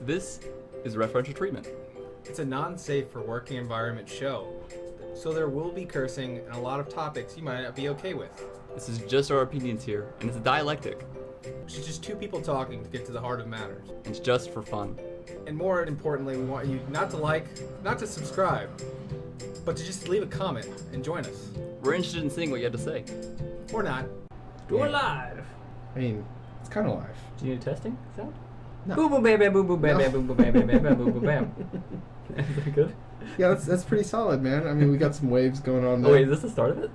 This is Referential Treatment. It's a non-safe for working environment show, so there will be cursing and a lot of topics you might not be okay with. This is just our opinions here, and it's a dialectic. It's just two people talking to get to the heart of matters. It's just for fun. And more importantly, we want you not to like, not to subscribe, but to just leave a comment and join us. We're interested in seeing what you have to say. Or not. We're live. I mean, it's kind of live. Do you need a testing sound? No. Boom boom bam bam boom boom bam bam boom boom bam bam bam bam boom boom bam. Is that good? Yeah, that's pretty solid, man. I mean, we got some waves going on there. Oh wait, is this the start of it?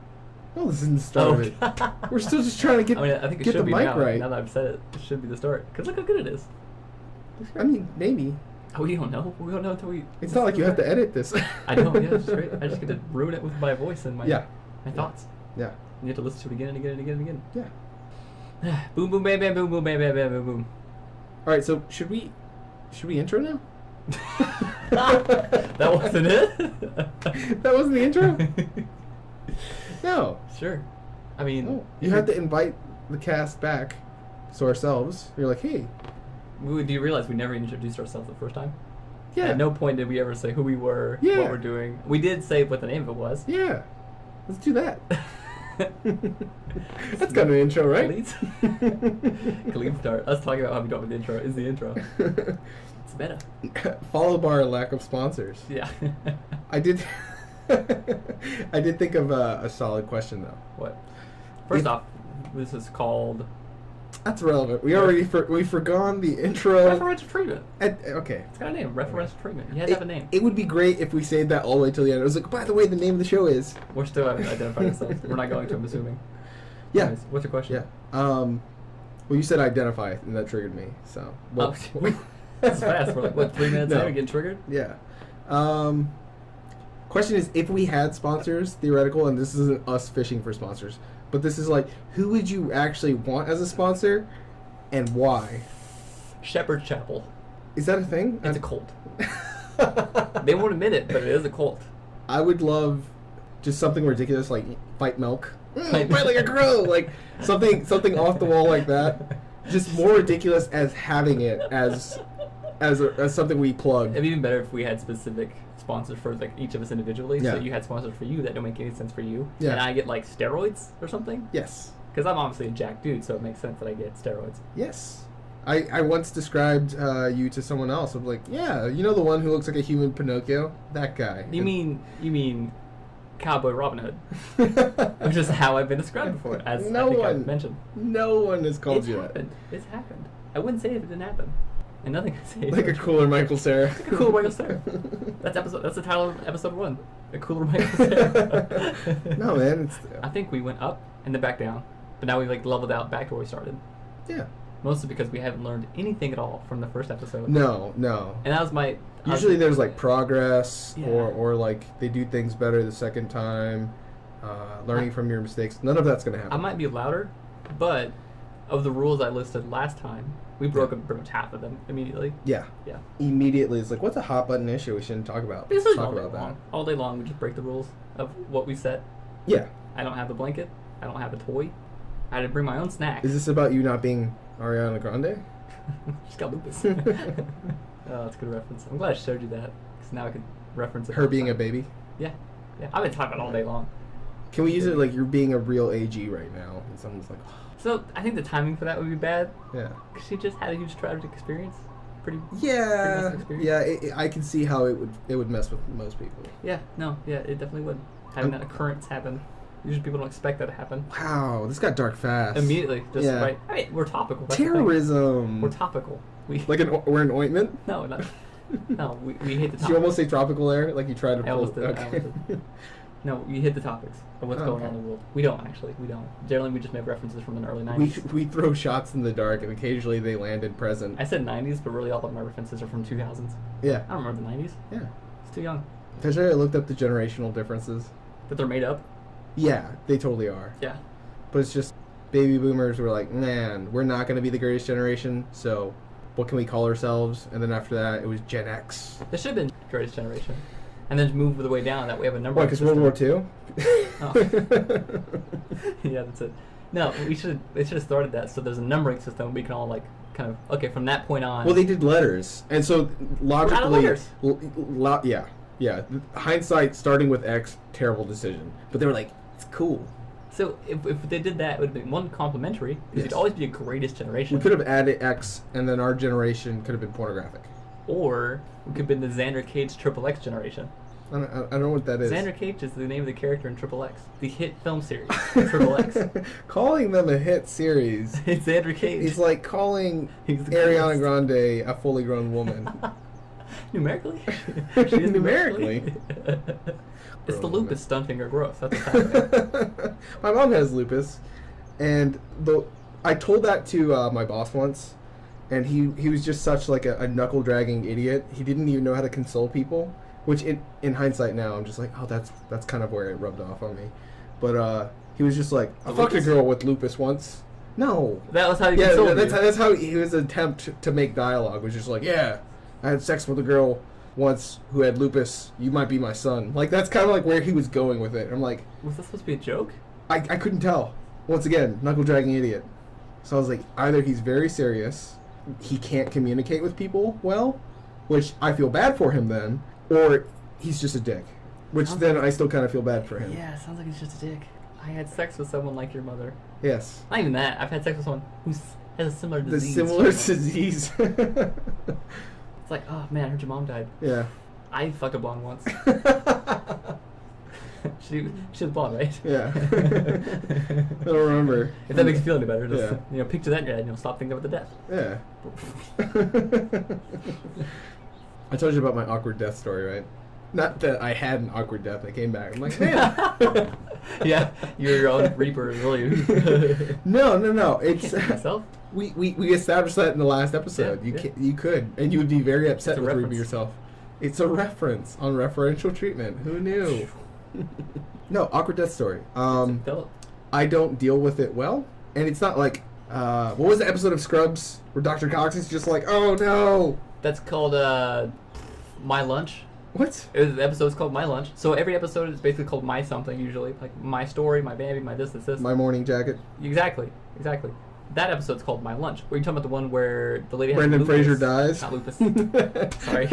No, this isn't the start of it. We're still just trying to get, I think it get should the be mic now. right. Now that I've said it, it should be the start. Cause look how good it is. I mean, maybe. Oh, we don't know. We don't know until we. It's not like you have to edit this. I know. Yeah, it's great. I just get to ruin it with my voice and my my thoughts. Yeah. You have to listen to it again and again and again and again. Yeah. Boom boom bam bam boom boom bam bam bam bam boom. All right, so should we intro now? That wasn't it. That wasn't the intro? No. Sure. I mean, No. You have to invite the cast back, so ourselves. You're like, hey. do you realize we never introduced ourselves the first time? Yeah. At no point did we ever say who we were, Yeah. what we're doing. We did say what the name of it was. Yeah. Let's do that. That's kind of an intro, right? Clean start. Us talking about how we don't have the intro is the intro. It's meta. Followed by our lack of sponsors. Yeah. I did think of a solid question though. What? First off, this is called That's relevant. We already we forgone the intro. referential treatment. Okay. It's got a name. Referential treatment. You had to have a name. It would be great if we saved that all the way till the end. It was like, by the way, the name of the show is. We're still haven't identified ourselves. We're not going to. I'm assuming. Yeah. Anyways, what's your question? Yeah. Well, you said identify, and that triggered me. So. Well, That's fast. We're like, what, 3 minutes in? We're getting triggered? Yeah. Question is, if we had sponsors, theoretical, and this isn't us fishing for sponsors, but this is like, who would you actually want as a sponsor, and why? Shepherd Chapel. Is that a thing? It's a cult. They won't admit it, but it is a cult. I would love just something ridiculous like Fight Milk. Fight Fight like a crow, like something off the wall like that. Just more ridiculous as having it as something we plug. It'd be even better if we had specific sponsors for like each of us individually. Yeah. So you had sponsors for you that don't make any sense for you, Yeah. and I get like steroids or something. Yes. Because I'm obviously a jack dude, so it makes sense that I get steroids. Yes. I once described you to someone else. I'm like, yeah, you know the one who looks like a human Pinocchio? That guy. You mean Cowboy Robin Hood, which is how I've been described before, as I've mentioned. No one has called you happened. It's happened. I wouldn't say it if it didn't happen. And nothing can say it. Like a cooler Michael Cera. Like a cooler Michael Cera. That's the title of episode 1. A cooler Michael Cera. No, man. I think we went up and then back down, but now we like leveled out back to where we started. Yeah. Mostly because we haven't learned anything at all from the first episode. No. And that was my... Usually there's like progress, Yeah. or like they do things better the second time, learning from your mistakes. None of that's going to happen. I might be louder, but of the rules I listed last time, we broke up pretty much half of them immediately. Yeah. Yeah. Immediately, it's like, what's a hot button issue we shouldn't talk about? This Let's is talk all day about long. that. All day long, we just break the rules of what we set. Yeah. I don't have a blanket. I don't have a toy. I had to bring my own snack. Is this about you not being Ariana Grande? She's got lupus. Oh, that's a good reference. I'm glad I showed you that, because now I can reference it. Her being a baby? Yeah. I've been talking about it all day long. Can we use it like you're being a real AG right now? And someone's like, So, I think the timing for that would be bad, yeah. because she just had a huge traumatic experience. Pretty Yeah. messed experience. Yeah, I can see how it would mess with most people. Yeah, it definitely would. Having that occurrence happen. Usually people don't expect that to happen. Wow, this got dark fast. Immediately, just Yeah. right. I mean, we're topical. That's the thing. Terrorism. We're topical. We're an ointment? No, not. No, we hit the topics. Did you almost say tropical there? Like you tried to pull. I almost did. Okay. No, you hit the topics of what's going on in the world. We don't actually. We don't. Generally, we just make references from the early 90s. We throw shots in the dark, and occasionally they land in present. I said 90s, but really all of my references are from 2000s. Yeah. I don't remember the 90s. Yeah. It's too young. Actually, I looked up the generational differences. But they're made up. Yeah, they totally are. Yeah. But it's just baby boomers were like, man, we're not going to be the greatest generation, so what can we call ourselves? And then after that, it was Gen X. This should have been Greatest Generation. And then move the way down. That way we have a number. Why, because World War II? Oh. Yeah, that's it. No, it should have started that so there's a numbering system we can all like kind of okay from that point on. Well, they did letters, and so logically, letters. Yeah. Hindsight, starting with X, terrible decision. But they were like, it's cool. So if they did that, it would have been one complimentary. Because Yes. it'd always be a greatest generation. We could have added X, and then our generation could have been pornographic. Or we could have been the Xander Cage Triple X generation. I don't know what that is. Xander Cage is the name of the character in Triple X, the hit film series. Triple X. Calling them a hit series It's Xander Cage. is like calling He's the Ariana greatest. Grande a fully grown woman. Numerically? She is Numerically. It's the Grown lupus stunting her growth. That's what's happening. My mom has lupus, and I told that to my boss once, and he was just such like a knuckle dragging idiot. He didn't even know how to console people, which in hindsight now I'm just like, oh, that's kind of where it rubbed off on me. But he was just like, I fucked a lupus? girl with lupus once. No. That was how you Yeah, consoled that's how he was attempt to make dialogue, was just like, yeah, I had sex with a girl once who had lupus. You might be my son. Like, that's kind of like where he was going with it. I'm like, Was that supposed to be a joke? I couldn't tell. Once again, knuckle dragging idiot. So I was like, either he's very serious, he can't communicate with people well, which I feel bad for him then, or he's just a dick, which Sounds then I still kind of feel bad for him. Yeah, sounds like he's just a dick. I had sex with someone like your mother. Yes. Not even that. I've had sex with someone who has a similar The disease. similar disease. It's like, oh man, I heard your mom died. Yeah. I fucked a blonde once. she was blonde, right? Yeah. I don't remember. If that makes you feel any better, just Yeah. picture that in your head. Stop thinking about the death. Yeah. I told you about my awkward death story, right? Not that I had an awkward death. I came back. I'm like, man. Yeah, you're your own reaper, really. No. I It's can't see myself. we established that in the last episode. Yeah. You could, and you would be very upset It's a with Ruby reference. yourself. It's a reference on referential treatment. Who knew? No, awkward death story. Tell it. I don't deal with it well, and it's not like what was the episode of Scrubs where Dr. Cox is just like, oh no, That's called My Lunch. what? The episode's called My Lunch. So every episode is basically called My Something, usually. Like my story, my baby, my this. My morning jacket. Exactly. That episode's called My Lunch. Were you talking about the one where the lady has Brendan lupus? Fraser dies. Not lupus. Sorry.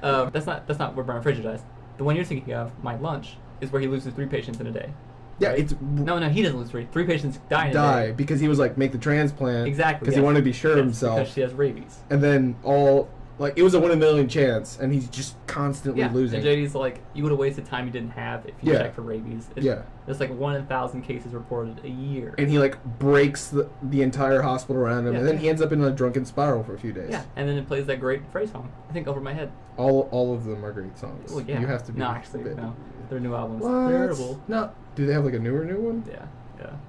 That's not where Brendan Fraser dies. The one you're thinking of, My Lunch, is where he loses 3 patients in a day. Yeah, Right? it's No, he doesn't lose 3. 3 patients die in a die day. because he was like make the transplant Exactly. because he yes. wanted to be sure of Yes, himself, Because she has rabies. and then it was a 1 in a million chance, and he's just constantly Yeah. losing. And JD's like, you would have wasted time you didn't have if you Yeah. checked for rabies. Yeah. There's like 1 in 1,000 cases reported a year. And he like breaks the entire hospital around him, Yeah. and then he ends up in a drunken spiral for a few days. Yeah, and then it plays that great phrase song. I think Over My Head. All of them are great songs. Well, yeah. You have to be. No, actually, no. They're new albums. What? Terrible. No. Do they have like a new one? Yeah.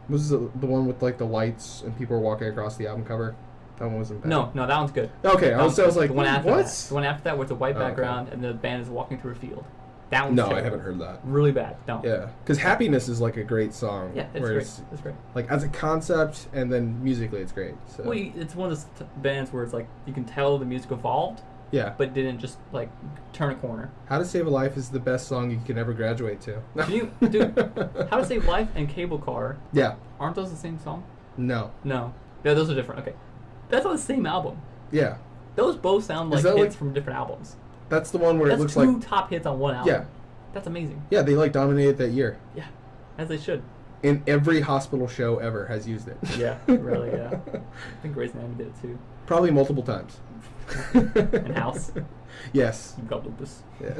Was the one with like the lights and people are walking across the album cover? That one wasn't bad. No, that one's good. Okay, I was like, the one after what? that. The one after that where it's a white Oh, okay. background and the band is walking through a field. That one's No, terrible. I haven't heard that. Really bad. No. Yeah, because Happiness is like a great song. Yeah, it's where great. It's great. Like as a concept, and then musically, it's great. So Well, it's one of those bands where it's like you can tell the music evolved, yeah. but didn't just like turn a corner. How to Save a Life is the best song you can ever graduate to. Can you, dude? How to Save Life and Cable Car, Yeah. aren't those the same song? No. No. Yeah, those are different. Okay, that's on the same album. Yeah. Those both sound Is like that hits like- from different albums. That's the one where That's it looks two like top hits on one album. Yeah. That's amazing. Yeah, they like dominated that year. Yeah, as they should. And every hospital show ever has used it. Yeah, really, yeah. I think Grey's Anatomy did it too. Probably multiple times. And House. Yes. You've got lupus. Yeah.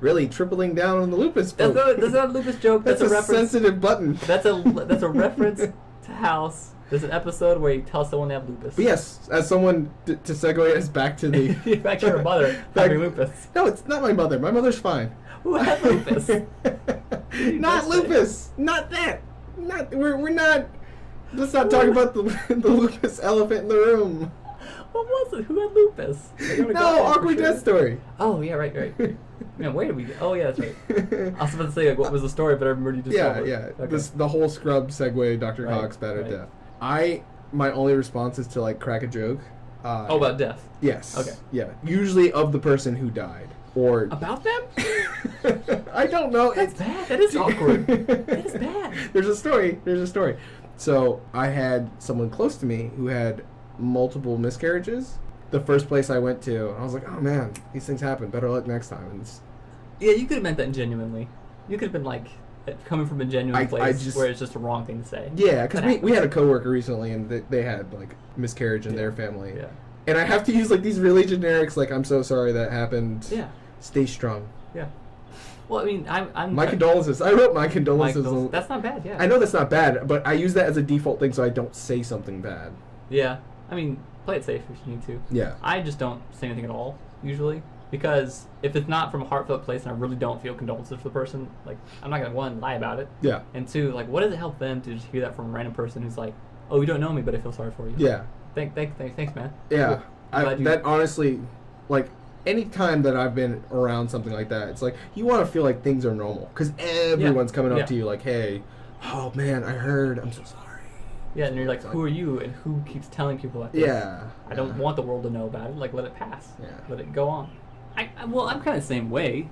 Really tripling down on the lupus. That's folk. not a lupus joke. That's, That's a a reference. sensitive button. That's a reference to House. There's an episode where you tell someone they have lupus. But yes, as someone to segue us back to the Back to your mother Back- having lupus. No, it's not my mother. My mother's fine. Who had lupus? Not just say? lupus. Not that. Not we're not. Let's not talk about the lupus elephant in the room. What was it? Who had lupus? No, awkward death story. Oh yeah, right. Man, where did we go? Oh yeah, that's right. I was about to say like, what was the story, but I remember you just Yeah, told it. yeah. Okay. The whole scrub segue, Dr. Right, Cox, bad at right. death. My only response is to like crack a joke. Oh, about death. Yes. Okay. Yeah. Usually of the person who died. Or About them? I don't know. That's bad. That is awkward. That is bad. There's a story. So I had someone close to me who had multiple miscarriages. The first place I went to, I was like, oh man, these things happen. Better luck next time. And Yeah, you could have meant that genuinely. You could have been like coming from a genuine place where it's just a wrong thing to say. Yeah, because we had a coworker recently, and they had like miscarriage in their family. Yeah. And I have to use like these really generics, like I'm so sorry that happened. Yeah. Stay strong. Yeah. Well, I mean, I'm my condolences. I wrote my condolences. That's not bad. Yeah. I know that's not bad, but I use that as a default thing so I don't say something bad. Yeah. I mean, play it safe if you need to. Yeah. I just don't say anything at all usually. Because if it's not from a heartfelt place and I really don't feel condolences for the person, like, I'm not going to, one, lie about it. Yeah. And two, like, what does it help them to just hear that from a random person who's like, oh, you don't know me, but I feel sorry for you. Yeah. Thanks, man. Yeah. Cool. That honestly, like, any time that I've been around something like that, it's like, you want to feel like things are normal. Because everyone's coming up to you like, hey, oh, man, I heard, I'm so sorry. Yeah, and you're like, who are you, and who keeps telling people like this? Yeah. I don't want the world to know about it. Like, let it pass. Yeah. Let it go on. Well, I'm kind of the same way.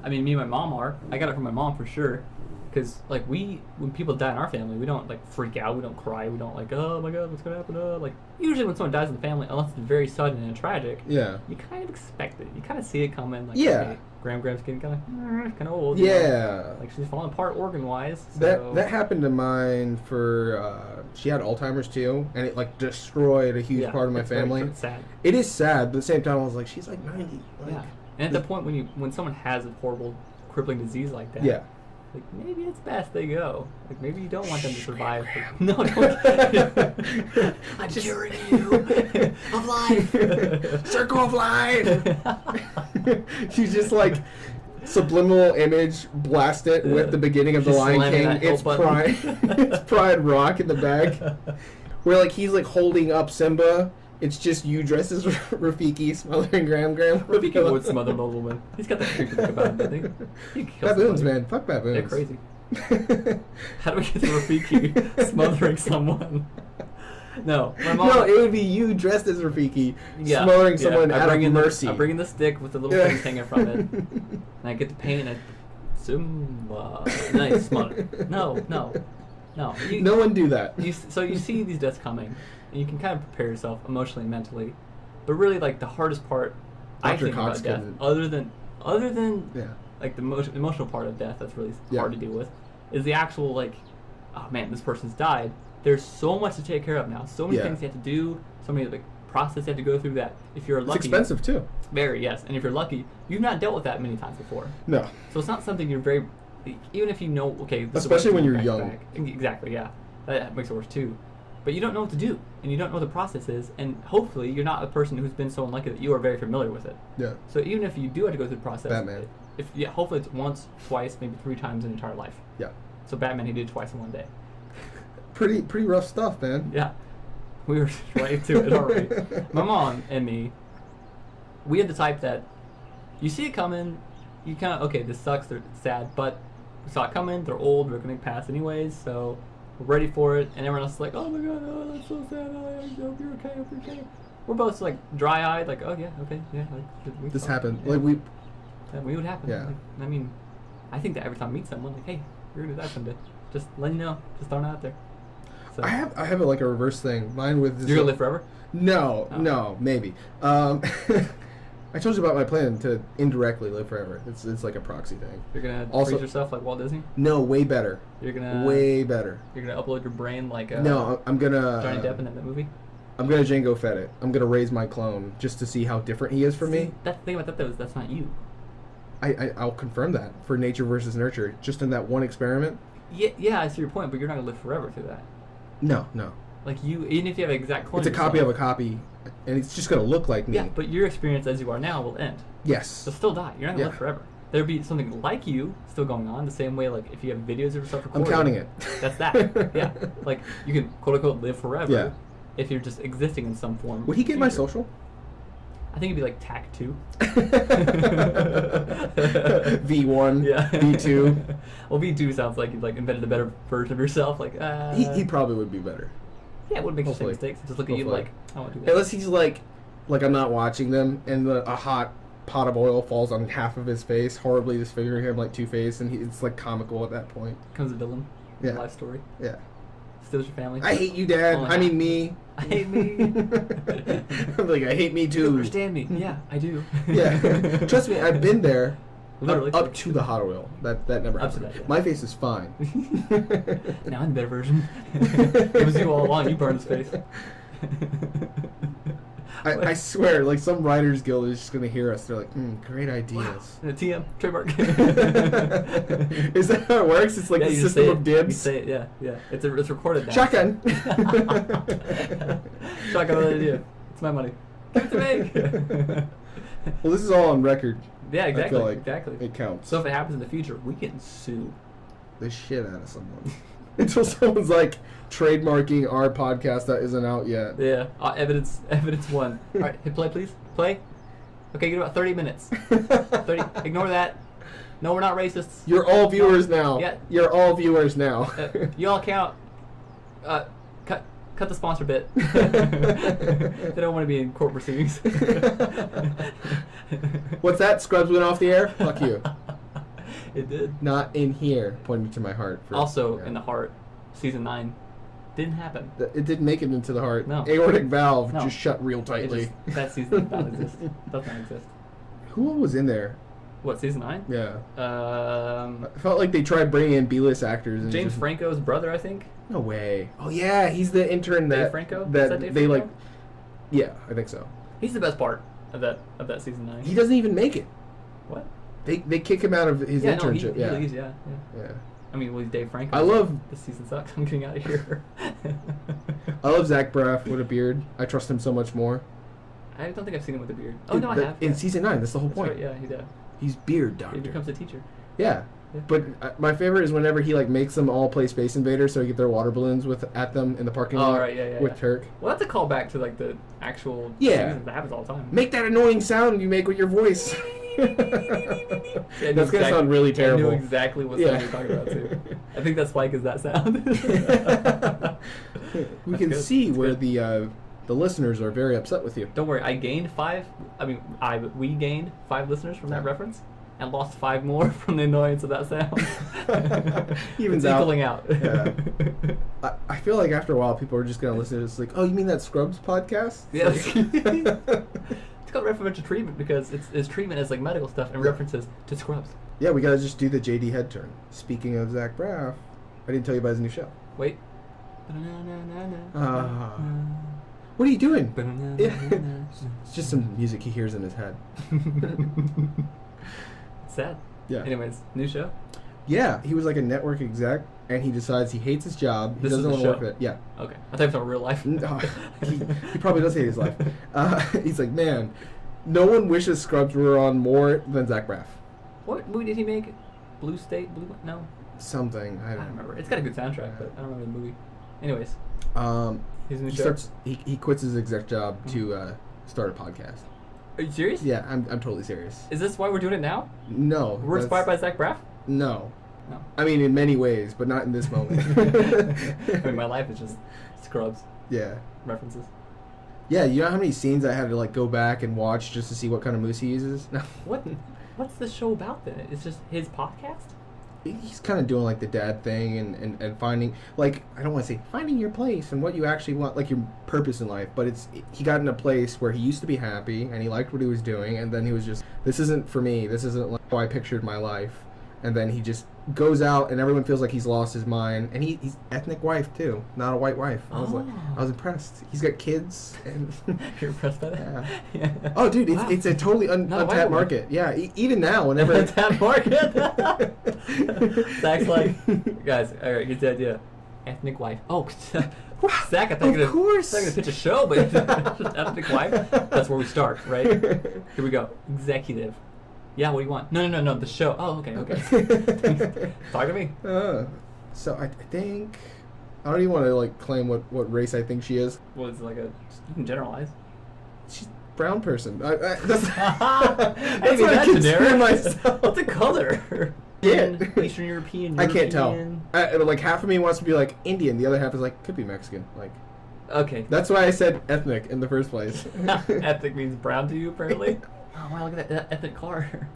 I mean, me and my mom are. I got it from my mom for sure. Because, like, when people die in our family, we don't, like, freak out. We don't cry. We don't, like, oh, my God, what's going to happen? Like, usually when someone dies in the family, unless it's very sudden and tragic, yeah, you kind of expect it. You kind of see it coming. Like, yeah. Okay, Graham's getting kind of old. Yeah. You know? Like, she's falling apart organ-wise. So. That happened to mine for, she had Alzheimer's, too, and it, like, destroyed a huge part of my family. It's sad. It is sad, but at the same time, I was like, she's, like, 90. Like, yeah. And at the point when someone has a horrible, crippling disease like that, yeah. like, maybe it's best they go. Like, maybe you don't want them to survive. No, don't. I'm curing you of life. Circle of life. She's just like subliminal image, blast it with the beginning of The Lion King. It's Pride. It's Pride Rock in the back. Where like he's like holding up Simba. It's just you dressed as Rafiki smothering Graham. Rafiki would smother the woman. He's got that creepy look about him, doesn't he? Baboons, man. Fuck baboons. They're crazy. How do we get to Rafiki smothering someone? No, my mom. No, it would be you dressed as Rafiki smothering someone out of mercy. I bring in the stick with the little things hanging from it, and I get the paint and Simba. Nice smother. No. No one do that. So you see these deaths coming, and you can kind of prepare yourself emotionally and mentally, but really like the hardest part I think about death, other than like the emotional part of death that's really hard to deal with, is the actual like, oh man, this person's died. There's so much to take care of now. So many things you have to do. So many like process you have to go through that. If you're lucky, it's expensive too. Very, yes. And if you're lucky, you've not dealt with that many times before. No. So it's not something you're very, even if you know, okay. This especially is when you're young. Exactly, yeah. That makes it worse too. But you don't know what to do, and you don't know what the process is, and hopefully you're not a person who's been so unlucky that you are very familiar with it. Yeah. So even if you do have to go through the process, Batman. Hopefully it's once, twice, maybe 3 times in your entire life. Yeah. So Batman, he did it twice in one day. Pretty rough stuff, man. Yeah. We were right to it already. My mom and me, we had the type that you see it coming, you kind of, okay, this sucks, they're sad, but we saw it coming, they're old, we're going to pass anyways, so we're ready for it, and everyone else is like, oh my god, oh, that's so sad, I hope you're okay. We're both like dry-eyed, like, oh yeah, okay, yeah. Like, this happened. Yeah. Like we would happen. Yeah. Like, I mean, I think that every time I meet someone, like, hey, you're going to do that someday. Just letting you know, just throwing it out there. So. I have like a reverse thing. Mine with this. You're gonna live forever? No, maybe. I told you about my plan to indirectly live forever. It's like a proxy thing. You're gonna freeze yourself like Walt Disney? No, way better. You're gonna way better. You're gonna upload your brain like no, I'm gonna Johnny Depp in that movie. I'm gonna Jango Fett it. I'm gonna raise my clone just to see how different he is from me. That thing about that though is that's not you. I'll confirm that for nature versus nurture. Just in that one experiment. Yeah, I see your point, but you're not gonna live forever through that. No. Like you, even if you have an exact clone. It's a copy of a copy, and it's just gonna look like me. Yeah, but your experience as you are now will end. Yes. You'll still die. You're not gonna live forever. There'll be something like you still going on, the same way like if you have videos of yourself recording. I'm counting it. That's that. Yeah. Like you can quote unquote live forever. Yeah. If you're just existing in some form. Would he get my social? I think it'd be like TAC 2. V1. Yeah. V2. Well, V2 sounds like you like invented a better version of yourself. Like he probably would be better. Yeah, it would make the same mistakes. Just look at you like, I want to do that. Unless he's like I'm not watching them, and a hot pot of oil falls on half of his face, horribly disfiguring him like Two-Face, and it's like comical at that point. Becomes a villain. Yeah. Life story. Yeah. Steals your family. I hate you, Dad. Only I mean me. I hate me. I'm like, I hate me You too. understand me? Yeah, I do. Yeah. Trust me, I've been there. Literally. Up to the hot oil. That never Up to happened. that, yeah. My face is fine. Now I'm the better version. It was you all along. You burned his face. I swear, like some writers guild is just gonna hear us. They're like, great ideas. TM trademark. Is that how it works? It's like Yeah, the you just system say of it. dibs. You say it. Yeah, yeah. It's recorded now. Shotgun. Shotgun idea. It's my money. Give it to me. Well, this is all on record. Yeah, I exactly. feel like Exactly. it counts. So if it happens in the future, we can sue. The shit out of someone until someone's like trademarking our podcast that isn't out yet. Yeah. Evidence one. All right, hit play, please. Play. Okay, get about 30 minutes. 30. Ignore that. No, we're not racists. You're all viewers now. Yeah. You're all viewers now. You all count. Cut the sponsor bit. They don't want to be in court proceedings. What's that? Scrubs went off the air? Fuck you. It did. Not in here. Pointing to my heart. Also, yeah. in the heart, season 9 didn't happen. It didn't make it into the heart. No. Aortic valve No. just shut real It tightly. that season does not exist. Does not exist. Who all was in there? What, season 9? Yeah. Um, I felt like they tried bringing in B-list actors. And James just, Franco's brother, I think. No way. Oh yeah, he's the intern Dave that Franco? Is that that Dave they Franco? like. Yeah, I think so. He's the best part of that season 9. He doesn't even make it. What? They kick him out of his Yeah, no, internship. he yeah. leaves, yeah. Yeah. I mean, well, he's Dave Franco. I love- This season sucks. I'm getting out of here. I love Zach Braff with a beard. I trust him so much more. I don't think I've seen him with a beard. Oh, no, I have. In yeah. season 9, that's the whole That's point. right, yeah, he did. He's beard doctor. He becomes a teacher. Yeah. Yeah. But my favorite is whenever he like makes them all play Space Invaders, so he get their water balloons at them in the parking Oh, lot right, yeah, with yeah. Turk. Well, that's a callback to like the actual Yeah. season. That happens all the time. Make that annoying sound you make with your voice. That's gonna sound really terrible. I knew exactly what sound you're talking about too. I think that Spike is that sound. We That's can good. see That's where good. the listeners are very upset with you. Don't worry, I gained 5. I mean, we gained 5 listeners from that Yeah. reference, and lost 5 more from the annoyance of that sound. Evens It's out. equaling out. Yeah. I feel like after a while people are just gonna listen to this like, oh, you mean that Scrubs podcast? Yes. Like- It's called referential treatment because its treatment is like medical stuff and references to Scrubs. Yeah, we gotta just do the JD head turn. Speaking of Zach Braff, I didn't tell you about his new show. Wait. What are you doing? Yeah. It's just some music he hears in his head. It's sad. Yeah. Anyways, new show. Yeah, he was like a network exec, and he decides he hates his job. He This is doesn't the want to work show? at it. Yeah. Okay. I thought it was about real life. No, he probably does hate his life. He's like, man, no one wishes Scrubs were on more than Zach Braff. What movie did he make? Blue State? No. Something. I I don't remember. It's got a good soundtrack, but I don't remember the movie. Anyways, his new He show. starts. He quits his exec job to start a podcast. Are you serious? Yeah, I'm totally serious. Is this why we're doing it now? No. We're that's- inspired by Zach Braff? No. No. I mean, in many ways, but not in this moment. I mean, my life is just Scrubs Yeah. references. Yeah, you know how many scenes I had to like go back and watch just to see what kind of moose he uses? No. What's the show about then? It's just his podcast? He's kind of doing like the dad thing and finding, like, I don't want to say finding your place and what you actually want, like your purpose in life, but he got in a place where he used to be happy and he liked what he was doing, and then he was just, this isn't for me, this isn't like how I pictured my life. And then he just goes out and everyone feels like he's lost his mind, and he's ethnic wife too, not a white wife. I was like, I was impressed. He's got kids and You're impressed by that? yeah. Oh, dude, Wow. it's a totally Not a white untapped woman. market. Yeah, even now, whenever Untapped market. Zach's like, guys, all right, here's the idea. Ethnic wife. Oh, Zach, I thought Of course. you're gonna pitch a show, but ethnic wife. That's where we start, right? Here we go. Executive. Yeah, what do you want? No, the show. Oh, okay. Talk to me. So I think I don't even want to like claim what race I think she is. Well, it's like you can generalize. She's a brown person. That's I that's mean, what I that's consider generic. myself. What's the color? Yeah. Eastern European. I can't tell. European. Like half of me wants to be like Indian, the other half is like could be Mexican. Like Okay. that's why I said ethnic in the first place. Ethnic means brown to you, apparently. Oh wow, look at that ethnic color.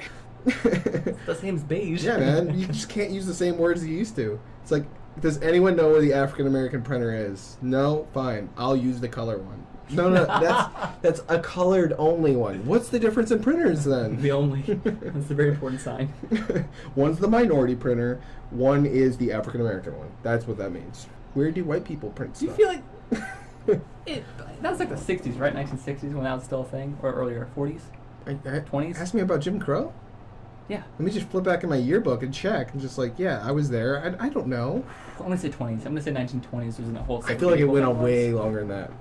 It's the same as beige. Yeah, man, you just can't use the same words you used to. It's like Does anyone know where the African American printer is? No? Fine. I'll use the color one. No, that's a colored only one. What's the difference in printers then? The only. That's a very important sign. One's the minority printer, one is the African American one. That's what that means. Where do white people print Do you stuff? feel like that was like the 60s, right? 1960s when that was still a thing, or earlier 40s, 20s? Ask me about Jim Crow? Yeah. Let me just flip back in my yearbook and check. And just like, yeah, I was there. I don't know. I'm gonna say 20s. I'm gonna say 1920s was in the whole. I feel like it went on way longer than that.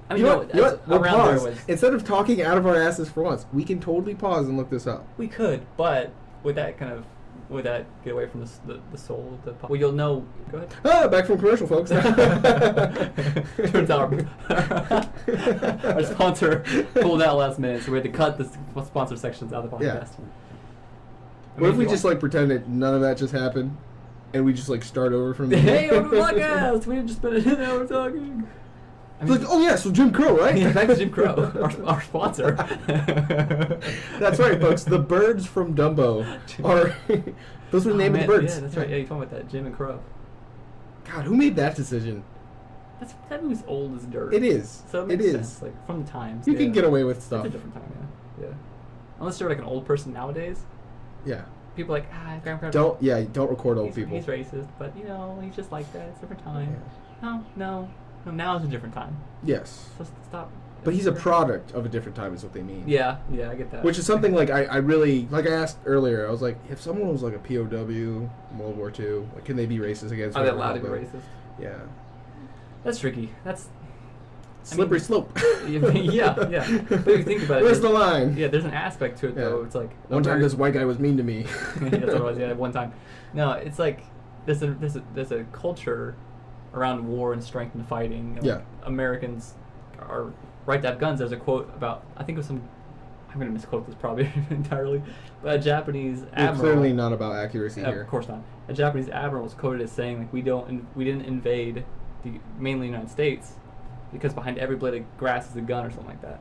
I mean, you know what? We'll around pause. there was. Instead of talking out of our asses for once, we can totally pause and look this up. We could, but would that get away from the soul of the? Well, you'll know. Go ahead. Ah, back from commercial, folks. Turns out our sponsor pulled out last minute, so we had to cut the sponsor sections out of the podcast. Yeah. I What mean, if we just like pretend that none of that just happened, and we just like start over from the Hey, welcome to the podcast. We just spent an hour talking. I It's like, oh yeah, so Jim Crow, right? Yeah, back to Jim Crow, our sponsor. That's right, folks. The birds from Dumbo are. Those were the name of the birds. Yeah, that's right. Yeah, you talking about that, Jim and Crow. God, who made that decision? That movie's old as dirt. It is. So it It makes is. sense, like from the times. You yeah. can get away with It's stuff. a different time, yeah. Unless you're like an old person nowadays, Yeah. people are like grandpa. Don't record old people. He's racist, but he's just like that. It's a different time. Yeah. No. Now is a different time. Yes. So stop. But he's a product of a different time, is what they mean. Yeah, I get that. Which is something like I really like. I asked earlier. I was like, if someone was like a POW in World War II, like, can they be racist against? Are they whoever allowed to be held them? racist? Yeah. That's tricky. That's Slippery slope. yeah. But if you think about it, Where's the line? Yeah, there's an aspect to it though. Yeah. It's like One time this white guy was mean to me. That's what it was. Yeah, one time. No, it's like there's a culture around war and strength and fighting. And, Yeah. like, Americans are right to have guns. There's a quote about, I think it was some, I'm going to misquote this probably entirely, but a Japanese We're admiral. clearly not about accuracy here. Of course not. A Japanese admiral was quoted as saying, like, we didn't invade the mainly United States because behind every blade of grass is a gun or something like that.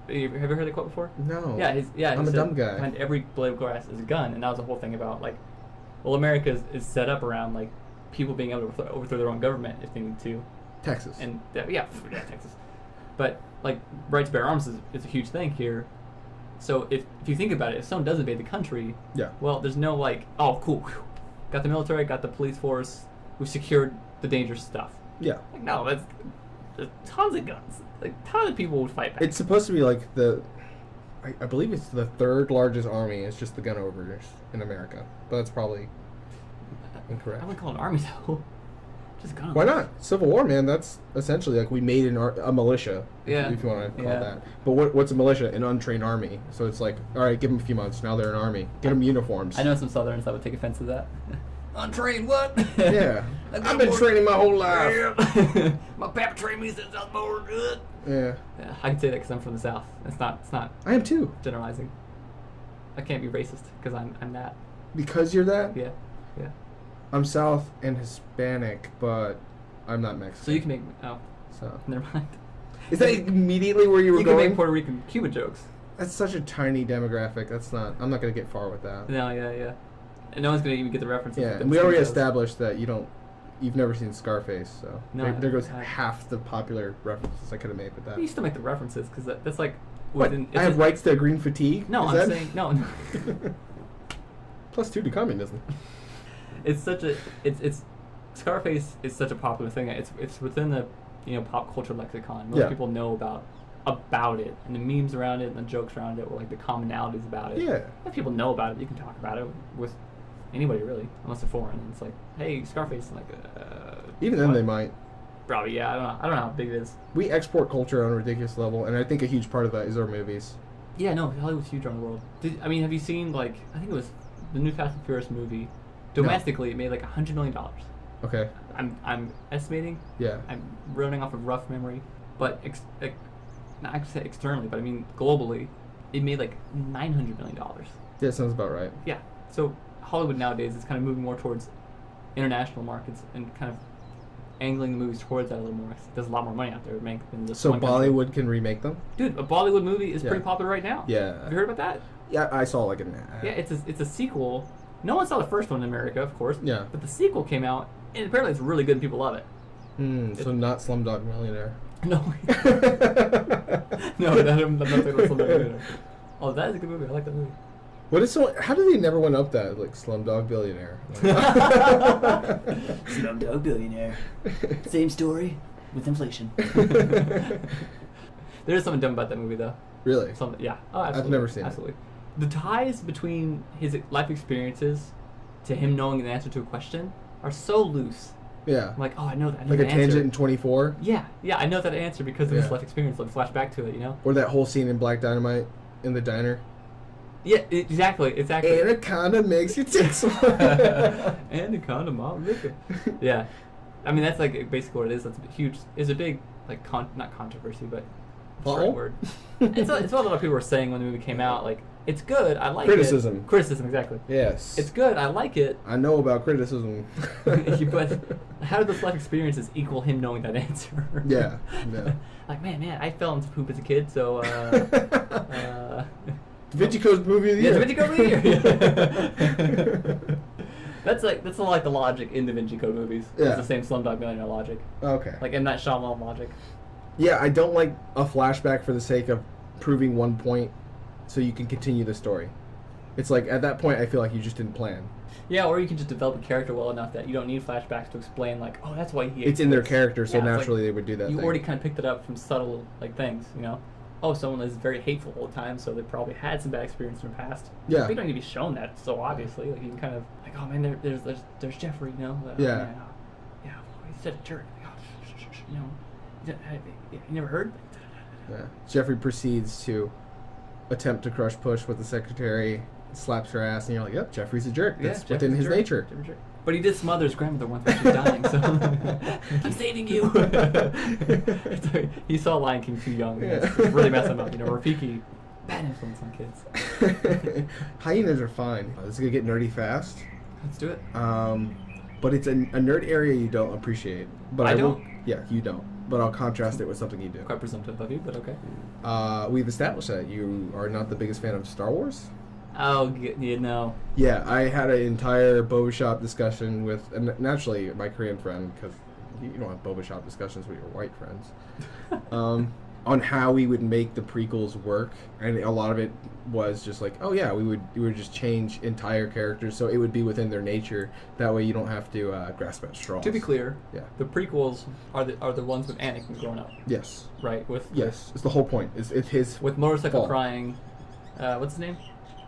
Have you heard that quote before? No. Yeah, he I'm a said dumb guy. behind every blade of grass is a gun, and that was the whole thing about, like, well, America is set up around, like, people being able to overthrow their own government if they need to. Texas. And Texas. But like right to bear arms is a huge thing here. So if you think about it, if someone does invade the country, Yeah. well, there's no like, oh cool, got the military, got the police force, we've secured the dangerous stuff. Yeah. Like no, there's tons of guns. Like tons of people would fight back. It's supposed to be like I believe it's the third largest army. It's just the gun owners in America, but that's probably incorrect. I wouldn't call it an army though. Just guns. Why not? Civil War, man. That's essentially like we made a militia. Yeah. If you want to call Yeah. it that. But what's a militia? An untrained army. So it's like, all right, give them a few months. Now they're an army. Get them uniforms. I know some Southerns that would take offense to that. Untrained what? Yeah. I've been training my whole life. My papa trained me since I was born. Good. Yeah. Yeah, I can say that because I'm from the South. It's not I am too. generalizing. I can't be racist because I'm that. Because you're that. Yeah. I'm South and Hispanic, but I'm not Mexican. So you can make So never mind. is that immediately where you were You can going? make Puerto Rican Cuban jokes. That's such a tiny demographic. I'm not gonna get far with that. No, yeah. And no one's gonna even get the references. Yeah, with and them we already Steve shows. established that you've never seen Scarface, so No, there goes I- half the popular references I could have made with that. You still make the references because that's like. What? within- I it's have a- rights to green fatigue? No, Is I'm that- saying no. +2 to communism. It's such a it's Scarface is such a popular thing. It's within the pop culture lexicon. Most Yeah. people know about it, and the memes around it, and the jokes around it, or like the commonalities about it. Yeah. If people know about it, you can talk about it with anybody really, unless they're foreign. And it's like, hey, Scarface, like Even then what? they might. Probably, yeah. I don't know how big it is. We export culture on a ridiculous level, and I think a huge part of that is our movies. Yeah, no, Hollywood's huge around the world. Have you seen I think it was the new Fast and Furious movie? Domestically, it made like $100 million. Okay. I'm estimating. Yeah. I'm running off of rough memory, but not I could say externally, but I mean globally, it made like $900 million. Yeah, sounds about right. Yeah. So Hollywood nowadays is kind of moving more towards international markets and kind of angling the movies towards that a little more. There's a lot more money out there to make than this So one country. Bollywood can remake them? Dude, a Bollywood movie is Yeah. pretty popular right now. Yeah. Have you heard about that? Yeah, I saw like an Yeah, it's a sequel. No one saw the first one in America, of course. Yeah. But the sequel came out And apparently it's really good and people love it. So not Slumdog Millionaire. No. No, I'm not talking about Slumdog Millionaire. Oh, that is a good movie. I like that movie. What is so? How do they never went up that like Slumdog Billionaire? Slumdog Billionaire. Same story with inflation. There is something dumb about that movie, though. Really? Yeah. Oh, absolutely. I've never seen absolutely. The ties between his life experiences to him knowing the answer to a question are so loose. Yeah. I'm like, oh, I know that. I know Like a the tangent answer. in 24. Yeah, I know that answer because of Yeah. his life experience. Like, flash back to it, you know? Or that whole scene in Black Dynamite in the diner. Yeah, exactly. Anaconda makes you tick. Anaconda, mom, liquor. Yeah, I mean that's like basically what it is. That's a huge. It's a big like not controversy, but what's the right word. It's what a lot of people were saying when the movie came out. Like, it's good. I like Criticism. it. Criticism, exactly. Yes. It's good. I like it. I know about criticism. But how do those life experiences equal him knowing that answer? Yeah. Like, man, I fell into poop as a kid, so. Da Vinci Code's movie of the year. Da Vinci Code movie of the year. That's like the logic in Da Vinci Code movies. Yeah. It's the same Slumdog Millionaire logic. Okay. Like M. Night Shyamalan logic. Yeah, I don't like a flashback for the sake of proving one point so you can continue the story. It's like, at that point, I feel like you just didn't plan. Yeah, or you can just develop a character well enough that you don't need flashbacks to explain, like, oh, that's why he It's in their exists. character, so Yeah, it's naturally like, they would do that you thing. already kind of picked it up from subtle, like, things, you know? Oh, someone is very hateful all the time, so they probably had some bad experience in the past. Yeah. But you don't need to be shown that so obviously. Like, you can kind of, like, oh, man, there's Jeffrey, you know? Yeah. Man, yeah, he's such a jerk. Like, oh, you know? You never heard? Yeah. Jeffrey proceeds to attempt to crush Push with the secretary, slaps her ass, and you're like, yep, Jeffrey's a jerk. That's Jeffrey's within a his jerk. nature. Jeffrey's a jerk. But he did smother his grandmother once when she was dying, so I'm saving you. He saw Lion King too young. Yeah. It's really messed him up. You know, Rafiki, bad influence on kids. Hyenas are fine. This is gonna get nerdy fast. Let's do it. But it's a nerd area you don't appreciate. But I will, don't. Yeah, you don't. But I'll contrast it with something you do. Quite presumptive of you, but okay. We've established that you are not the biggest fan of Star Wars. Oh, you know. Yeah, I had an entire Boba Shop discussion with, and naturally, my Korean friend, because you don't have Boba Shop discussions with your white friends, on how we would make the prequels work, and a lot of it was just like, oh yeah, we would just change entire characters so it would be within their nature. That way, you don't have to grasp at straws. To be clear, Yeah. the prequels are the ones with Anakin growing up, Yes. right? Yes. It's the whole point. It's his. With motorcycle fault. crying. What's his name?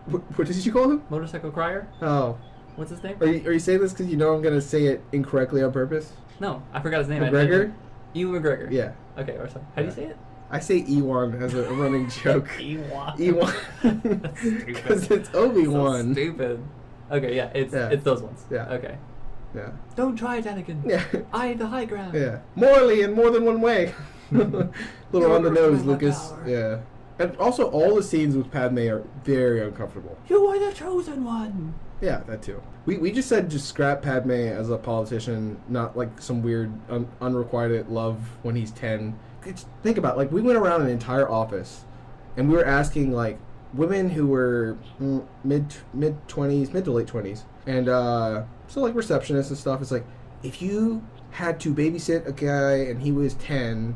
What did you call him? Motorcycle crier. Oh. What's his name? Are you saying this because you know I'm gonna say it incorrectly on purpose? No, I forgot his name. McGregor? Ewan McGregor. Yeah. Okay, or sorry. How do you say it? I say Ewan as a running joke. Ewan. Ewan. That's stupid. Because it's Obi-Wan. So stupid. Okay, yeah, it's those ones. Yeah. Okay. Yeah. Don't try it, Anakin. Yeah. I have the high ground. Yeah. Morally in more than one way. Little on the nose, my Lucas. power. Yeah. And also, all the scenes with Padme are very uncomfortable. You are the chosen one. Yeah, that too. We just said just scrap Padme as a politician, not like some weird unrequited love when he's 10. Think about it, like we went around an entire office and we were asking like women who were mid 20s, mid to late 20s, and so like receptionists and stuff. It's like if you had to babysit a guy and he was 10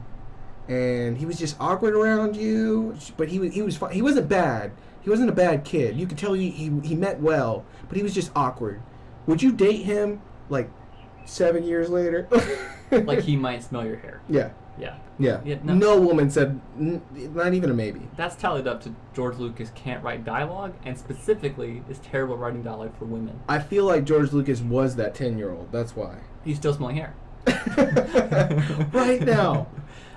and he was just awkward around you, but he was fine. He wasn't bad. He wasn't a bad kid. You could tell he meant well, but he was just awkward. Would you date him like 7 years later? Like he might smell your hair. Yeah. Yeah. Yeah. Yeah, no. no. Woman said, not even a maybe. That's tallied up to George Lucas can't write dialogue, and specifically is terrible writing dialogue for women. I feel like George Lucas was that 10-year-old. That's why. He's still smelling hair. Right now.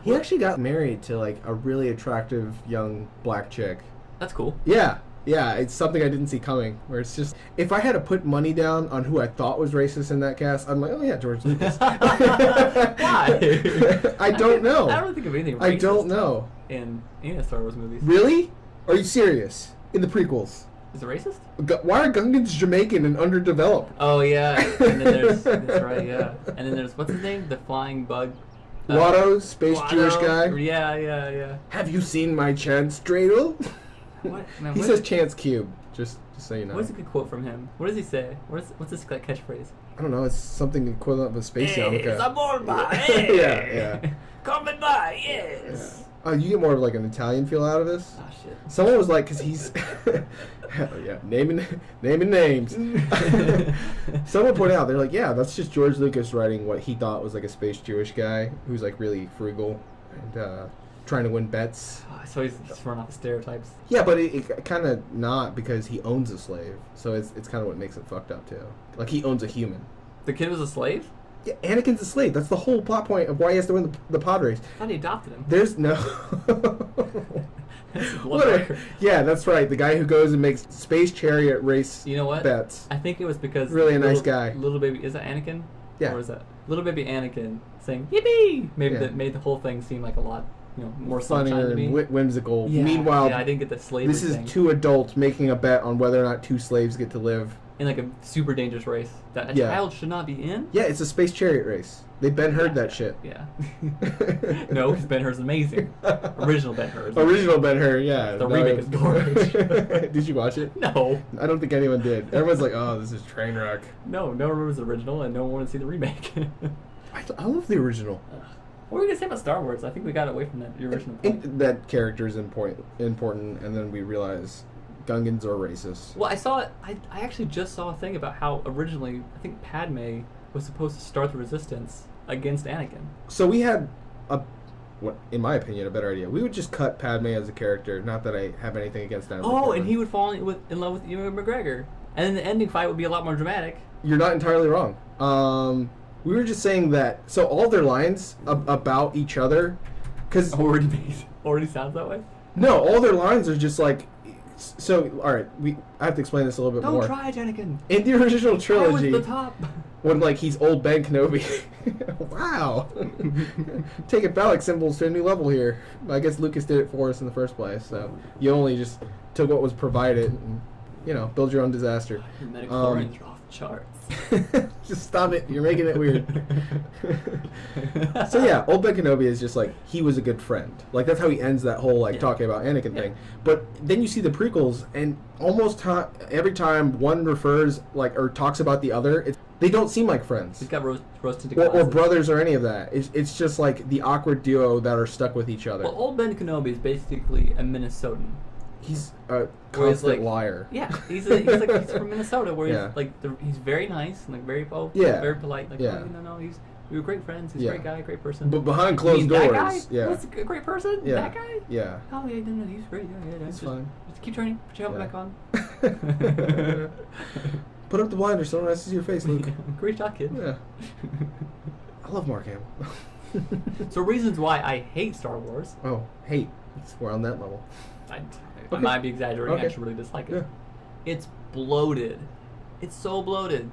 He actually got married to like a really attractive young black chick. That's cool. Yeah. Yeah, it's something I didn't see coming. Where it's just, if I had to put money down on who I thought was racist in that cast, I'm like, oh yeah, George Lucas. Why? I don't know. I don't think of anything racist I don't know. in any of the Star Wars movies. Really? Are you serious? In the prequels? Is it racist? Why are Gungans Jamaican and underdeveloped? Oh yeah, and then there's that's right, yeah. And then there's what's his name? The flying bug. Watto, space Watto. Jewish guy. Yeah. Have you seen my Chance dreidel? What? Man, He what says is- Chance cube. Just so you know. What's a good quote from him? What does he say? What's his like, catchphrase? I don't know. It's something equivalent of a space yarmulke. Zamorba, Yeah. Coming by, yes. You get more of like an Italian feel out of this. Oh shit. Someone was like, because he's, hell yeah, naming names. Someone pointed out, they're like, yeah, that's just George Lucas writing what he thought was like a space Jewish guy who's like really frugal and trying to win bets. Oh, so he's just running off the stereotypes. Yeah, but it kind of not, because he owns a slave, so it's kind of what makes it fucked up too. Like he owns a human. The kid was a slave? Yeah, Anakin's a slave. That's the whole plot point of why he has to win the pod race. I thought he adopted him. There's no. Yeah, that's right. The guy who goes and makes space chariot race. You know what? Bets. I think it was because Really a nice guy. Little baby, is that Anakin? Yeah. Or is that little baby Anakin saying yippee? Maybe Yeah. that made the whole thing seem like a lot, more sunshine Funnier to me. and whimsical. Yeah, Meanwhile, I didn't get the slavery this is thing. two adults making a bet on whether or not two slaves get to live. In like a super dangerous race that a Yeah. child should not be in. Yeah, it's a space chariot race. They Ben-Hur'd that shit. Yeah. No, because Ben-Hur's amazing. Original Ben-Hur. Original Ben-Hur, yeah. The remake is garbage. Did you watch it? No. I don't think anyone did. Everyone's like, oh, this is train wreck. No one remembers the original, and no one wanted to see the remake. I love the original. What were we gonna say about Star Wars? I think we got away from that the original point. That character is important, and then we realize Gungans are racist. Well, I actually just saw a thing about how originally I think Padme was supposed to start the resistance against Anakin. So we had in my opinion, a better idea. We would just cut Padme as a character. Not that I have anything against that. Oh, and he would fall in love with Ewan McGregor, and then the ending fight would be a lot more dramatic. You're not entirely wrong. We were just saying that. So all their lines about each other, because Already sounds that way. no, all their lines are just like. So all right, I have to explain this a little bit more. Don't try it, Anakin. In the original trilogy, I was the top. when like he's old Ben Kenobi. Wow. Taking phallic symbols to a new level here. I guess Lucas did it for us in the first place, so you only just took what was provided and, build your own disaster. Your metachlorians are off the charts. Just stop it. You're making it weird. So yeah, old Ben Kenobi is just like, he was a good friend. Like that's how he ends that whole talking about Anakin thing. But then you see the prequels, and almost every time one refers or talks about the other, they don't seem like friends. He's got rose-tinted or glasses. brothers or any of that. It's just like the awkward duo that are stuck with each other. Well, old Ben Kenobi is basically a Minnesotan. He's a constant liar. Yeah, he's from Minnesota, where he's very nice and very very polite. No, we were great friends. He's a great guy, great person. But behind closed doors, that guy? That's a great person. Yeah. That guy. Yeah. Oh yeah, no, he's great. Yeah, He's fine. Just keep training. Put your helmet back on. Put up the blinders so no one has to see your face, Luke. Great shot, kid. Yeah. I love Mark Hamill. So reasons why I hate Star Wars. Oh, hate. We're on that level. I might be exaggerating. I actually really dislike it. Yeah. It's bloated. It's so bloated.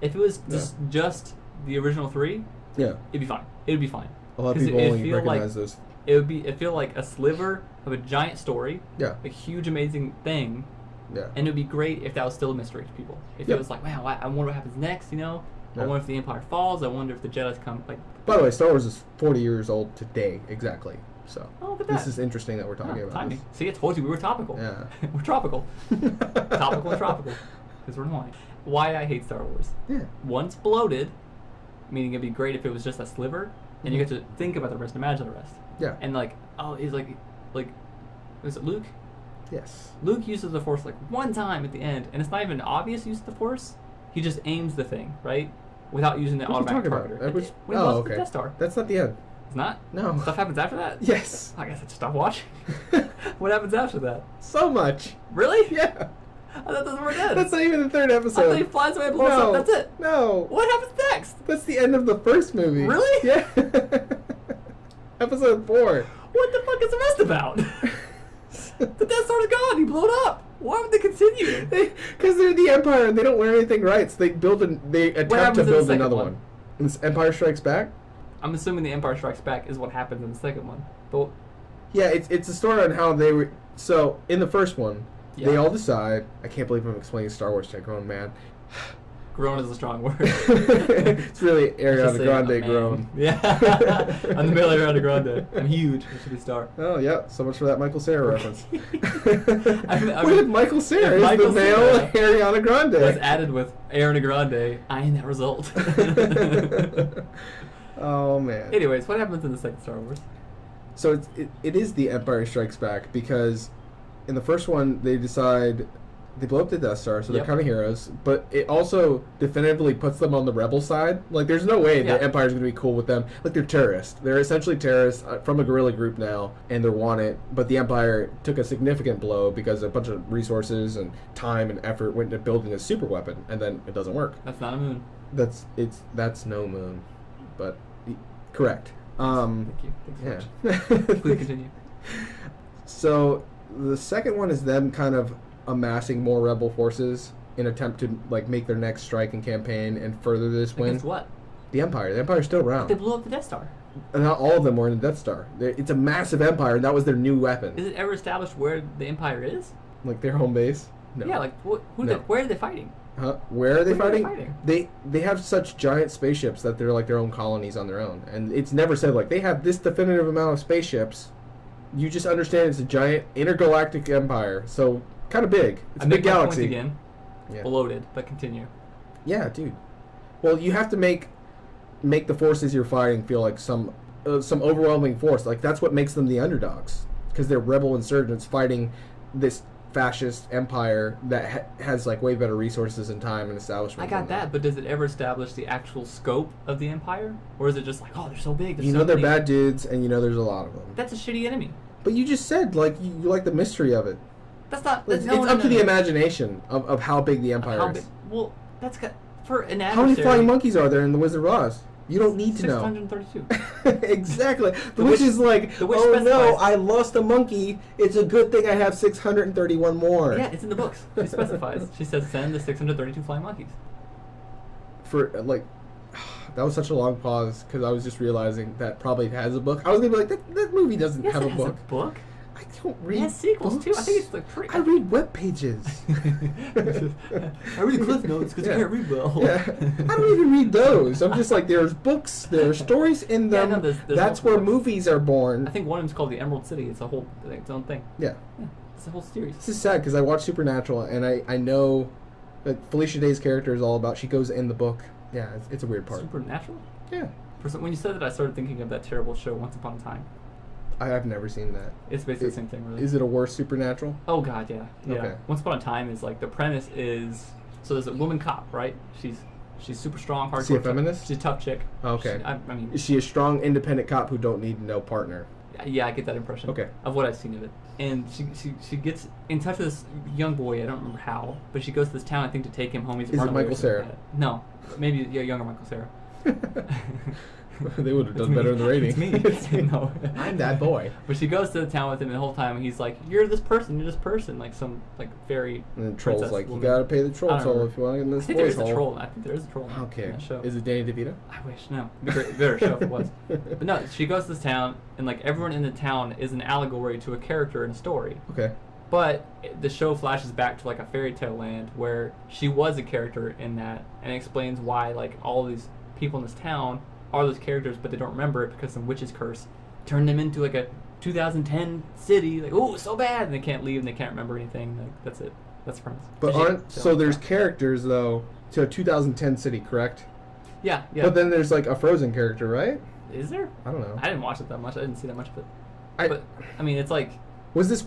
If it was just the original 3, it'd be fine. It'd be fine. A lot of people only recognize those. It'd feel like a sliver of a giant story. Yeah. A huge, amazing thing. Yeah. And it'd be great if that was still a mystery to people. If it was like, wow, I wonder what happens next. I wonder if the Empire falls. I wonder if the Jedi's come. By the way, Star Wars is 40 years old today, exactly. So look at this is interesting that we're talking about timing. this. See, I told you we were topical. Yeah. We're tropical. Topical and tropical. Because we're annoying. Why I hate Star Wars. Yeah. Once bloated, meaning it'd be great if it was just a sliver, and you get to think about the rest, imagine the rest. Yeah. And he's is it Luke? Yes. Luke uses the Force one time at the end, and it's not even obvious use of the Force. He just aims the thing, right? Without using the automatic targeter. That was, when he blows up okay. the Death Star. That's not the end. It's not? No. Stuff happens after that? Yes. I guess I just stopped watching. What happens after that? So much. Really? Yeah. I thought that's where it ends. That's not even the third I episode. thought he flies away and blows up. That's it. No. What happens next? That's the end of the first movie. Really? Yeah. Episode 4. What the fuck is the rest about? The Death Star's gone. He blew it up. Why would they continue? Because they're the Empire and they don't wear anything right, so they attempt to build another one. And Empire Strikes Back? I'm assuming the Empire Strikes Back is what happens in the second one. But yeah, it's a story on how they were. So in the first one, they all decide. I can't believe I'm explaining Star Wars to a grown man. Grown is a strong word. It's really Just Ariana say Grande a man. grown. Yeah. I'm the male Ariana Grande. I'm huge. I should be a star. Oh yeah, so much for that Michael Cera reference. I mean, What if Michael Cera is Michael the male Cera Ariana Grande? was added with Ariana Grande, I ain't that result. Oh man. Anyways, what happens in the second Star Wars? So it is the Empire Strikes Back, because in the first one they decide they blow up the Death Star, so they're Yep. kind of heroes, but it also definitively puts them on the rebel side. Like, there's no way Yeah. the Empire's going to be cool with them. Like, they're terrorists. They're essentially terrorists from a guerrilla group now, and they're wanted, but the Empire took a significant blow because a bunch of resources and time and effort went into building a super weapon, and then it doesn't work. That's not a moon. That's no moon, but correct. Thank you. Thanks so Yeah. much. Please continue. So the second one is them kind of amassing more rebel forces in attempt to like make their next strike and campaign and further this win. Against what? The Empire. The Empire's still around. They blew up the Death Star. And not all of them were in the Death Star. It's a massive empire, and that was their new weapon. Is it ever established where the Empire is? Like their home base. No. Yeah, like No. where are they fighting? Huh? Where are they Where are they fighting? fighting? They have such giant spaceships that they're like their own colonies on their own, and it's never said like they have this definitive amount of spaceships. You just understand it's a giant intergalactic empire, so kind of big. It's I a big make my point galaxy. again. Yeah. Bloated, but continue. Yeah, dude. Well, you have to make the forces you're fighting feel like some overwhelming force. Like that's what makes them the underdogs, because they're rebel insurgents fighting this fascist empire that has like way better resources and time and establishment. I got than them. that, but does it ever establish the actual scope of the Empire? Or is it just like, oh, they're so big, there's You so know they're many. bad dudes, and you know there's a lot of them. That's a shitty enemy. But you just said like you like the mystery of it. That's not... It's, no, it's no, up to no, the no. imagination of how big the Of empire how is. big- Well, that's got... For an adversary... How many flying monkeys are there in the Wizard of Oz? You don't need to know. 632. Exactly. The witch- witch is like, the witch oh no, specifies- I lost a monkey. It's a good thing I have 631 more. Yeah, it's in the books. She specifies. She says send the 632 flying monkeys. For like, that was such a long pause because I was just realizing that probably it has a book. I was gonna be like, that movie doesn't Yes, have it a has book. a book. I don't read. It has sequels too. I think it's books. like pretty... I read web pages. I read the Cliff Notes because Yeah. I can't read well. Yeah, I don't even read those. I'm just like, there's books, there are stories in Yeah, them. no, there's That's multiple where books. movies are born. I think one of them's called the Emerald City. It's a whole, its own thing. Yeah. Yeah, it's a whole series. This is sad because I watch Supernatural and I know that Felicia Day's character is all about. She goes in the book. Yeah, it's a weird part. Supernatural? Yeah, When you said that, I started thinking of that terrible show, Once Upon a Time. I've never seen that. It's basically the same thing, really. Is it a worse Supernatural? Oh god, yeah. Yeah. Okay. Once Upon a Time is like the premise is so there's a woman cop, right? She's super strong, hardcore. Is she a chick. feminist? She's a tough chick. Okay. I mean, Is she a strong, independent cop who don't need no partner? yeah, I get that impression. Okay. Of what I've seen of it. And she gets in touch with this young boy, I don't remember how, but she goes to this town, I think, to take him home. He's a Is it runaway or Michael something Cera? like that. No. Maybe younger Michael Cera. They would have It's done me. better in the rating. It's me. It's me. No. I'm that boy. But she goes to the town with him, and the whole time he's like, "You're this person, like some like fairy." And the troll's princess like, you woman." gotta pay the troll I don't toll remember. if you want to get in I this think there voice is a hole. troll. I think there is a troll. Okay. In that show. Is it Danny DeVito? I wish no. It'd be a better show if it was. But no, she goes to this town, and like everyone in the town is an allegory to a character in a story. Okay. But the show flashes back to like a fairy tale land where she was a character in that, and it explains why like all these people in this town are those characters, but they don't remember it because some witch's curse turned them into like a 2010 city. Like, oh, so bad, and they can't leave and they can't remember anything. Like, that's it. That's the premise. But She- aren't so there's characters though to a 2010 city, correct? Yeah, yeah. But then there's like a Frozen character, right? Is there? I don't know. I didn't watch it that much. I didn't see that much of it. I- But I mean, it's like Was this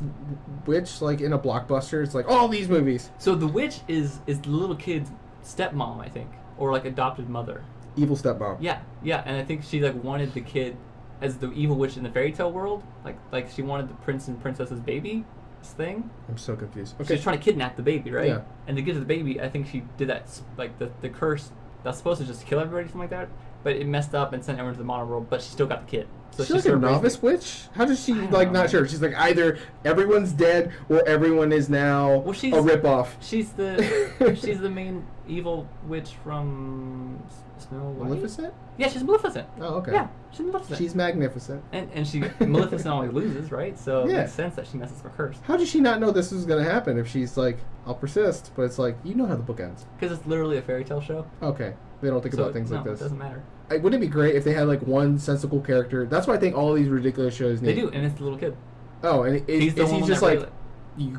witch like in a blockbuster? It's like all these movies. so. The witch is the little kid's stepmom, I think, or like adopted mother. Evil stepmom. Yeah, yeah, and I think she like wanted the kid as the evil witch in the fairy tale world. Like she wanted the prince and princess's baby thing. I'm so confused. She's Okay. trying to kidnap the baby, right? Yeah. And to get to the baby, I think she did that like the curse that's supposed to just kill everybody, something like that. But it messed up and sent everyone to the modern world. But she still got the kid. So She's like a sort of raised novice it. witch? How does she I don't like know. not sure? She's like either everyone's dead or everyone is now Well, she's- a ripoff. She's the main evil witch from Snow White? Maleficent? Yeah, she's Maleficent. Oh, okay. Yeah, she's Maleficent. She's magnificent. and she Maleficent always loses, right? So it Yeah. makes sense that she messes with curse. How did she not know this was gonna happen if she's like, I'll persist, but it's like, you know how the book ends. Because it's literally a fairy tale show. Okay. They don't think So about things like no, this. it doesn't matter. Wouldn't it be great if they had like one sensible character? That's why I think all these ridiculous shows need. They do, and it's the little kid. Oh, and He's the is one he just that like, really-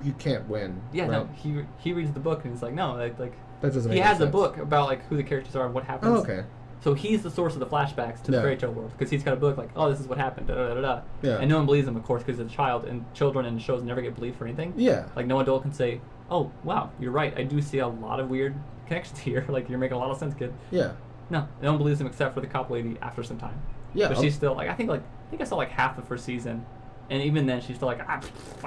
you can't win? Yeah, right? no, he reads the book and he's like, no, like That doesn't he make has any a sense. book about like who the characters are and what happens. Oh, okay. So he's the source of the flashbacks to the Yeah. fairy tale world because he's got a book like, oh, this is what happened, da da da da. Yeah. And no one believes him, of course, because he's a child, and children in shows never get believed for anything. Yeah. Like no adult can say, oh, wow, you're right. I do see a lot of weird connections here. Like you're making a lot of sense, kid. Yeah. No one believes him except for the cop lady after some time. Yeah. But she's still like, I think I saw like half the first season, and even then she's still like, I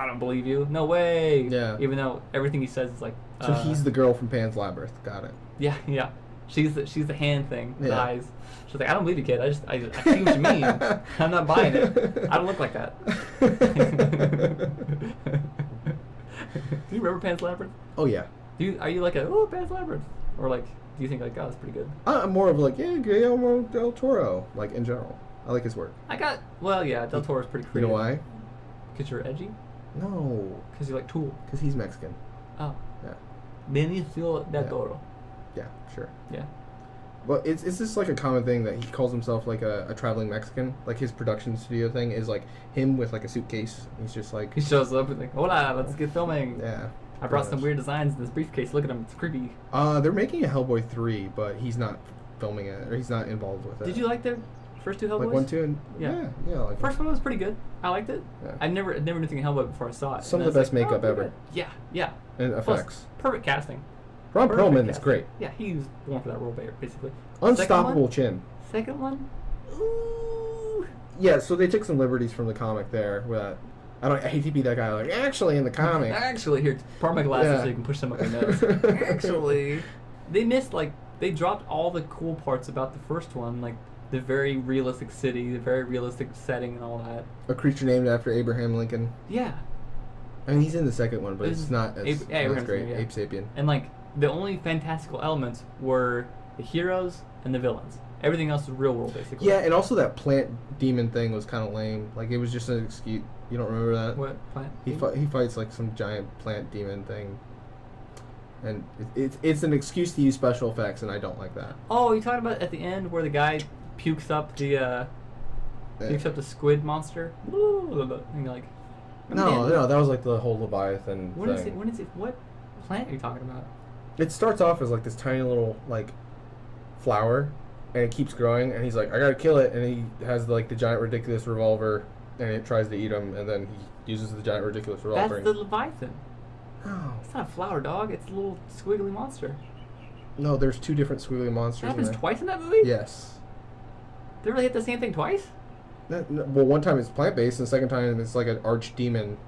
don't believe you. No way. Yeah. Even though everything he says is like. So he's the girl from Pan's Labyrinth. Got it. Yeah, yeah. She's the hand thing, the Yeah. eyes. She's like, I don't believe you, kid. I see what you mean. I'm not buying it. I don't look like that. Do you remember Pan's Labyrinth? Oh yeah. Are you like Pan's Labyrinth, or like do you think like, oh, that's pretty good? I'm more of like, yeah, Guillermo del Toro, like in general. I like his work. Del Toro's pretty You creative. know why? Because you're edgy. No, Because you like Tool. because he's Mexican. Oh. Yeah. Benicio del Yeah. Toro. Yeah, sure. Yeah. But it's just like a common thing that he calls himself like a traveling Mexican. Like his production studio thing is like him with like a suitcase. He's just like, He shows up and like, hola, let's get filming. yeah. I brought some pretty weird designs in this briefcase. Look at him, it's creepy. much. They're making a Hellboy 3, but he's not filming it, or he's not involved with it. Did you like the first two Hellboys? like 1, 2, and Yeah. yeah, like First one was pretty good. I liked it. Yeah. I never knew anything of Hellboy before I saw it. Some And of the I was best like, makeup pretty ever. good. Yeah, yeah. and Plus, effects. perfect casting. Ron Perfect Perlman is casting. great. Yeah, he was born for that role, basically. Unstoppable chin. Second one? Ooh. Yeah, so they took some liberties from the comic there. With I hate to be that guy. Like actually, in the comic, Actually, here, part my glasses Yeah. so you can push them up your nose. Actually, they missed they dropped all the cool parts about the first one, like the very realistic city, the very realistic setting, and all that. a creature named after Abraham Lincoln. Yeah, I mean, he's in the second one, but This it's is not as, Abe- yeah, not as Abraham's great. name, yeah. Ape Sapien. and like the only fantastical elements were the heroes and the villains. Everything else is real world, basically. Yeah, and also that plant demon thing was kind of lame. Like it was just an excuse. You don't remember that? What plant? He fights like some giant plant demon thing, and it's an excuse to use special effects, and I don't like that. Oh, you talking about at the end where the guy pukes up the squid monster? And you're like, No, that was like the whole Leviathan What thing. is it? What plant are you talking about? It starts off as like this tiny little like flower, and it keeps growing. And he's like, I gotta kill it, and he has like the giant ridiculous revolver, and it tries to eat him, and then he uses the giant ridiculous revolver. That's the Leviathan. No, It's not a flower dog. It's a little squiggly monster. no, there's two different squiggly It monsters. happens in there. twice in that movie? Yes. They really hit the same thing twice? Well, one time it's plant based, and the second time it's like an arch demon.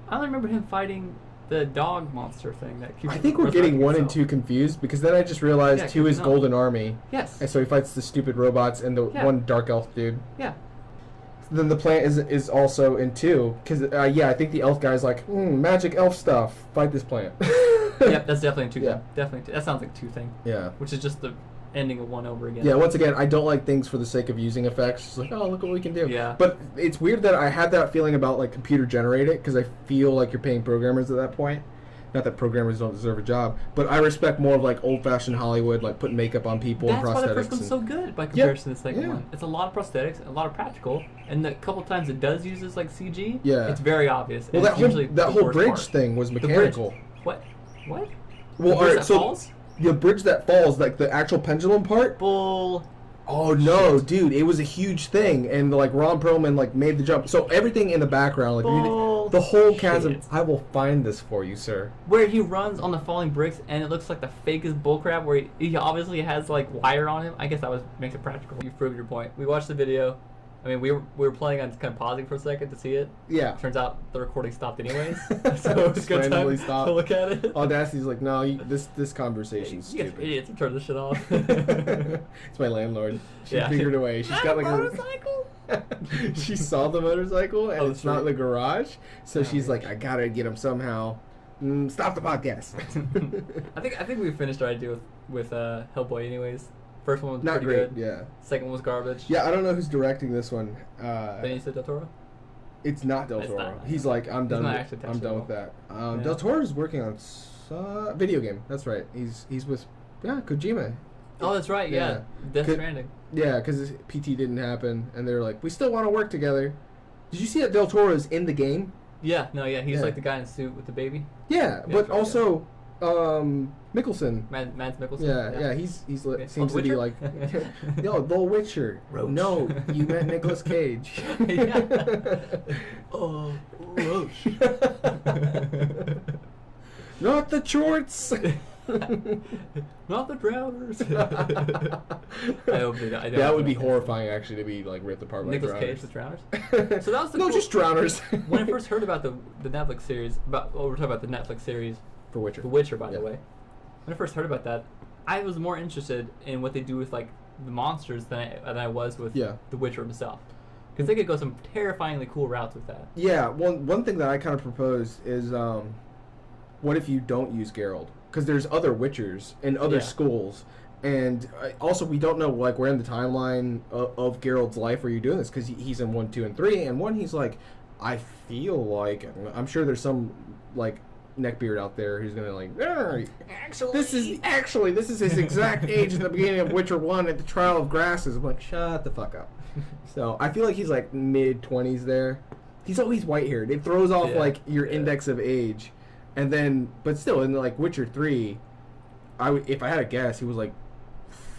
I only remember him fighting the dog monster thing that keeps I think we're getting 1 and 2 confused because then I just realized Yeah, 2 'cause is no. Golden Army, Yes. and so he fights the stupid robots and the Yeah. one dark elf dude. Yeah. Then the plant is also in 2 because I think the elf guy's like magic elf stuff. Fight this plant. Yep, that's definitely a 2 Yeah. thing. Definitely. That sounds like 2 thing. Yeah. Which is just the ending of 1 over again. Yeah, once again, I don't like things for the sake of using effects. Just like, oh, look what we can do. Yeah. But it's weird that I had that feeling about like computer generated because I feel like you're paying programmers at that point. Not that programmers don't deserve a job, but I respect more of like old-fashioned Hollywood, like putting makeup on people That's and prosthetics. why the first one's and- so good by comparison to the second yeah. one. It's a lot of prosthetics, a lot of practical, and the couple times it does uses like CG, Yeah. it's very obvious. Well, and that it's whole usually that the whole worst bridge part. thing was The bridge. mechanical. What? What? Well, The all bridge right, that so falls? the bridge that falls, like the actual pendulum part. Bull. Oh no, dude! It was a huge thing, and like Ron Perlman like made the jump. So everything in the background, like the whole chasm. Bullshit. I will find this for you, sir. Where he runs on the falling bricks and it looks like the fakest bullcrap where he obviously has like wire on him. I guess that makes it practical. You've proved your point. We watched the video. I mean, we were planning on kind of pausing for a second to see it. Yeah. Turns out the recording stopped anyways. So it was a good time Randomly stopped. to look at it. Audacity's like, no, this conversation's You guys are stupid. idiots. Turn this shit off. It's my landlord. She Yeah. figured a way. She's Not got a like motorcycle? she saw the motorcycle and Oh, it's not in the garage, so Oh, she's yeah. like, I gotta get him somehow. Stop the podcast. I think we finished our idea with Hellboy anyways. First one was Not pretty great. good. Yeah. Second one was garbage. Yeah, I don't know who's directing this one. Benicio del Toro. It's not Del It's Toro. not. He's like, I'm He's done. not With, actually I'm done with touching that. Yeah. Del Toro's working on video game. That's right. He's with Kojima. Oh, that's right. Yeah, Yeah. Death Could- Stranding. Yeah, because PT didn't happen, and they're like, we still want to work together. Did you see that Del Toro's in the game? Yeah, no, yeah, he's Yeah. like the guy in the suit with the baby. Yeah, Yeah, but sure, yeah. also Mickelson. Mads Mikkelsen. Yeah, he's Yeah. seems Oh, to be Witcher? like, no, The Witcher. Roach. No, you meant Nicolas Cage. Yeah. Oh, Roach. Not the shorts. Not the drowners. I hope they don't. I don't That would be know. horrifying, actually, to be like ripped apart by Nicolas drowners. Cage, the drowners. So that was the no, cool- just drowners. When I first heard about the Netflix series, we're talking about the Netflix series, For Witcher. The Witcher, by Yeah. the way. When I first heard about that, I was more interested in what they do with like the monsters than I was with Yeah. The Witcher himself, because they could go some terrifyingly cool routes with that. Yeah, one thing that I kind of proposed is, what if you don't use Geralt? Because there's other Witchers in other Yeah. schools, and also we don't know like where in the timeline of Geralt's life are you doing this? Because he's in 1, 2, and 3, and 1 he's like, I feel like I'm sure there's some like neckbeard out there who's gonna like, this is his exact age at the beginning of Witcher 1 at the Trial of Grasses. I'm like, shut the fuck up. So I feel like he's like mid-20s there. He's always white haired. It throws off Yeah, like your yeah. index of age, and then but still in like Witcher 3, if I had to guess, he was like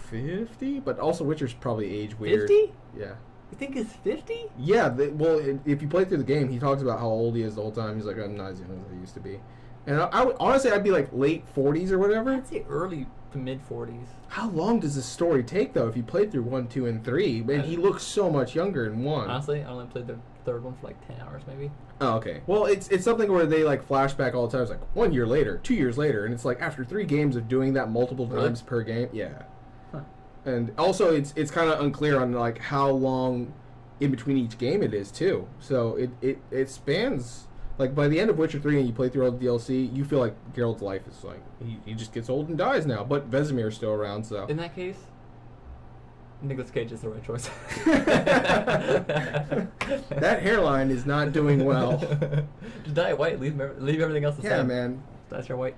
50. But also Witcher's probably age weird. 50? Yeah. You think it's 50? Yeah. If you play through the game, he talks about how old he is the whole time. He's like, I'm not as young as I used to be. And I would honestly, I'd be like late 40s or whatever. I'd say early to mid 40s. How long does this story take though? If you played through 1, 2, and 3, and he looks so much younger in 1. Honestly, I only played the third one for like 10 hours maybe. Oh, okay. Well, it's something where they like flashback all the time. It's like 1 year later, 2 years later, and it's like after 3 games of doing that multiple Really? times per game. Yeah. Huh. And also, it's kind of unclear on like how long in between each game it is too. So it spans. Like by the end of Witcher 3 and you play through all the DLC, you feel like Geralt's life is like he just gets old and dies now. But Vesemir's still around, so. In that case, Nicolas Cage is the right choice. That hairline is not doing well. Just dye it white. Leave everything else the Yeah, same. man. That's your white.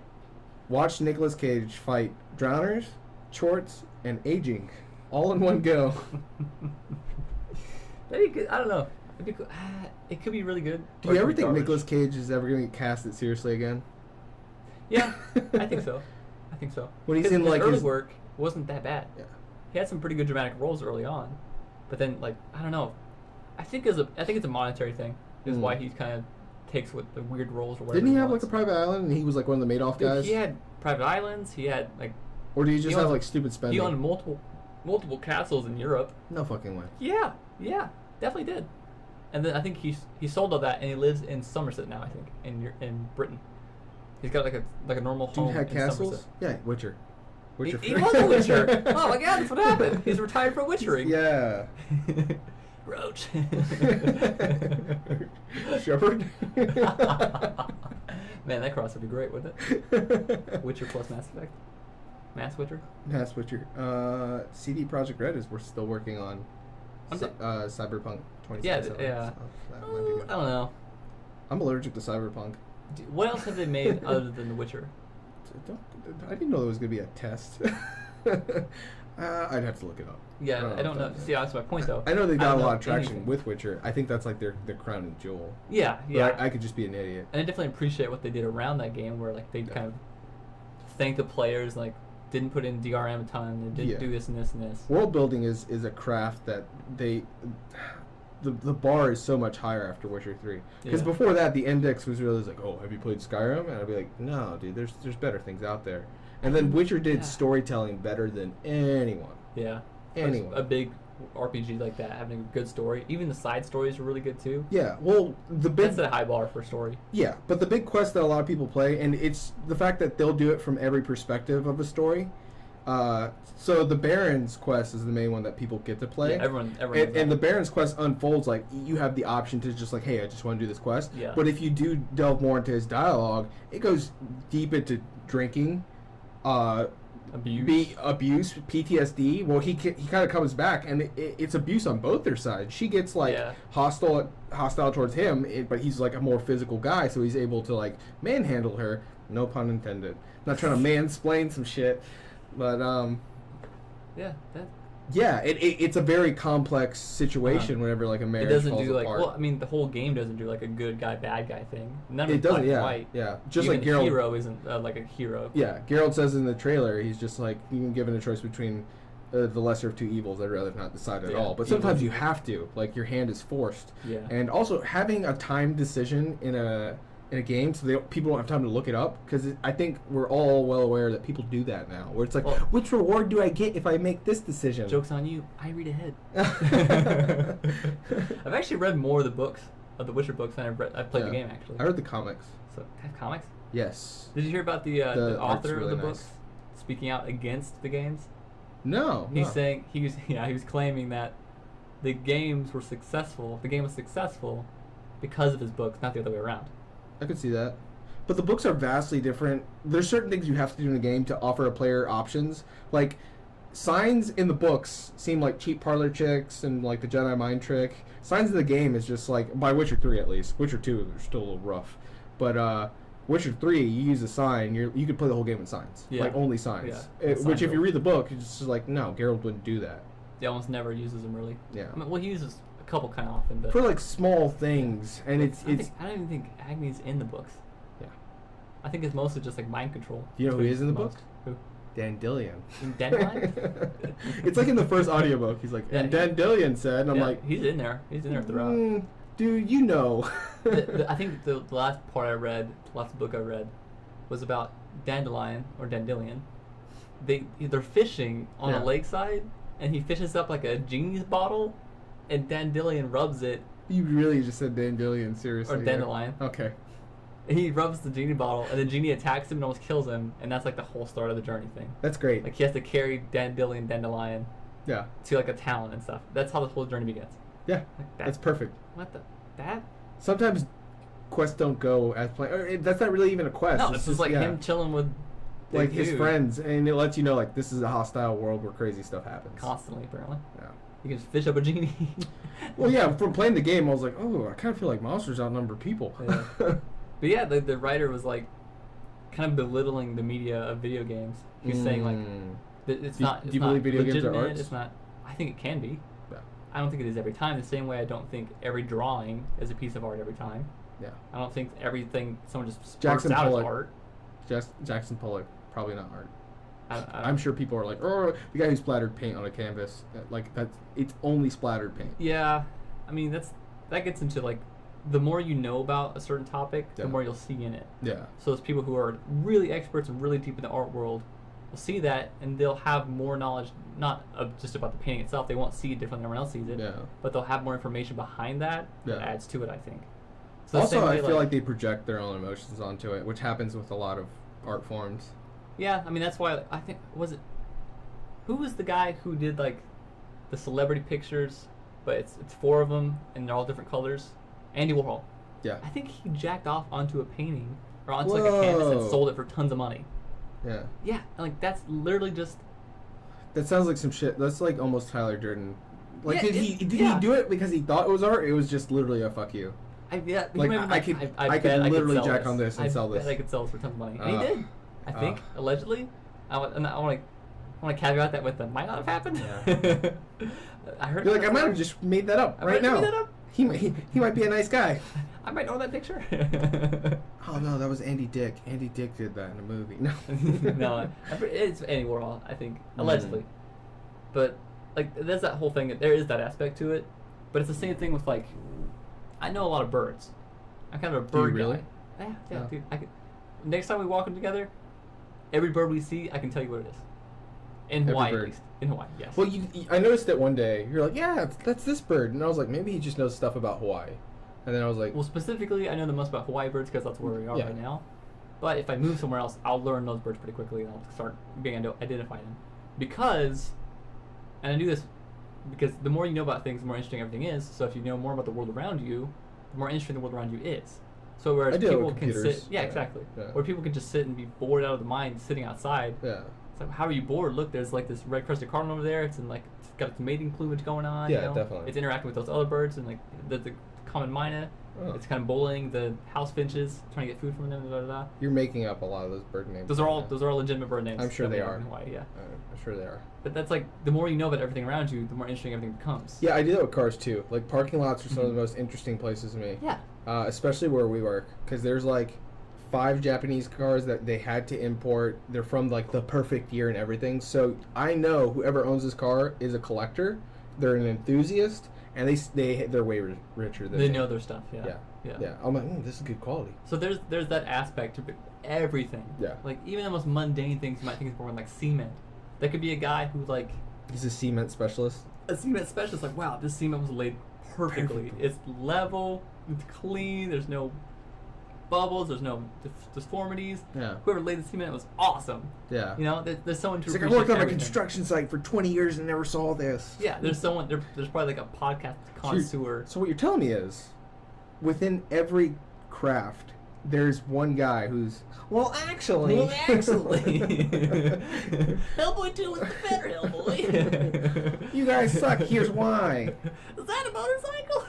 Watch Nicolas Cage fight drowners, shorts, and aging all in one go. That'd be good. I don't know. It'd be cool. It could be really good. Do or you it ever could be think garbage. Nicolas Cage is ever going to get casted seriously again? Yeah, I think so. I think so. When he's 'Cause in, like, early his- work wasn't that bad. Yeah. He had some pretty good dramatic roles early on, but then like I don't know. I think it's a monetary thing. Is Mm. why he kind of takes with the weird roles or whatever. Didn't he have like wants. a private island and he was like one of the Madoff Dude, guys? he had private islands. He had like Or did he just he have owned- like stupid spending? he owned multiple castles in Europe. No fucking way. Yeah, definitely did. And then I think he sold all that and he lives in Somerset now. I think in Britain. He's got like a normal Dude home had in castles? Somerset. Yeah, Witcher. He Witcher. was a Witcher. Oh my God, that's what happened. He's retired from Witchering. Yeah. Roach. Shepherd. Man, that cross would be great, wouldn't it? Witcher plus Mass Effect. Mass Witcher. Mass Witcher. CD Projekt Red we're still working on Cyberpunk 2077. Yeah, so that might be I good. don't know. I'm allergic to Cyberpunk. What else have they made other than The Witcher? I didn't know there was going to be a test. I'd have to look it up. Yeah, I don't know. See, that's my point though. I know they I got don't a lot know of traction anything. with Witcher. I think that's like their crown and jewel. Yeah, But yeah. I could just be an idiot. And I definitely appreciate what they did around that game, where like they kind of thanked the players, like didn't put in DRM a ton, and didn't Yeah. do this and this and this. World building is a craft that the bar is so much higher after Witcher 3. Because Yeah. before that, the index was really like, oh, have you played Skyrim? And I'd be like, no, dude, there's better things out there. And then Witcher did Yeah. storytelling better than anyone. Yeah. Anyone. A big RPG like that, having a good story. Even the side stories are really good too. Yeah, well, the big That's a high bar for a story. Yeah, but the big quest that a lot of people play, and it's the fact that they'll do it from every perspective of a story. So the Baron's quest is the main one that people get to play. Yeah, everyone And the Baron's quest unfolds like you have the option to just like, hey, I just want to do this quest. Yeah. But if you do delve more into his dialogue, it goes deep into drinking, abuse, PTSD. Well, he kind of comes back, and it's abuse on both their sides. She gets like Yeah. hostile towards him, but he's like a more physical guy, so he's able to like manhandle her. No pun intended. Not trying to mansplain some shit, but Yeah, that yeah, it's a very complex situation whenever like a it marriage doesn't falls do like apart. well, I mean the whole game doesn't do like a good guy bad guy thing. None of It it's black doesn't, and yeah, white. yeah. Just Even like Geralt. hero isn't like a hero. Yeah, Geralt says in the trailer, he's just like, you can given a choice between the lesser of two evils. I'd rather not decide at Yeah, all. But evil. sometimes you have to. Like, your hand is forced. Yeah. And also, having a timed decision in a game so people don't have time to look it up, because I think we're all well aware that people do that now, where it's like, Well, which reward do I get if I make this decision? Joke's on you. I read ahead. I've actually read more of the books, of the Witcher books, than I've played the Yeah. game actually. I read the comics. So, have comics? Yes. Did you hear about the art's author really of the nice. books speaking out against the games? No. He's no. saying he was claiming that the games were successful. The game was successful because of his books, not the other way around. I could see that. But the books are vastly different. There's certain things you have to do in a game to offer a player options. Like, signs in the books seem like cheap parlor chicks and like the Jedi mind trick. Signs in the game is just like, by Witcher 3 at least. Witcher 2, they're still a little rough. But Witcher 3, you use a sign, you could play the whole game with signs. Yeah. Like, only signs. Yeah. Which, Signs if you are- read the book, it's just like, no, Geralt wouldn't do that. He almost never uses them really. Yeah. I mean, well, he uses a couple kind of often, but For like small things, and it's I don't even think Agni's in the books. Yeah. I think it's mostly just like mind control. You know That's who what is in the most. book? Who? Dandelion. Dandelion? It's like in the first audiobook. He's like, Yeah, and Dandelion said, and I'm Yeah, like, he's in there. He's in there throughout. Dude, you know. I think the last part I read, last book I read, was about Dandelion or Dandelion. They're fishing on Yeah. a lakeside, and he fishes up like a genie's bottle, and Dandelion rubs it. You really just said Dandelion, seriously. Or Dandelion. Okay. And he rubs the genie bottle, and the genie attacks him and almost kills him, and that's like the whole start of the journey thing. That's great. Like he has to carry Dandelion Yeah. to like a town and stuff. That's how the whole journey begins. Yeah. Like That's perfect. What the that? Sometimes quests don't go as planned. Or that's not really even a quest. No, it's just like yeah, him chilling with like the his dude friends, and it lets you know like this is a hostile world where crazy stuff happens. constantly. Apparently, Yeah. you can just fish up a genie. Well, yeah. From playing the game, I was like, oh, I kind of feel like monsters outnumber people. Yeah. But yeah, the writer was like kind of belittling the media of video games. He was saying like that it's Do- not. do It's you not believe video games are legitimate, arts? It's not. I think it can be. Yeah. I don't think it is every time. The same way I don't think every drawing is a piece of art every time. Yeah. I don't think everything someone just spurts Jackson out Pollock. is art. Jackson Pollock, probably not art. I I'm sure people are like, oh, the guy who splattered paint on a canvas, like that's it's only splattered paint. Yeah, I mean that gets into like the more you know about a certain topic, Yeah. the more you'll see in it. Yeah. So those people who are really experts and really deep in the art world will see that, and they'll have more knowledge, not of just about the painting itself. They won't see it different than everyone else sees it. Yeah. But they'll have more information behind that that Yeah. adds to it, I think. So the Also, same I way, feel like they project their own emotions onto it, which happens with a lot of art forms. yeah, I mean that's why I think who was the guy who did like the celebrity pictures, but it's 4 of them and they're all different colors. Andy Warhol. Yeah. I think he jacked off onto a painting or onto like a canvas and Whoa. sold it for tons of money. Yeah. Yeah, and, like that's literally just That sounds like some shit. That's like almost Tyler Durden. Like, Yeah, did he yeah. do it because he thought it was art? It was just literally a fuck you. yeah. he Like, might have I been could- I I could bet I literally sell jack on this and I sell bet this. I could sell this for tons of money, and he did. I think Uh. allegedly. I want to caveat that with the might not have happened. Yeah. I heard. You're like, I that might have story. just made that up I right might have now. made that up. He might be a nice guy. I might know that picture. Oh no, that was Andy Dick. Andy Dick did that in a movie. No. No, it's Andy Warhol, I think, allegedly. But like, there's that whole thing. There is that aspect to it, but it's the same thing with like, I know a lot of birds. I'm kind of a Do you bird really? guy. Yeah, Oh. dude. Next time we walk them together, every bird we see, I can tell you what it is. In Every Hawaii, bird. at least. In Hawaii, yes. Well, I noticed that one day. You're like, yeah, that's this bird, and I was like, maybe he just knows stuff about Hawaii. And then I was like, Well, specifically, I know the most about Hawaii birds because that's where we are Yeah. right now. But if I move somewhere else, I'll learn those birds pretty quickly and I'll start being able to identify them. Because, and I do this because the more you know about things, the more interesting everything is. So if you know more about the world around you, the more interesting the world around you is. So whereas I do that people with can sit, computers. yeah, Yeah, exactly. yeah. Where people can just sit and be bored out of the mind sitting outside, yeah. It's like, how are you bored? Look, there's like this red-crested cardinal over there. It's got its mating plumage going on. Yeah, you know? definitely. It's interacting with those other birds and like the common myna. Oh. It's kind of bullying the house finches, trying to get food from them. Blah, blah, blah. You're making up a lot of those bird names. Those are all legitimate bird names. I'm sure that they we have are. in Hawaii, yeah. I'm sure they are. But that's like the more you know about everything around you, the more interesting everything becomes. Yeah, I do that with cars too. Like parking lots are some of the most interesting places to me. Yeah. Especially where we work, because there's like 5 Japanese cars that they had to import. They're from like the perfect year and everything. So I know whoever owns this car is a collector. They're an enthusiast, and they're way richer than They me. know their stuff. Yeah. Yeah. Yeah. Yeah. I'm like, this is good quality. So there's that aspect to everything. Yeah. Like even the most mundane things you might think is boring, like cement. There could be a guy who like He's a cement specialist. a cement specialist. Like, wow, this cement was laid perfectly. It's level. It's clean. There's no bubbles. There's no deformities. Yeah. Whoever laid the cement was awesome. Yeah. You know, there's someone to It's like I appreciate worked on a everything. construction site for 20 years and never saw this. Yeah, there's someone. There's probably like a podcast connoisseur. So what you're telling me is, within every craft, there's one guy who's actually. Hellboy 2 was the better Hellboy. You guys suck. Here's why. Is that a motorcycle?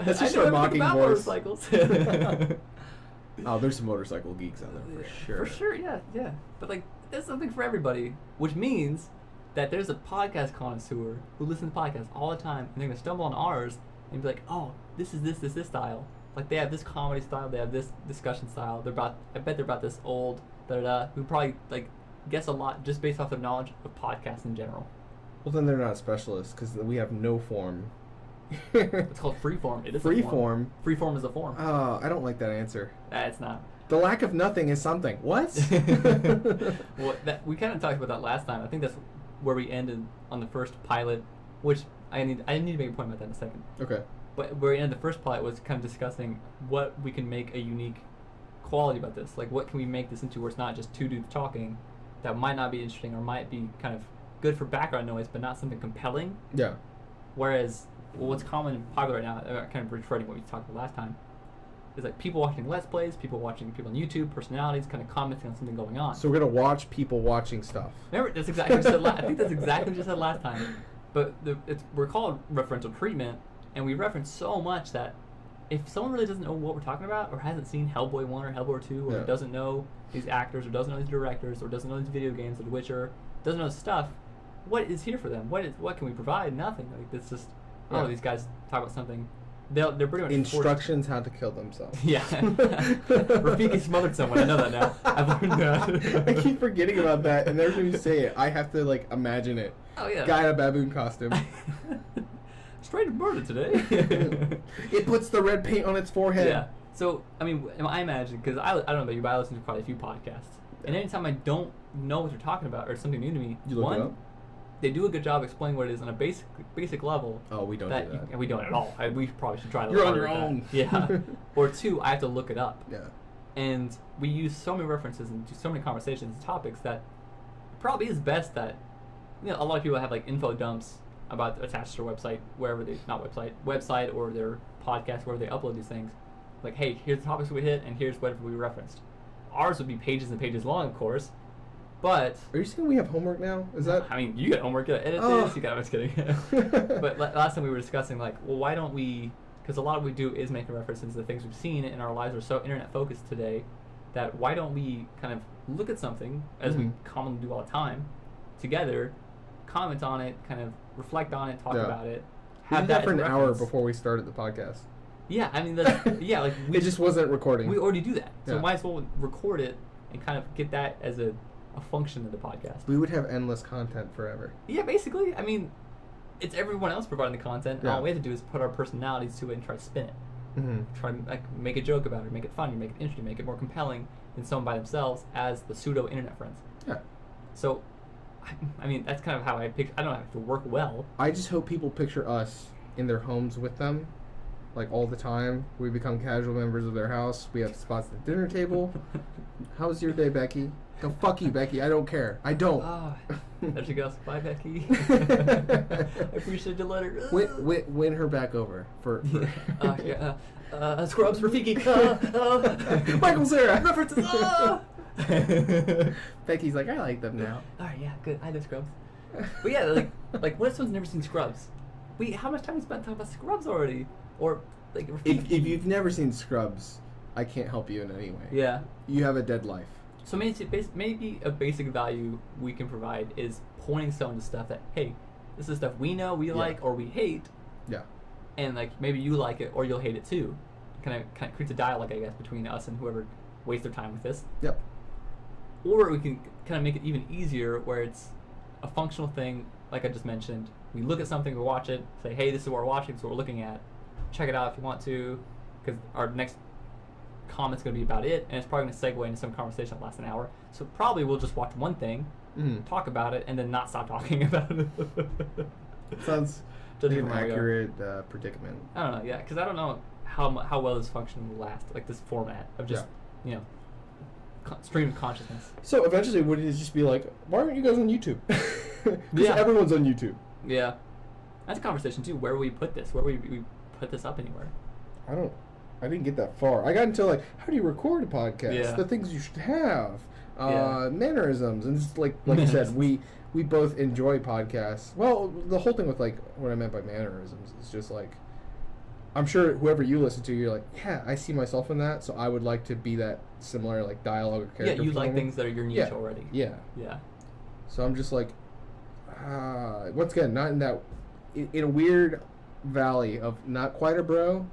That's just I know our everything mocking about voice. motorcycles. Oh, there's some motorcycle geeks out there for sure. For sure, yeah. But like, there's something for everybody, which means that there's a podcast connoisseur who listens to podcasts all the time, and they're gonna stumble on ours and be like, oh, this is this style. Like they have this comedy style, they have this discussion style. I bet they're about this old who probably like guess a lot just based off their knowledge of podcasts in general. Well, then they're not specialists because we have no form. It's called freeform. It is Free a form. form. Freeform is a form. Oh, I don't like that answer. It's not. The lack of nothing is something. What? Well, we kind of talked about that last time. I think that's where we ended on the first pilot, which I need to make a point about that in a second. Okay. But where we ended the first pilot was kind of discussing what we can make a unique quality about this. Like, what can we make this into where it's not just two dudes talking that might not be interesting or might be kind of good for background noise, but not something compelling. Yeah. Whereas, what's common and popular right now, kind of referring to what we talked about last time, is like people watching Let's Plays, people on YouTube, personalities, kind of commenting on something going on. So we're gonna watch people watching stuff. Remember, that's exactly what you said I think that's exactly what you said last time. But we're called referential treatment, and we reference so much that if someone really doesn't know what we're talking about, or hasn't seen Hellboy 1 or Hellboy 2, or Yeah. doesn't know these actors, or doesn't know these directors, or doesn't know these video games, or The Witcher, doesn't know stuff, what is here for them? What can we provide? Nothing. Like, it's just, Yeah. these guys talk about something. They're pretty much Instructions how to kill themselves. Yeah. Rafiki smothered someone. I know that now. I've learned that. I keep forgetting about that, and every time you say it, I have to like imagine it. Oh yeah. Guy in a baboon costume. Straight murder today. It puts the red paint on its forehead. Yeah. So I mean, I imagine, because I don't know about you, but I listen to quite a few podcasts, and anytime I don't know what they're talking about or something new to me, You look it up? they do a good job explaining what it is on a basic level. Oh, we don't do that. And we don't at all. We probably should try to. You're on harder your at that. own. Yeah. Or two, I have to look it up. Yeah. And we use so many references and do so many conversations and topics that it probably is best that, you know, a lot of people have like info dumps about attached to their website, website or their podcast, wherever they upload these things. Like, hey, here's the topics we hit, and here's whatever we referenced. Ours would be pages and pages long, of course, but Are you saying we have homework now? Is that? I mean, you got homework, you got to edit Oh. this, I'm just kidding. But last time we were discussing, like, well, why don't we, because a lot of what we do is making references to the things we've seen, and our lives are so internet focused today, that why don't we kind of look at something, as we commonly do all the time, together, comment on it, kind of reflect on it, talk Yeah. about it, We have did that for as an a hour reference. before we started the podcast. Yeah, I mean, that's, yeah, like, It just wasn't recording. we already do that, so Yeah. might as well record it and kind of get that as a function of the podcast. We would have endless content forever. Yeah, basically. I mean, it's everyone else providing the content. And Yeah. all we have to do is put our personalities to it and try to spin it. Mm-hmm. Try to make a joke about it, make it funny, make it interesting, make it more compelling than someone by themselves as the pseudo internet friends. Yeah. So, I mean, that's kind of how I picture. I don't have to work well. I just hope people picture us in their homes with them, like all the time. We become casual members of their house. We have spots at the dinner table. How's your day, Becky? Go fuck you, Becky. I don't care. I don't. Ah, there she goes. Bye, Becky. I appreciate the letter. Win her back over for Scrubs for Fiki. Michael Cera. References. Becky's like, I like them now. All right, yeah, good. I do Scrubs. But yeah, like what if someone's never seen Scrubs? How much time we spent talking about Scrubs already? Or like If you've never seen Scrubs, I can't help you in any way. yeah. You have a dead life. So maybe a basic value we can provide is pointing someone to stuff that, hey, this is stuff we know, we like, or we hate, Yeah. and like maybe you like it or you'll hate it too. Kind of creates a dialogue, I guess, between us and whoever wastes their time with this. Yep. Or we can kind of make it even easier where it's a functional thing, like I just mentioned. We look at something, we watch it, say, hey, this is what we're watching, this is what we're looking at. Check it out if you want to, because our next comment's going to be about it, and it's probably going to segue into some conversation that lasts an hour. So probably we'll just watch one thing, talk about it, and then not stop talking about it. Sounds like Judging an from where we are. accurate predicament. I don't know, yeah, because I don't know how well this function will last, like this format of just, stream of consciousness. So eventually, would it just be like, why aren't you guys on YouTube? Because Yeah. everyone's on YouTube. Yeah. That's a conversation, too. Where will we put this? Where will we put this up anywhere? I didn't get that far. I got into like, how do you record a podcast? Yeah. The things you should have, Yeah. mannerisms, and it's like you said, we both enjoy podcasts. Well, the whole thing with like what I meant by mannerisms is just like, I'm sure whoever you listen to, you're like, yeah, I see myself in that, so I would like to be that similar like dialogue or character. Yeah, you for like someone. things that are your niche Yeah. already. Yeah. Yeah. So I'm just like, once again, not in that, in a weird valley of not quite a bro,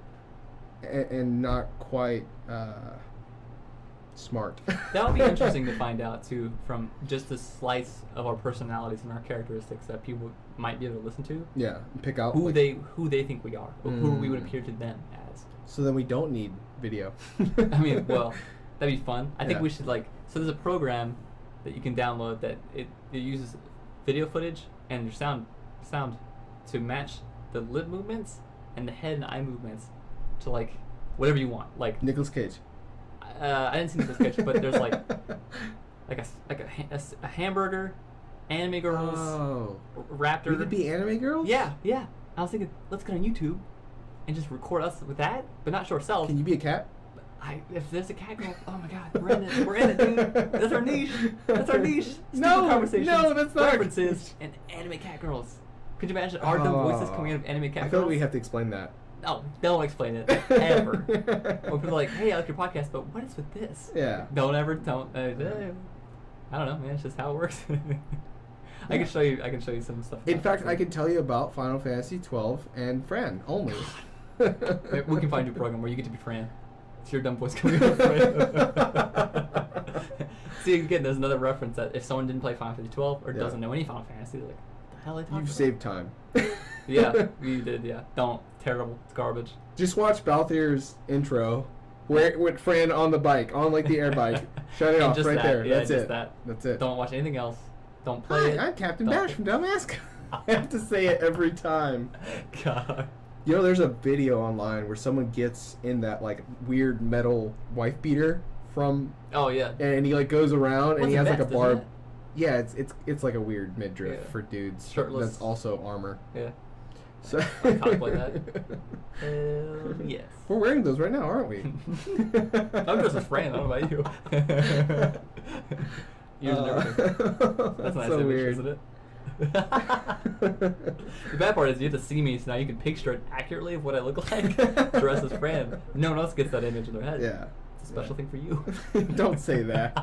and not quite smart. That would be interesting to find out, too, from just a slice of our personalities and our characteristics that people might be able to listen to. Yeah, pick out Who like- they think we are, or who we would appear to them as. So then we don't need video. I mean, well, that'd be fun. I think Yeah. we should so there's a program that you can download that it uses video footage and your sound to match the lip movements and the head and eye movements to like whatever you want. Like Nicolas Cage. I didn't see Nicolas Cage, but there's like a hamburger, anime girls, Oh, raptor. we could be anime girls. Yeah. I was thinking, let's get on YouTube and just record us with that, but not show ourselves. Can you be a cat? If there's a cat girl, oh my god, we're in it. We're in it, dude. That's our niche. That's our niche. Stupid No, conversations, no, that's not our references, and anime cat girls. Could you imagine our dumb voices coming out of anime cat I girls? feel like we have to explain that. No, they'll explain it ever. Or people are like, hey, I like your podcast, but what is with this? Yeah. Don't. I don't know, man. It's just how it works. I can show you some stuff. In fact, I could tell you about Final Fantasy 12 and Fran only. We can find you a program where you get to be Fran. It's your dumb voice coming out, Fran. See, again, there's another reference that if someone didn't play Final Fantasy 12 or Yeah. doesn't know any Final Fantasy, they're like, what the hell are they talking You've about? saved time. Yeah, you did, yeah. Don't. Terrible. It's garbage. Just watch Balthier's intro, where with Fran on the bike, on like the air bike. Shut it And off just right that, there. yeah, That's just it. that. That's it. Don't watch anything else. Don't play Hi, it. I'm Captain Don't- Bash from Dumbass. I have to say it every time. God. You know, there's a video online where someone gets in that like weird metal wife beater from, Oh, yeah. and he like goes around and What's he a has like a vest, barb. isn't Yeah, it's like a weird midriff Yeah. for dudes. Shirtless. That's also armor. Yeah. So I cosplay that. Hell yes. We're wearing those right now, aren't we? I'm just a Fran. I don't know about you. Ears and everything. That's a nice so image, weird. isn't it? The bad part is you have to see me, so now you can picture it accurately of what I look like dressed as Fran. No one else gets that image in their head. Yeah. It's a special thing for you. Don't say that.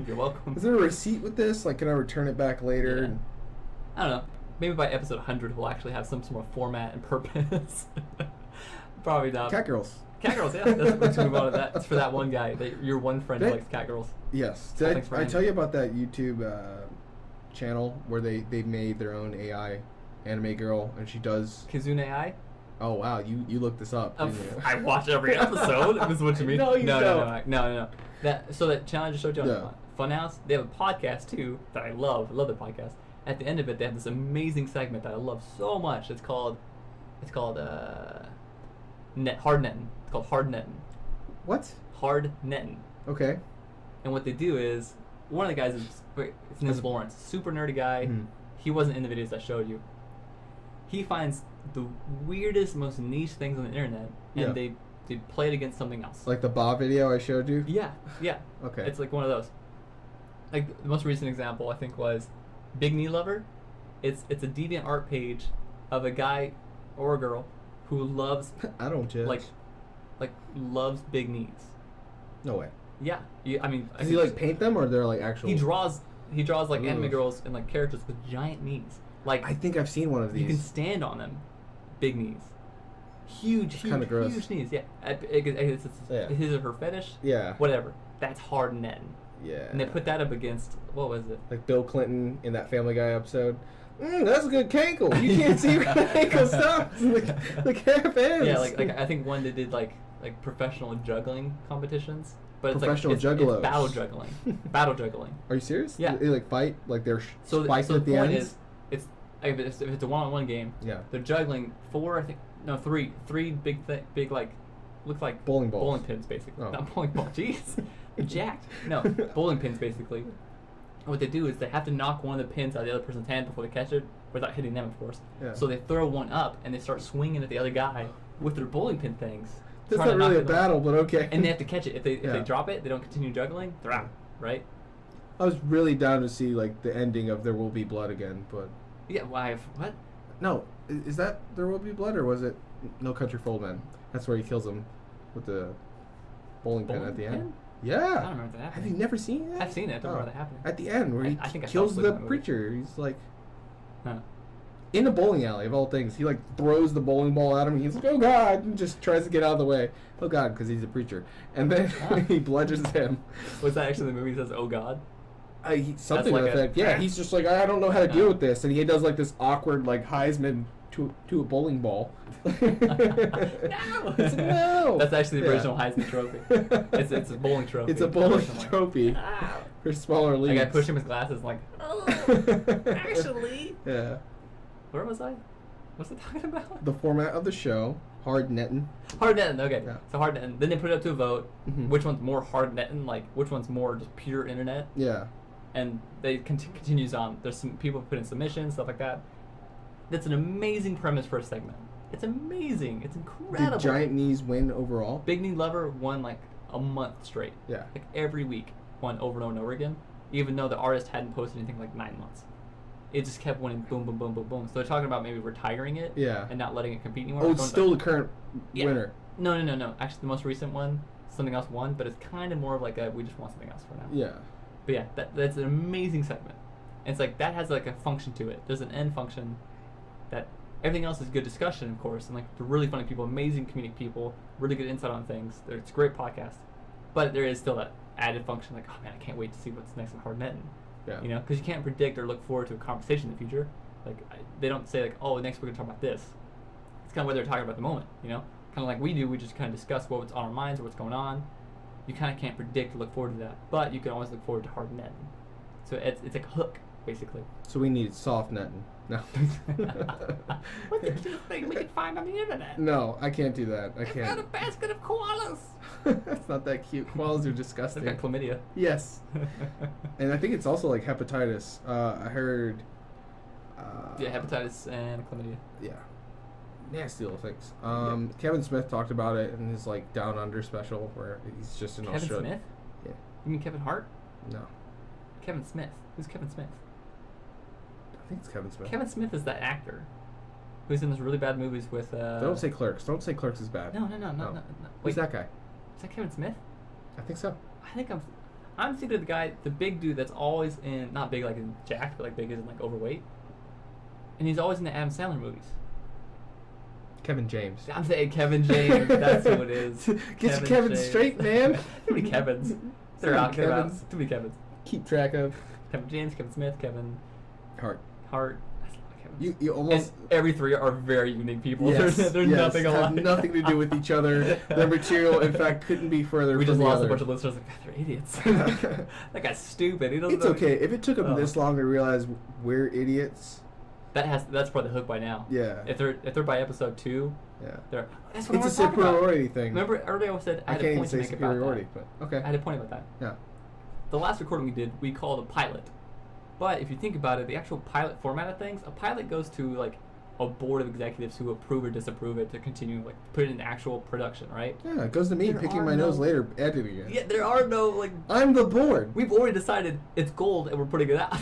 You're welcome. Is there a receipt with this? Like, can I return it back later? Yeah. I don't know. Maybe by episode 100 we'll actually have some sort of format and purpose. Probably not. Cat girls. Cat girls, yeah. Let's move on to that. It's for that one guy. Your one friend who That- likes cat girls. Yes. Oh, Did thanks, I Brian. tell you about that YouTube channel where they made their own AI anime girl, and she does... Kizune AI? Oh, wow. You looked this up, didn't you? I watch every episode. Is what you mean? No, you don't. No. That channel I just showed you on Yeah. Funhouse, they have a podcast too that I love. I love their podcast. At the end of it, they have this amazing segment that I love so much. It's called Hard Netting. It's called Hard Netting. What? Hard Netting. Okay. And what they do is, one of the guys is, his name is Lawrence, super nerdy guy. Mhm. He wasn't in the videos I showed you. He finds the weirdest, most niche things on the internet, and Yeah. they they play it against something else. Like the Bob video I showed you. Yeah, yeah. Okay. It's like one of those. Like the most recent example I think was Big Knee Lover. It's a deviant art page of a guy or a girl who loves I don't judge. like loves big knees. No way. Yeah, I mean, Does he like paint them or they're like actual? he draws like anime Ooh. girls and like characters with giant knees. Like I think I've seen one of you can these. stand on them, big knees, huge kinda gross. huge knees. Yeah, Yeah. his or her fetish. Yeah. Whatever. That's hard netting. Yeah. And they put that up against what was it? Like Bill Clinton in that Family Guy episode. That's a good cankle. You can't see where the ankle stops. Like half ends. Yeah, like I think one they did like professional juggling competitions, but it's Professional it's juggalos. battle juggling. Battle juggling. Are you serious? Yeah. They like fight like they're So spiked the at the point ends. is, if it's a one-on-one game, Yeah. they're juggling three big like look like Bowling balls. bowling pins basically. Oh. Not bowling ball. Jeez, they're jacked. No, bowling pins basically. What they do is they have to knock one of the pins out of the other person's hand before they catch it, without hitting them, of course. Yeah. So they throw one up and they start swinging at the other guy with their bowling pin things. That's trying not to knock really a it away. battle, but okay. And they have to catch it. If they Yeah. drop it, they don't continue juggling. They're out, right? I was really down to see like the ending of There Will Be Blood again, but Yeah. Why? What? no, is that There Will Be Blood or was it No Country for Old Men? That's where he kills him with the bowling pin Bowling at the pin? end. I Yeah. don't remember that Have happening. you never seen that? I've seen it. I don't remember that happening. At the end, where he I think I fell kills asleep the in that movie. preacher. He's like Huh. in a bowling alley of all things. He like throws the bowling ball at him. He's like, "Oh God!" and just tries to get out of the way. Oh God, because he's a preacher. And then Ah. he bludgeons him. Was that actually the movie that says "Oh God"? Something like like that. Yeah, he's just like, I don't know how to deal with this, and he does like this awkward like Heisman to a bowling ball. No! It's a no. That's actually the Yeah. original Heisman Trophy. It's a bowling trophy. It's a bowling Originally. trophy Ah. for smaller Like leagues. I pushed him his glasses like, oh, actually. Yeah. Where was I? What's it talking about? The format of the show, hard netting. Hard netting, okay. Yeah. So hard netting. Then they put it up to a vote. Mhm. Which one's more hard netting? Like, which one's more just pure internet? Yeah. And they continues on. There's some people put in submissions, stuff like that. That's an amazing premise for a segment. It's amazing. It's incredible. Did Giant Knees win overall? Big Knee Lover won like a month straight. Yeah. Like every week, won over and over and over again, even though the artist hadn't posted anything like 9 months. It just kept winning, boom, boom, boom, boom, boom. So they're talking about maybe retiring it, Yeah. and not letting it compete anymore. Oh, it's Going still back- the current Yeah. winner. No. Actually, the most recent one, something else won, but it's kind of more of like a we just want something else for now. Yeah. But yeah, that's an amazing segment. And it's like that has like a function to it. There's an end function that everything else is good discussion, of course, and like they're really funny people, amazing comedic people, really good insight on things. It's a great podcast, but there is still that added function, like oh man, I can't wait to see what's next in Hard Netting. Yeah. You know, because you can't predict or look forward to a conversation in the future. Like they don't say like, oh, next we're gonna talk about this. It's kind of what they're talking about at the moment. You know, kind of like we do. We just kind of discuss what's on our minds or what's going on. You kind of can't predict or look forward to that, but you can always look forward to Hard Netting. So it's like a hook, basically. So we need soft netting. No. What's the cutest thing we can find on the internet? No, I can't do that. I I've got a can't. basket of koalas. That's not that cute. Koalas are I've disgusting. got chlamydia. Yes. And I think it's also like hepatitis. I heard. Yeah, hepatitis and chlamydia. Yeah. Nasty little things. Kevin Smith talked about it in his like Down Under special where he's just in Kevin Australia. Smith? Yeah. You mean Kevin Hart? No. Kevin Smith. Who's Kevin Smith? I think it's Kevin Smith. Kevin Smith is that actor who's in those really bad movies with. Don't say Clerks. Don't say Clerks is bad. No. Oh. Wait, Who's that guy? Is that Kevin Smith? I think so. I think I'm thinking of the guy, the big dude that's always in, not big like in jacked, but like big as in like overweight. And he's always in the Adam Sandler movies. Kevin James. I'm saying Kevin James. That's who it is. Get your Kevin James. straight, man. Too many Kevins. They're many out. They're out. Kevins. Too many Kevins. Keep track of. Kevin James, Kevin Smith, Kevin Heart. Hart. That's a lot of Kevins. You almost. And every three are very unique people. Yes, they're yes, nothing have alike. nothing to do with each other. Their material, in fact, couldn't be further We from just the lost other. a bunch of listeners. Like, they're idiots. That guy's stupid. He doesn't It's know. okay. If it took them Oh. this long to realize we're idiots, That's probably the hook by now. yeah. If they're by episode 2, Yeah. they're. That's what It's I a want to talk about. superiority thing. Remember earlier I said I I had can't a even point to say make about superiority, that. but okay. I had a point about that. Yeah. The last recording we did, we called a pilot. But if you think about it, the actual pilot format of things, a pilot goes to like a board of executives who approve or disapprove it to continue like put it in actual production, right? Yeah, it goes to me There picking are my nose no- later, editing it. Yeah, there are no like. I'm the board. We've already decided it's gold and we're putting it out.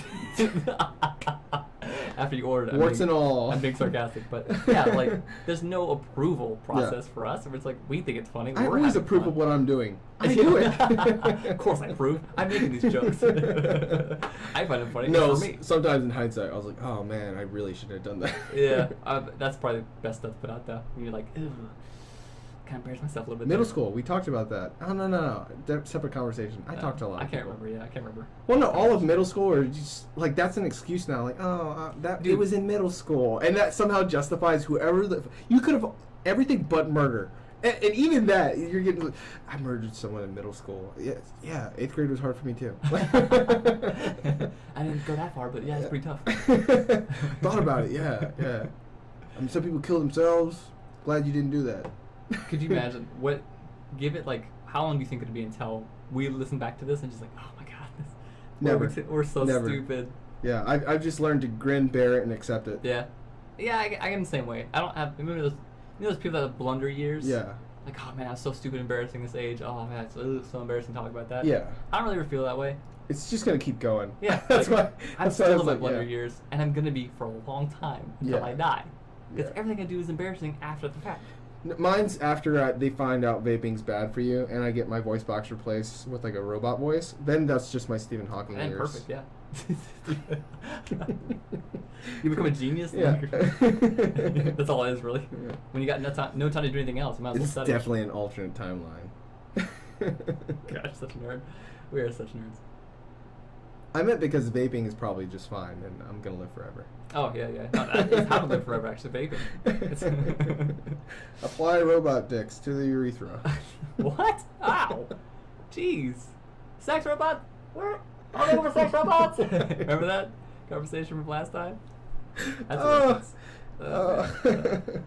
After you ordered it. Warts and all. I'm being sarcastic, but yeah, like there's no approval process for us. It's like we think it's funny. I we're always having approve fun. of what I'm doing. I do it. Of course I approve. I'm making these jokes. I find it funny. No, for me. sometimes in hindsight, I was like, oh man, I really should have done that. Yeah, that's probably the best stuff to put out there. You're like, ew, kind of embarrass myself a little bit. Middle there. school, we talked about that. Oh, no. Separate conversation. I talked to a lot I of can't people. remember. Yeah, I can't remember. Well, no, all of middle school are just like that's an excuse now. Like, oh, that Dude. it was in middle school, and that somehow justifies whoever you could have everything but murder, and even that you're getting. Like, I murdered someone in middle school. Yeah, 8th grade was hard for me too. I didn't go that far, but yeah, it's pretty tough. Thought about it. Yeah. I mean, some people kill themselves. Glad you didn't do that. Could you imagine what? Give it like how long do you think it'd be until we listen back to this and just like, oh my god, this. Never. We're so Never. stupid. Yeah, I've just learned to grin, bear it, and accept it. Yeah, I am the same way. I don't have. Remember those people that have blunder years? Yeah. Like, oh man, I was so stupid, embarrassing this age. Oh man, it's so embarrassing to talk about that. Yeah. I don't really ever feel that way. It's just gonna keep going. Yeah, that's like, why. I'm that's why I still was in my like, blunder yeah. years, and I'm gonna be for a long time until Yeah. I die. Because Yeah. everything I do is embarrassing after the fact. Mine's after they find out vaping's bad for you, and I get my voice box replaced with like a robot voice. Then that's just my Stephen Hawking And years. perfect, yeah. You become a genius. Yeah. That's all it is, really. Yeah. When you got no time to do anything else, you might as well It's study. definitely an alternate timeline. Gosh, such a nerd. We are such nerds. I meant because vaping is probably just fine, and I'm gonna live forever. Oh yeah. No, it's how to live forever. Actually, vaping. It's Apply robot dicks to the urethra. What? Ow! Jeez. Sex robot? Where? Are they over sex robots? Remember that conversation from last time? That's a reference.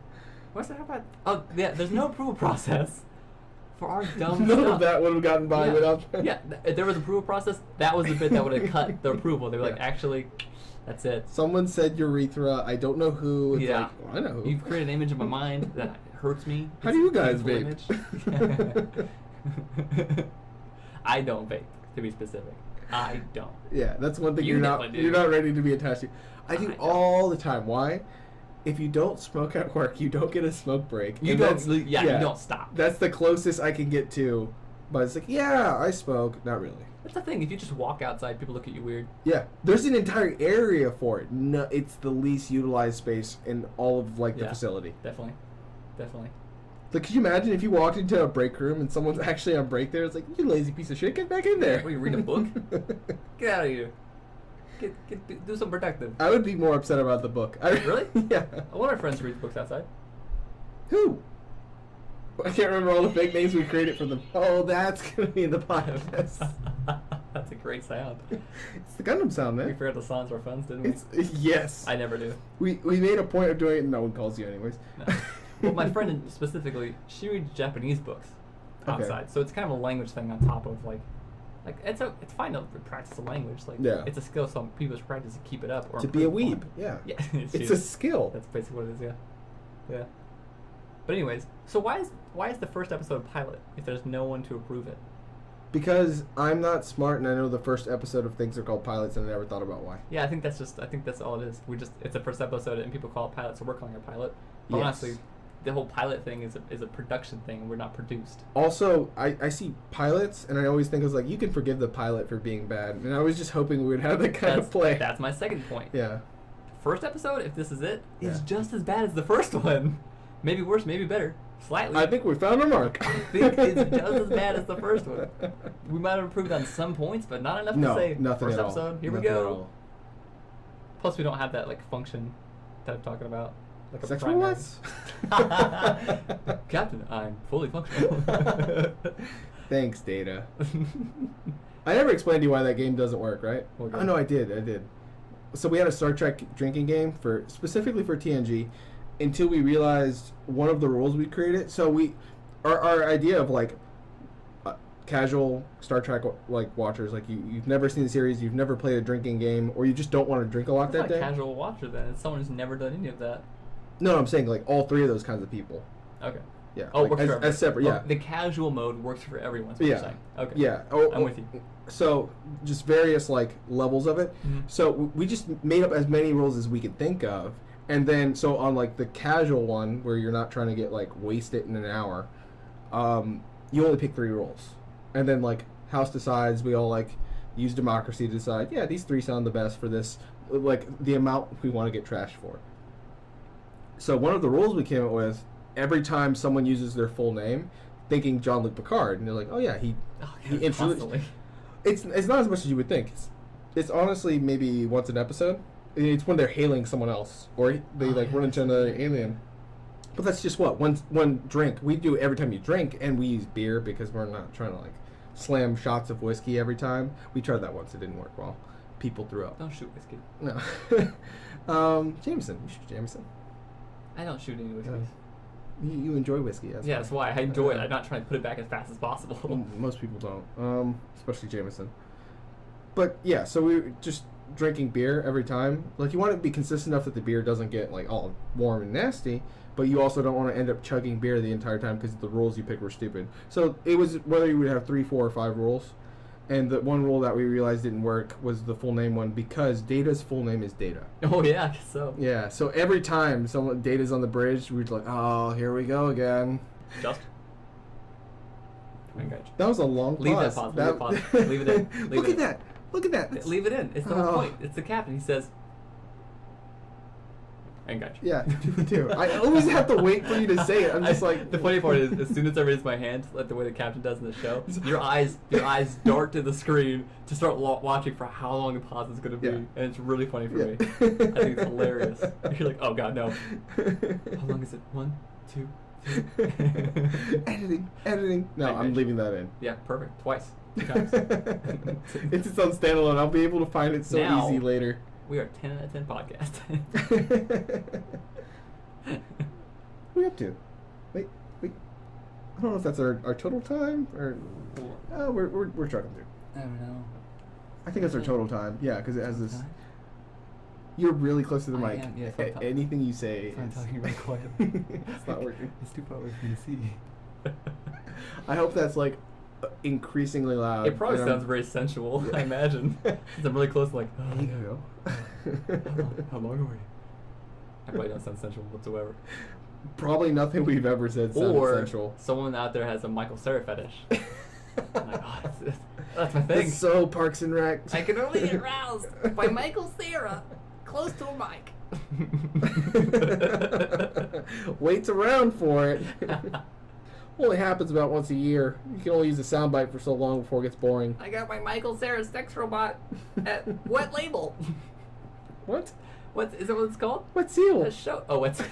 What's that about? Oh, yeah, there's no approval process for our dumb None stuff. of that would have gotten by Yeah. without. Yeah, if there was an approval process, that was the bit that would have cut the approval. They were like, Yeah. actually, that's it. Someone said urethra. I don't know who. It's Yeah. like, well, I know who. You've created an image in my mind that hurts me. How do you It's a guys painful vape? image. I don't vape, to be specific. I don't. Yeah, that's one thing You you're not. definitely do. You're not ready to be attached to. I I do don't. all the time. Why? If you don't smoke at work, you don't get a smoke break. You And don't. that's- Yeah, you don't stop. That's the closest I can get to. But it's like, yeah, I smoke. Not really. That's the thing. If you just walk outside, people look at you weird. Yeah, there's an entire area for it. No, it's the least utilized space in all of like the Yeah. facility. Definitely. Like, could you imagine if you walked into a break room and someone's actually on break there? It's like, you lazy piece of shit, get back in there. What, you reading a book? Get out of here. Do something productive. I would be more upset about the book. Really? Yeah. One of our friends reads books outside. Who? I can't remember all the fake names we created for them. Oh, that's gonna be in the podcast. That's a great sound. It's the Gundam sound, We man. forgot to silence our phones, didn't we? It's yes. I never do. We made a point of doing it. And no one calls you anyways. No. Well, my friend specifically, she reads Japanese books Okay. outside, so it's kind of a language thing on top of like it's fine to practice a language. Like, Yeah. it's a skill some people should practice to keep it up or To be a improve weeb, upon. yeah. Yeah, It's a skill. That's basically what it is. Yeah. But anyways, so why is the first episode a pilot if there's no one to approve it? Because I'm not smart, and I know the first episode of things are called pilots, and I never thought about why. Yeah, I think that's all it is. It's the first episode and people call it pilot, so we're calling it a pilot. But Yes. honestly, the whole pilot thing is a production thing. We're not produced. Also, I see pilots, and I always think I was like, you can forgive the pilot for being bad, and I was just hoping we would have that kind of play. That's my second point. Yeah. First episode, if this is it, is Yeah. just as bad as the first one. Maybe worse, maybe better. Slightly. I think we found our mark. I think it's just as bad as the first one. We might have improved on some points, but not enough No, to say nothing first at all. episode. Here we Nothing at go. all. Plus, we don't have that like function that I'm talking about. Like a Sexual primary. what? Captain, I'm fully functional. Thanks, Data. I never explained to you why that game doesn't work, right? What Oh game? no, I did. So we had a Star Trek drinking game specifically for TNG, until we realized one of the rules we created. So our idea of like casual Star Trek like watchers, like you've never seen the series, you've never played a drinking game, or you just don't want to drink a lot That's that not a day. casual watcher then. It's someone who's never done any of that. No, I'm saying like all three of those kinds of people. Okay. Yeah. Oh, like, works for as separate. Yeah. Oh, the casual mode works for everyone. Is what you're Yeah. saying. Okay. Yeah. I'm with you. So just various like levels of it. Mhm. So we just made up as many rules as we could think of, and then so on like the casual one where you're not trying to get like wasted in an hour, you only pick 3 rules, and then like house decides. We all like use democracy to decide. Yeah, these 3 sound the best for this. Like the amount we want to get trashed for. So one of the rules we came up with, every time someone uses their full name, thinking Jean-Luc Picard, and they're like, oh yeah, he introduced. Constantly. It's not as much as you would think. It's honestly maybe once an episode. It's when they're hailing someone else, or they run into another alien. But that's just one drink. We do it every time you drink, and we use beer because we're not trying to like slam shots of whiskey every time. We tried that once; it didn't work well. People threw up. Don't shoot whiskey. No. Jameson. You shoot Jameson. I don't shoot any whiskeys. You enjoy whiskey. Yeah, that's why I enjoy it. I'm not trying to put it back as fast as possible. Well, most people don't, especially Jameson. But yeah, so we were just drinking beer every time. Like you want it to be consistent enough that the beer doesn't get like all warm and nasty, but you also don't want to end up chugging beer the entire time because the rules you picked were stupid. So it was whether you would have 3, 4, or 5 rules. And the one rule that we realized didn't work was the full name one because Data's full name is Data. Oh yeah, I guess so. Yeah, so every time Data's on the bridge, we'd like, oh, here we go again. Just. Engage. That was a long pause. Leave that pause. Leave it in. Leave Look it at in. that. Look at that. Leave it in. It's the whole Oh. point. It's the captain. He says, engage. Yeah, 2 for 2. I always have to wait for you to say it. I'm just like... The funny part is, as soon as I raise my hand, like the way the captain does in the show, your eyes dart to the screen to start watching for how long the pause is going to be, Yeah. and it's really funny for Yeah. me. I think it's hilarious. You're like, oh god, no. How long is it? 1, 2, 3. Editing. No, I'm Engage. leaving that in. Yeah, perfect. Twice. 2 times. It's its own standalone. I'll be able to find it so Now- easy later. We are 10 out of 10 podcast. What are we up to? Wait. I don't know if that's our total time or... we're trucking through. I don't know. I think that's our total time. Yeah, because it has this... You're really close to the I mic. am, yeah, so I'm Anything you say I'm is... talking really quiet. It's not working. It's too far away for me to see. I hope that's like increasingly loud. It probably and sounds very sensual, I imagine. Since I'm really close, like, There you go. how long are we? I probably don't sound sensual whatsoever. Probably nothing we've ever said sounds Or sensual. someone out there has a Michael Cera fetish. I'm like, oh, that's my thing. It's so Parks and Rec. I can only get aroused by Michael Cera close to a mic. Waits around for it. Only happens about once a year. You can only use a soundbite for so long before it gets boring. I got my Michael Cera sex robot at Wet Label. What? What is that? What it's called? What seal? A show. Oh, what's?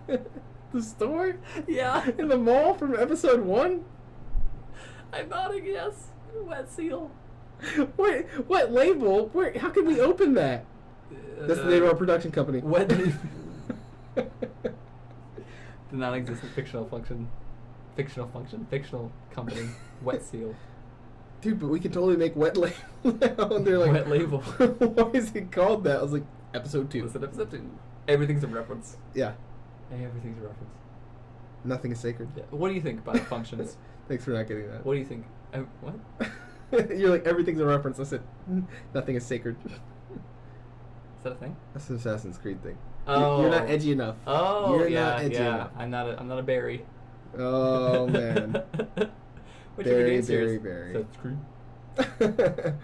The store? Yeah. In the mall from episode 1? I'm nodding yes. Wet Seal. Wait, what label? Where? How can we open that? That's the name of our production company. Wet. The non-existent fictional company. Wet Seal. Dude, but we can totally make wet label now. And they're like, Wet Label. Why is it called that? I was like, episode 2. Listen, episode 2. Everything's a reference. Yeah. Everything's a reference. Nothing is sacred. Yeah. What do you think about functions? Thanks for not getting that. What do you think? What? You're like, everything's a reference. I said, nothing is sacred. Is that a thing? That's an Assassin's Creed thing. Oh. You're not edgy enough. Oh, You're yeah, not edgy yeah. enough. I'm not a berry. Oh, man. Which of your Very, games very, series? very. Assassin's Creed.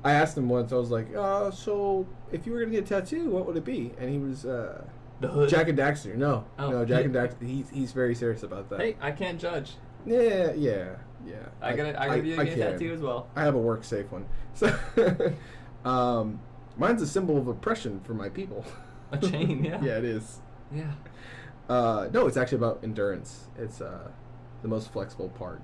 I asked him once, I was like, so if you were going to get a tattoo, what would it be? And he was, The Hood. Jack and Daxter. No, Oh. no, Jack and Daxter. He's very serious about that. Hey, I can't judge. Yeah. I gotta be a can. tattoo as well. I have a work safe one. So, mine's a symbol of oppression for my people. A chain, yeah. Yeah, it is. Yeah. No, it's actually about endurance. It's the most flexible part.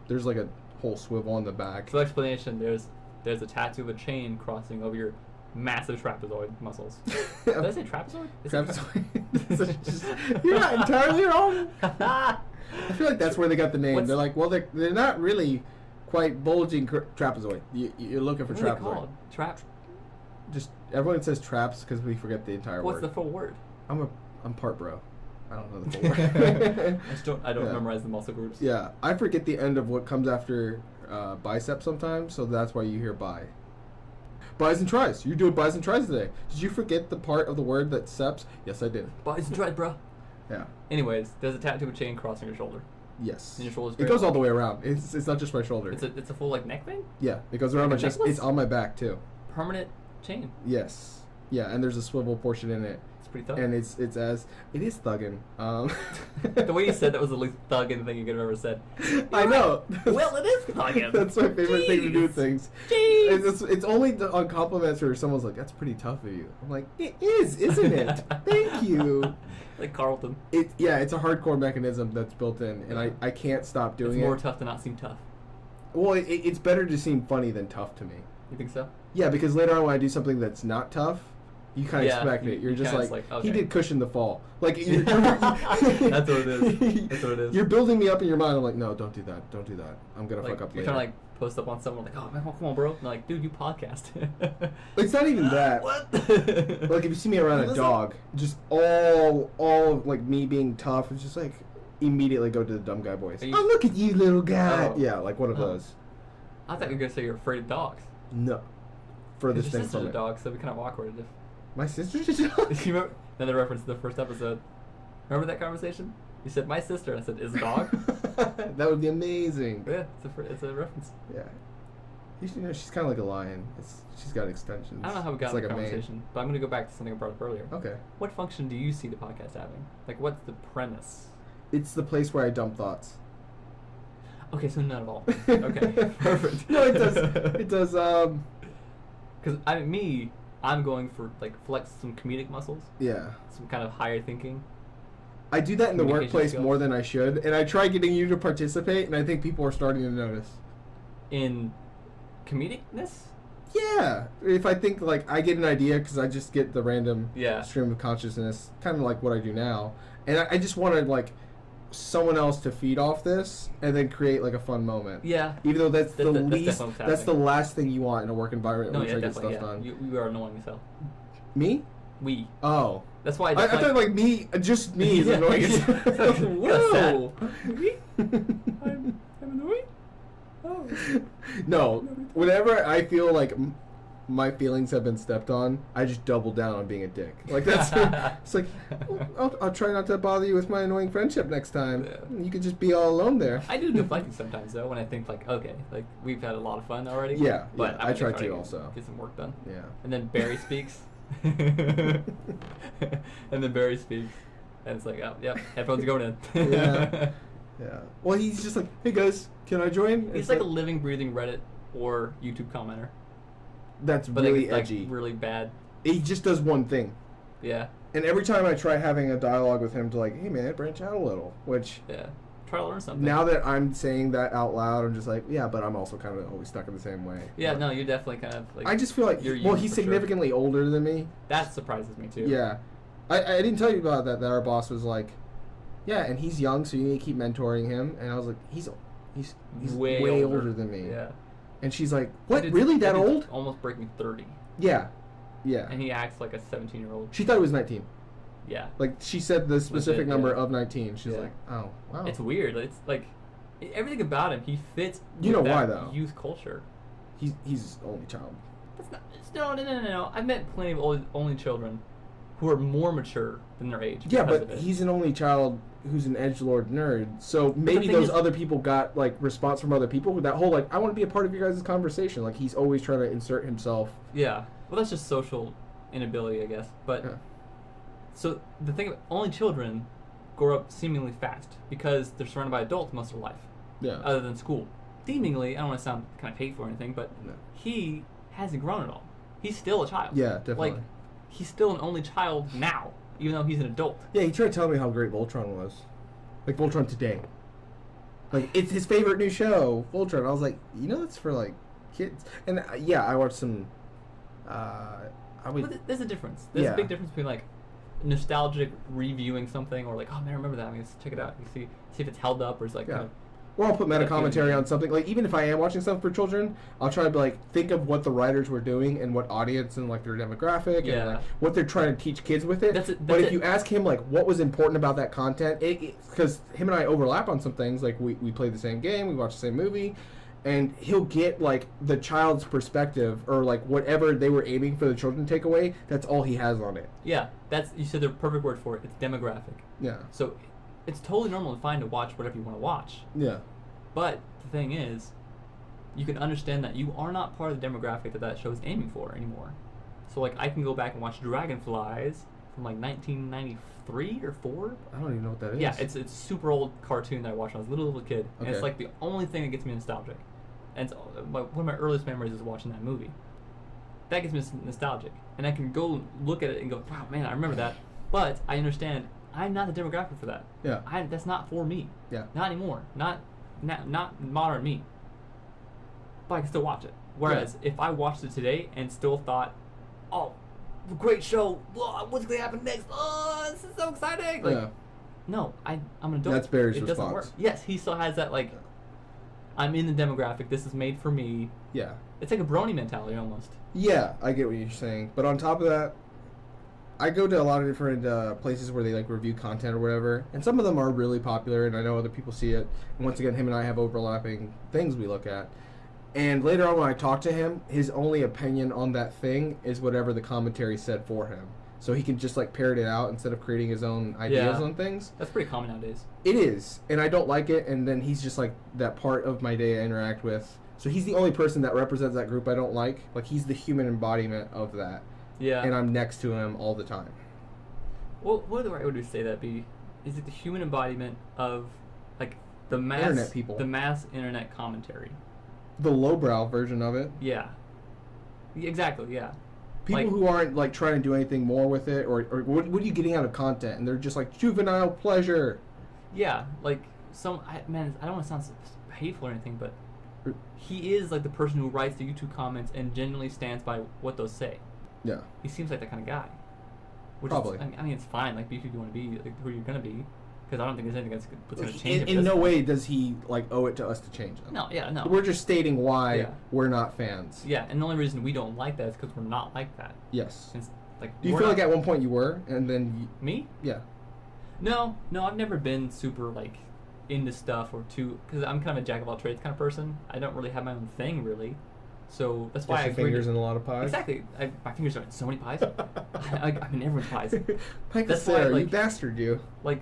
There's like a whole swivel on the back. For explanation, there's a tattoo of a chain crossing over your massive trapezoid muscles. Did I say trapezoid? Is it Trapezoid. You're not entirely wrong. I feel like that's where they got the name. What's- They're like, well, they're not really quite bulging trapezoid. You're looking for What are they trapezoid. called? Trap. Just everyone says traps because we forget the entire What's word. the full word? I'm a I'm part bro. I don't know the full word. I don't Yeah. memorize the muscle groups. Yeah, I forget the end of what comes after bicep sometimes, so that's why you hear bi. Bis and tries. You're doing bis and tries today. Did you forget the part of the word that seps? Yes, I did. Boys and tried, bro. Yeah. Anyways, there's a tattoo of a chain crossing your shoulder. Yes. And your shoulder's It very goes all long. the way around. It's not just my shoulder. It's a full like neck thing. Yeah, it goes around Like my a chest. necklace? It's on my back too. Permanent chain. Yes. Yeah, and there's a swivel portion in it, It's pretty tough. and it is thuggin'. The way you said that was the least thugging thing you could have ever said. I know. Well, it is thuggin'. That's my favorite thing to do with Jeez. things. Jeez. It's only on compliments where someone's like, "That's pretty tough of you." I'm like, "It is, isn't it? Thank you." Like Carlton. It's a hardcore mechanism that's built in, and I can't stop doing It's more it. tough to not seem tough. Well, it's better to seem funny than tough to me. You think so? Yeah, because later on when I do something that's not tough, you kind of Yeah, expect you- it. You're you just kinda like, just like, he okay. did cushion the fall. Like you're, That's what it is. That's what it is. You're building me up in your mind. I'm like, no, don't do that. Don't do that. I'm gonna Like, fuck up you're later. trying to like post up on someone like, oh man, come on, bro. And they're like, dude, you podcast. It's not even that. What? Like if you see me around a Listen. dog, just all of like me being tough, it's just like immediately go to the dumb guy voice. Are you- Oh, look at you, little guy. Oh. Yeah, like one of Oh. those. I thought you were gonna say you're afraid of dogs. No. Furthest Your thing sister's from a it. dog, so it'd be kind of awkward if. My sister's a dog. You remember another reference to the first episode? Remember that conversation? You said my sister. I said is a dog. That would be amazing. Yeah, it's a reference. Yeah. You know, she's kind of like a lion. She's got extensions. I don't know how we got It's in like the a mane. conversation, but I'm gonna go back to something I brought up earlier. Okay. What function do you see the podcast having? Like, what's the premise? It's the place where I dump thoughts. Okay, so none at all. Okay, perfect. No, it does. It does. Because I'm going for like flex some comedic muscles, Yeah. some kind of higher thinking. I do that in the Communication workplace skills. more than I should, and I try getting you to participate, and I think people are starting to notice. In comedicness? Yeah. If I think like I get an idea because I just get the random Yeah. stream of consciousness, kind of like what I do now, and I just wanted like someone else to feed off this and then create like a fun moment. Yeah. Even though that's the That's least, definitely what's that's the happening. last thing you want in a work environment No, when yeah, you try to get definitely. stuff Yeah. done. You are annoying yourself. Me? We. Oh. That's why. I thought like me, just me is Yeah. annoying. Whoa. Me? I'm annoying? Oh. No, whenever I feel like my feelings have been stepped on, I just double down on being a dick. Like that's, it's like, I'll try not to bother you with my annoying friendship next time. Yeah. You could just be all alone there. I do deflecting sometimes though when I think like, okay, like we've had a lot of fun already. Yeah, but yeah, I'm I gonna try try to get- also. get some work done. Yeah. And then Barry speaks. And then Barry speaks, and it's like, oh, yep, headphones are going in. Yeah. Yeah. Well, he's just like, hey guys, can I join? He's It's like a living, breathing Reddit or YouTube commenter, that's but really like, it's edgy. like really bad. He just does one thing. Yeah, And every time I try having a dialogue with him to like, hey man, branch out a little, which yeah. Try to learn something. now that I'm saying that out loud, I'm just like, yeah, but I'm also kind of always stuck in the same way. Yeah, no, you're definitely kind of like. I just feel like, you're well, you he's for sure. significantly older than me. That surprises me too. Yeah. I didn't tell you about that our boss was like, yeah, and he's young, so you need to keep mentoring him. And I was like, he's way older than me. Yeah. And she's like, what, That really, that dude's old? Almost breaking 30, Yeah. Yeah. and he acts like a 17-year-old. She thought he was 19. Yeah. Like, she said the specific number yeah. of 19. She's Yeah. like, oh, wow. It's weird. It's like everything about him. He fits. You with know why, that though? Youth culture. He's only child. That's not. No. I've met plenty of only children who are more mature than their age. Yeah, because but of it. he's an only child who's an edgelord nerd. So maybe thing those is- other people got like response from other people with that whole like I want to be a part of your guys' conversation. Like he's always trying to insert himself. Yeah. Well, that's just social inability, I guess. But Yeah. so the thing, only children grow up seemingly fast because they're surrounded by adults most of their life, Yeah. other than school. Seemingly, I don't want to sound kind of hateful or anything, but No. he hasn't grown at all. He's still a child. Yeah, definitely. Like, he's still an only child now, even though he's an adult. Yeah, he tried to tell me how great Voltron was. Like Voltron today. Like it's his favorite new show, Voltron. I was like, you know, it's for like kids. And yeah, I watched some. But there's a difference. There's Yeah. a big difference between like nostalgic reviewing something or like, oh man, I remember that. I'm gonna check it out. You see if it's held up or it's like Yeah. kind of Or I'll put meta That commentary feeling. on something. Like, even if I am watching something for children, I'll try to be like, think of what the writers were doing and what audience and like their demographic Yeah. and like what they're trying to teach kids with it. That's it- but that's if you ask him like what was important about that content, because him and I overlap on some things. Like we play the same game, we watch the same movie, and he'll get like the child's perspective or like whatever they were aiming for the children to take away. That's all he has on it. Yeah, you said the perfect word for it. It's demographic. Yeah. So it's totally normal and fine to watch whatever you want to watch. Yeah. But the thing is, you can understand that you are not part of the demographic that show is aiming for anymore. So like I can go back and watch Dragonflies from like 1993 or 4. I don't even know what that is. Yeah, it's a super old cartoon that I watched when I was a little kid, and Okay. it's like the only thing that gets me nostalgic. And it's, one of my earliest memories is watching that movie. That gets me nostalgic, and I can go look at it and go, "Wow, man, I remember that." But I understand I'm not the demographic for that. Yeah. That's not for me. Yeah. Not anymore. Not modern me. But I can still watch it. Whereas if I watched it today and still thought, "Oh, great show! Whoa, what's gonna happen next? Oh, this is so exciting!" Like, Yeah. no, I'm an adult. That's Barry's It doesn't response. work. Yes, he still has that like, I'm in the demographic. This is made for me. Yeah. It's like a brony mentality almost. Yeah, I get what you're saying. But on top of that, I go to a lot of different places where they like review content or whatever, and some of them are really popular, and I know other people see it. And once again, him and I have overlapping things we look at. And later on, when I talk to him, his only opinion on that thing is whatever the commentary said for him. So he can just like parrot it out instead of creating his own ideas Yeah. on things. That's pretty common nowadays. It is, and I don't like it. And then he's just like that part of my day I interact with. So he's the only person that represents that group I don't like. Like he's the human embodiment of that. Yeah. And I'm next to him all the time. Well, what would we say that be? Is it the human embodiment of like the mass Internet people. The mass internet commentary. The lowbrow version of it. Yeah. Exactly. Yeah. People Like- who aren't like trying to do anything more with it, or what are you getting out of content? And they're just like juvenile pleasure. Yeah. Like man, I don't want to sound hateful or anything, but he is like the person who writes the YouTube comments and genuinely stands by what those say. Yeah. He seems like that kind of guy. Which Probably. I mean, it's fine. Like, be who you want to be, like who you're gonna be, because I don't think there's anything that's going to change. In no way does he like owe it to us to change them. No. Yeah. No. We're just stating why Yeah. we're not fans. Yeah, and the only reason we don't like that is because we're not like that. Yes. It's like, Do you we're feel not- like at one point you were, and then me? yeah. No, I've never been super like into stuff or too, because I'm kind of a jack of all trades kind of person. I don't really have my own thing really, so that's why Get I your fingers in a lot of pies. Exactly, my fingers are in so many pies. I'm in everyone's pies. Michael That's why, Cera, you like- bastard, you. Like,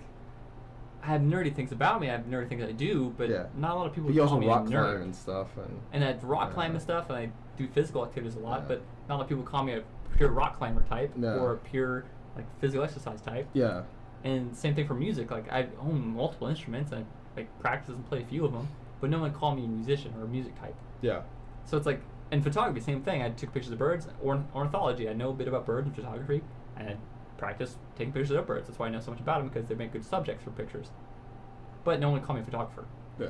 I have nerdy things about me. I have nerdy things I do, but Yeah. not a lot of people But you call also me rock a climb nerd. and stuff, And I rock Yeah. climb and stuff, and I do physical activities a lot, Yeah. but not a lot of people call me a pure rock climber type No. or a pure like physical exercise type. yeah. And same thing for music. Like I own multiple instruments and I like practice and play a few of them, but no one called me a musician or a music type. Yeah. So it's like, and photography, same thing. I took pictures of birds. Ornithology, I know a bit about birds and photography, and I practice taking pictures of birds. That's why I know so much about them, because they make good subjects for pictures. But no one would call me a photographer. Yeah.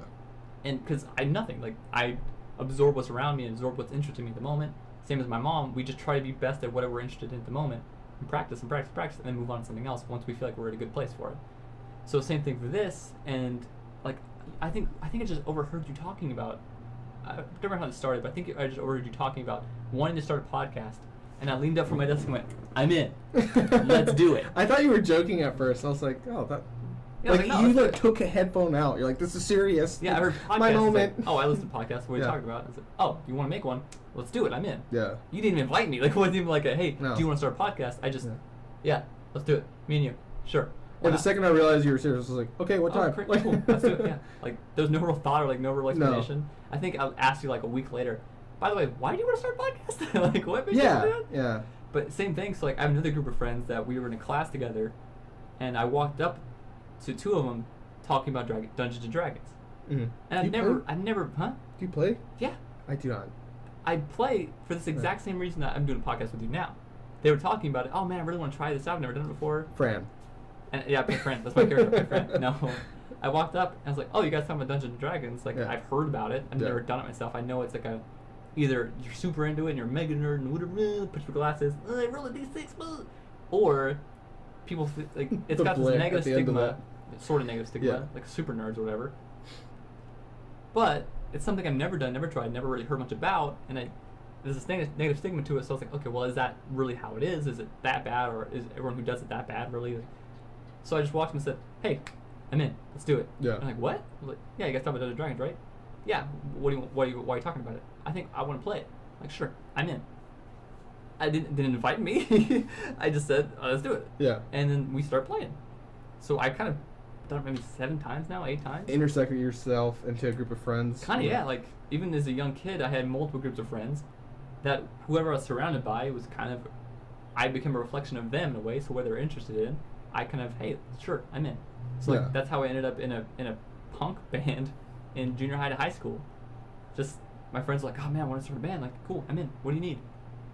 And because I'm nothing. Like I absorb what's around me and absorb what's interesting me at the moment. Same as my mom, we just try to be best at whatever we're interested in at the moment, and practice, and then move on to something else once we feel like we're at a good place for it. So same thing for this, and like I think I just overheard you talking about. I don't remember how this started, but I think I just overheard you talking about wanting to start a podcast, and I leaned up from my desk and went, "I'm in. Let's do it." I thought you were joking at first. I was like, oh, that. Yeah, I was like like, no, you let's like do it. took a headphone out. You're like, this is serious. Yeah, I heard podcasts. My it's moment. Like, oh, I listen to podcasts. What are you Yeah. talking about? I said, oh, you want to make one? Let's do it. I'm in. Yeah. You didn't even invite me. Like, it wasn't even like a, hey, No. do you want to start a podcast? I just, Yeah. yeah, let's do it. Me and you. Sure. Why And the not? second I realized you were serious, I was like, okay, what Oh, time? great, Like, cool. Let's do it. Yeah. Like, there's no real thought or like no real No. explanation. I think I'll ask you like a week later. By the way, why do you want to start a podcast? Like, what made you Yeah. do that? Yeah. But same thing. So like, I have another group of friends that we were in a class together, and I walked up to two of them talking about Dungeons and Dragons. Mm-hmm. And I've never, huh? Do you play? Yeah. I do not. I play for this exact same reason that I'm doing a podcast with you now. They were talking about it. Oh man, I really want to try this out. I've never done it before. Fran. And yeah, my friend. That's my character, my friend. No, I walked up and I was like, "Oh, you guys talking about Dungeons and Dragons? Like, Yeah. I've heard about it. I've Yeah. never done it myself. I know it's like either you're super into it and you're a mega nerd and whatever, put your glasses, I roll a d6, or people like it's The got this blip negative at the end of stigma, sort of negative stigma, Yeah. like super nerds or whatever. But it's something I've never done, never tried, never really heard much about, and there's this negative stigma to it. So I was like, okay, well, is that really how it is? Is it that bad, or is everyone who does it that bad, really? Like, so I just walked him and said, hey, I'm in. Let's do it. Yeah. I'm like, what? I was like, yeah, you guys talking about Dungeons & Dragons, right? Yeah. Why are you talking about it? I think I want to play it. I'm like, sure, I'm in. I didn't invite me. I just said, let's do it. Yeah. And then we start playing. So I kind of done it maybe 7 times now, 8 times. Intersect yourself into a group of friends. Kind of, yeah. Like, even as a young kid, I had multiple groups of friends that whoever I was surrounded by was kind of, I became a reflection of them in a way. So what they're interested in, I kind of, hey, sure, I'm in. So like that's how I ended up in a punk band in junior high to high school. Just my friends were like, oh man, I want to start a band. Like, cool, I'm in. What do you need?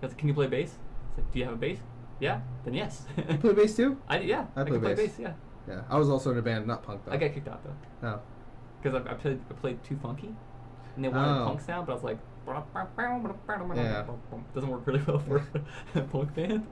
I was like, can you play bass? It's like, do you have a bass? Yeah, then yes. You play bass too? I can play bass. Yeah. Yeah, I was also in a band, not punk though. I got kicked out though. Oh. Because I played too funky, and they wanted a punk sound, but I was like, yeah, doesn't work really well for a punk band.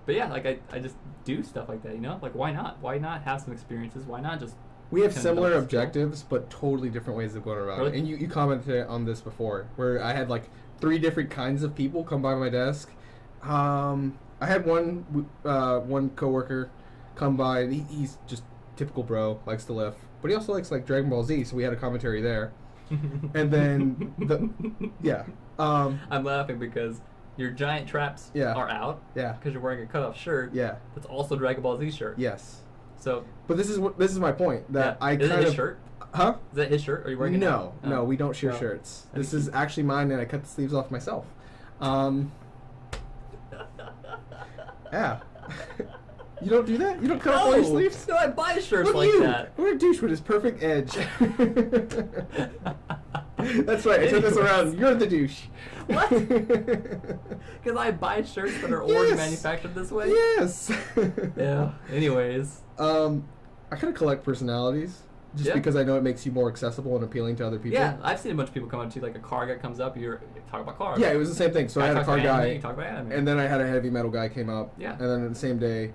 But yeah, like I just do stuff like that, you know? Like why not? Why not have some experiences? Why not just? We have similar objectives, but totally different ways of going around it. Really? And you commented on this before, where I had like 3 different kinds of people come by my desk. I had one coworker come by, and he's just typical bro, likes to lift, but he also likes like Dragon Ball Z, so we had a commentary there. And then I'm laughing because your giant traps are out. Yeah. Because you're wearing a cutoff shirt. Yeah. That's also Dragon Ball Z shirt. Yes. So. But this is my point that I is kind it of. his shirt? Huh? Is that his shirt? Are you wearing it? No, now? no, we don't share No. shirts. This is actually mine, and I cut the sleeves off myself. Yeah. You don't do that? You don't cut off all your sleeves? No, I buy shirts Look like you. that. What a douche with his perfect edge. That's right. I turned this around. You're the douche. What? Because I buy shirts that are already manufactured this way? Yes. Yeah. Anyways. I kind of collect personalities just because I know it makes you more accessible and appealing to other people. Yeah, I've seen a bunch of people come up to you, like a car guy comes up, you talk about cars. Yeah, it was the same thing. So I had a car guy, you talk about anime. and then I had a heavy metal guy came up, Yeah. and then on the same day,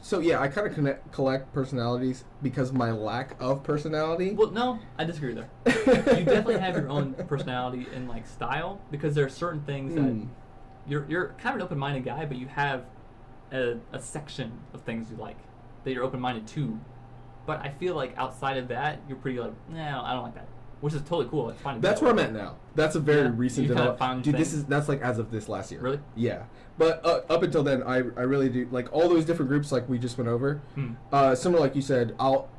so yeah, I kind of collect personalities because of my lack of personality. Well, no, I disagree there. You definitely have your own personality and like style because there are certain things that you're kind of an open-minded guy, but you have a section of things you like that you're open-minded to. But I feel like outside of that, you're pretty like, no, I don't like that, which is totally cool. It's fine. That's where I'm at now. That's a very recent you kind of development. found Dude, that's like as of this last year. Really? Yeah. But up until then, I really do like all those different groups like we just went over. Similar, like you said, I'll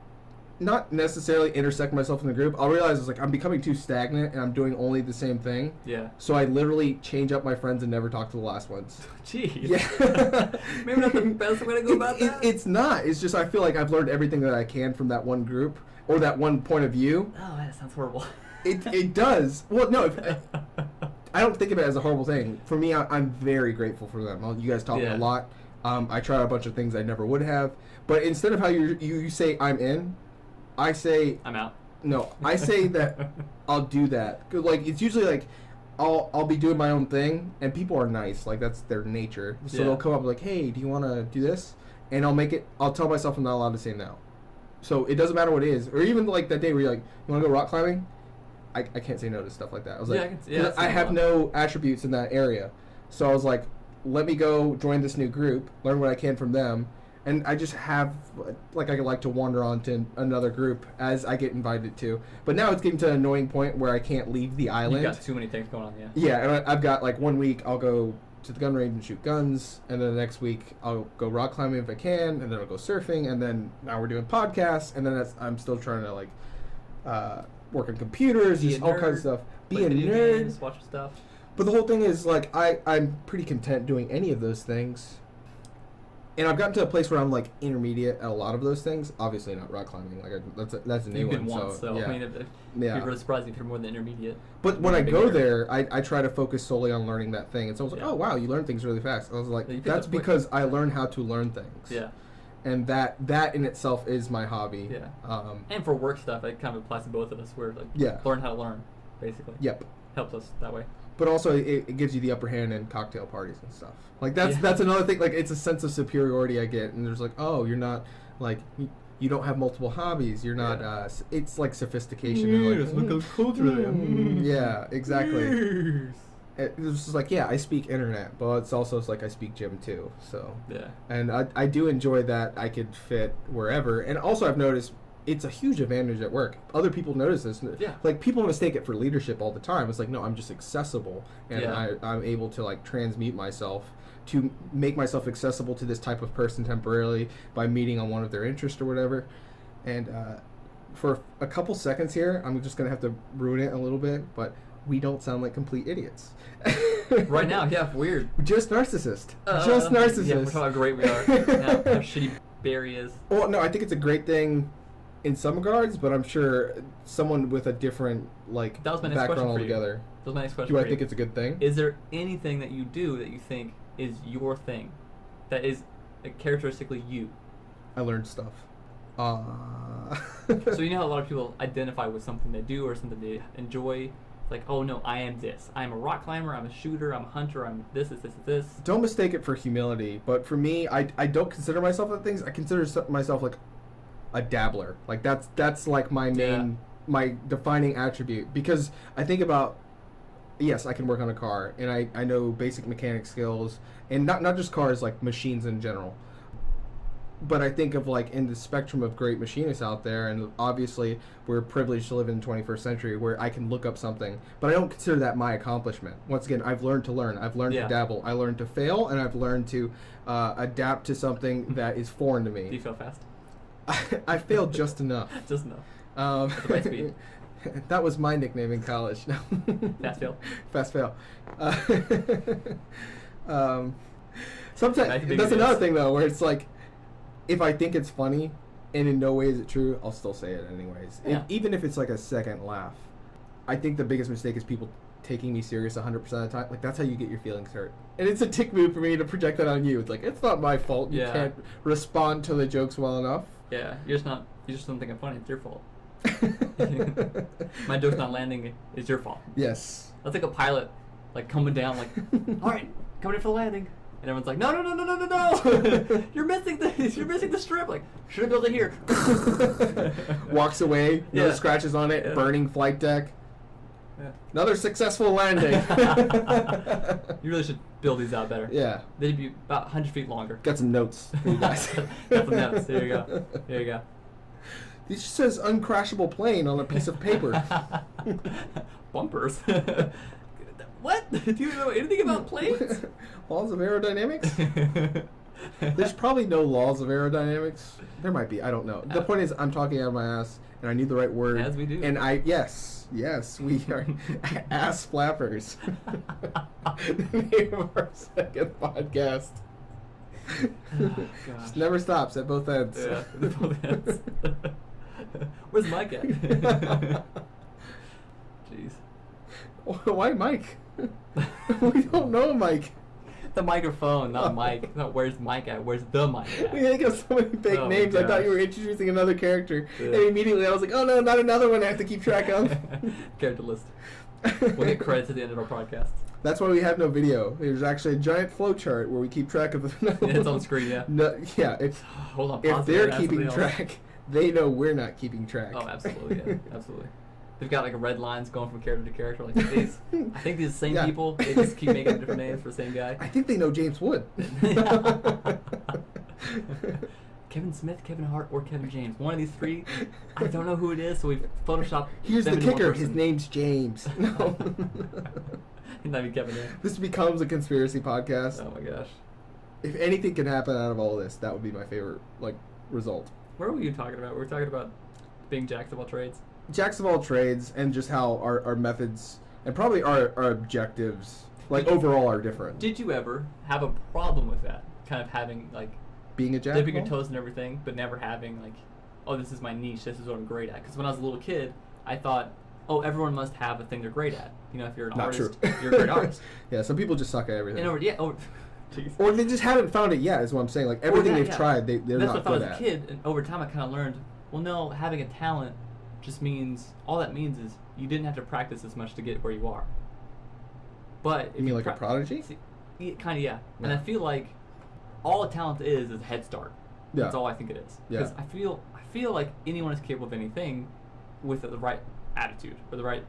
not necessarily intersect myself in the group. I'll realize it's like I'm becoming too stagnant and I'm doing only the same thing. Yeah. So I literally change up my friends and never talk to the last ones. Jeez. Yeah. Maybe not the best way to go about that. It's not. It's just I feel like I've learned everything that I can from that one group or that one point of view. Oh, that sounds horrible. It does. Well, no. I don't think of it as a horrible thing. For me, I'm very grateful for them. You guys taught me a lot. I tried a bunch of things I never would have. But instead of how you say I'm in, I say I'm out. No, I say that I'll do that. 'Cause, like it's usually like I'll be doing my own thing, and people are nice. Like that's their nature. So they'll come up like, hey, do you want to do this? And I'll tell myself I'm not allowed to say no. So it doesn't matter what it is. Or even like that day where you're like, you want to go rock climbing? I can't say no to stuff like that. I was like, I have no attributes in that area. So I was like, let me go join this new group, learn what I can from them. And I just have, like, I like to wander on to another group as I get invited to. But now it's getting to an annoying point where I can't leave the island. You've got too many things going on, yeah. Yeah, and I've got, like, one week I'll go to the gun range and shoot guns. And then the next week I'll go rock climbing if I can. And then I'll go surfing. And then now we're doing podcasts. And then I'm still trying to, like, work on computers, just all kinds of stuff. Be a nerd. Games, watch stuff. But the whole thing is, like, I'm pretty content doing any of those things. And I've gotten to a place where I'm like intermediate at a lot of those things. Obviously not rock climbing. Like that's a new You've one. been once, so yeah. I mean, it'd be really surprising if you're more than intermediate. But when I go there, I try to focus solely on learning that thing. And so I was like, oh wow, you learn things really fast. I was like, that's because I learn how to learn things. Yeah. And that in itself is my hobby. Yeah. And for work stuff, it kind of applies to both of us. Where like learn how to learn, basically. Yep. Helps us that way. But also, it gives you the upper hand in cocktail parties and stuff. Like that's another thing. Like it's a sense of superiority I get, and there's like, oh, you're not like you don't have multiple hobbies. You're not. Yeah. It's like sophistication. And like, look how cultured I am. Yeah, exactly. Yes. It was just like, yeah, I speak internet, but it's also like I speak gym too. So, Yeah. and I do enjoy that I could fit wherever. And also, I've noticed it's a huge advantage at work. Other people notice this. Yeah. Like, people mistake it for leadership all the time. It's like, no, I'm just accessible, and Yeah. I'm able to like transmute myself to make myself accessible to this type of person temporarily by meeting on one of their interests or whatever. And for a couple seconds here, I'm just gonna have to ruin it a little bit, but we don't sound like complete idiots. Right now, yeah, weird. Just narcissist. Just narcissist. Yeah, we're talking how great we are. How shitty Barry is. Well, no, I think it's a great thing in some regards, but I'm sure someone with a different like That was my next background question for you. altogether. That was my next question. Do I for think you. it's a good thing? Is there anything that you do that you think is your thing, that is characteristically you? I learned stuff. So you know how a lot of people identify with something they do or something they enjoy. Like, oh no, I am this. I'm a rock climber. I'm a shooter. I'm a hunter. I'm this. Don't mistake it for humility, but for me, I don't consider myself that things. I consider myself like a dabbler. Like that's like my main my defining attribute, because I think about, yes, I can work on a car, and I know basic mechanic skills, and not just cars, like machines in general. But I think of like in the spectrum of great machinists out there, and obviously we're privileged to live in the 21st century where I can look up something, but I don't consider that my accomplishment. Once again, I've learned to learn. I've learned to dabble. I learned to fail, and I've learned to adapt to something that is foreign to me. Do you fail fast? I failed just enough. Just enough. At the right speed. That was my nickname in college. No. Fast fail. Fast fail. Sometimes Back to big that's videos. another thing though, where it's like, if I think it's funny, and in no way is it true, I'll still say it anyways. Yeah. Even if it's like a second laugh. I think the biggest mistake is people taking me serious 100% of the time. Like, that's how you get your feelings hurt. And it's a tick move for me to project that on you. It's like, it's not my fault. You Yeah. can't respond to the jokes well enough. Yeah, you just don't think I'm funny. It's your fault. My joke's not landing. It's your fault. Yes. That's like a pilot, like coming down, like, all right, coming in for the landing, and everyone's like, no, you're missing the strip. Like, should have built it here. Walks away, no Yeah. scratches on it, Yeah. burning flight deck. Yeah. Another successful landing. You really should build these out better. Yeah. They'd be about 100 feet longer. Got some notes for you guys. Got some notes. There you go. There you go. This just says uncrashable plane on a piece of paper. Bumpers. What? Do you know anything about planes? Laws of aerodynamics? There's probably no laws of aerodynamics. There might be. I don't know. The point is, I'm talking out of my ass, and I need the right word. As we do. And yes, we are ass flappers. The name of our second podcast. Oh, Just gosh. never stops at both ends. Yeah, both ends. Where's Mike at? Jeez. Why Mike? We don't know Mike. The microphone, not Mike. Not where's Mike at? Where's the Mike at? We think of so many fake Oh my names. I thought you gosh. were introducing another character, Yeah. and immediately I was like, "Oh no, not another one! I have to keep track of." Character list. We'll get credits at the end of our podcast. That's why we have no video. There's actually a giant flow chart where we keep track of. It's on screen, yeah. No, yeah. If Hold on. Pause they're it, ask keeping something else. track, they know we're not keeping track. Oh, absolutely, yeah, absolutely. They've got like red lines going from character to character. Like these, I think these same Yeah. people. They just keep making different names for the same guy. I think they know James Wood. Kevin Smith, Kevin Hart, or Kevin James. One of these three. I don't know who it is, so we've photoshopped. Here's them the into one kicker. person. His name's James. No. He's not even Kevin in. This becomes a conspiracy podcast. Oh my gosh. If anything can happen out of all this, that would be my favorite result. What were you talking about? We were talking about being jacks of all trades. Jacks of all trades, and just how our methods and probably our objectives, overall, are different. Did you ever have a problem with that? Kind of having Being a jack? dipping your of all? toes in everything, but never having oh, this is my niche. This is what I'm great at. Because when I was a little kid, I thought, oh, everyone must have a thing they're great at. You know, if you're an Not artist, true. you're a great artist. Yeah, some people just suck at everything. Jeez. Or they just haven't found it yet, is what I'm saying. Everything that, they've yeah. tried, they're That's not what I thought good as a at. kid, and over time I kind of learned, well, no, having a talent just means, all that means is you didn't have to practice as much to get where you are. But if You mean like a prodigy? Kind of, yeah. And Yeah. I feel like all a talent is a head start. Yeah. That's all I think it is. Yeah. Because I feel like anyone is capable of anything with the right attitude or the right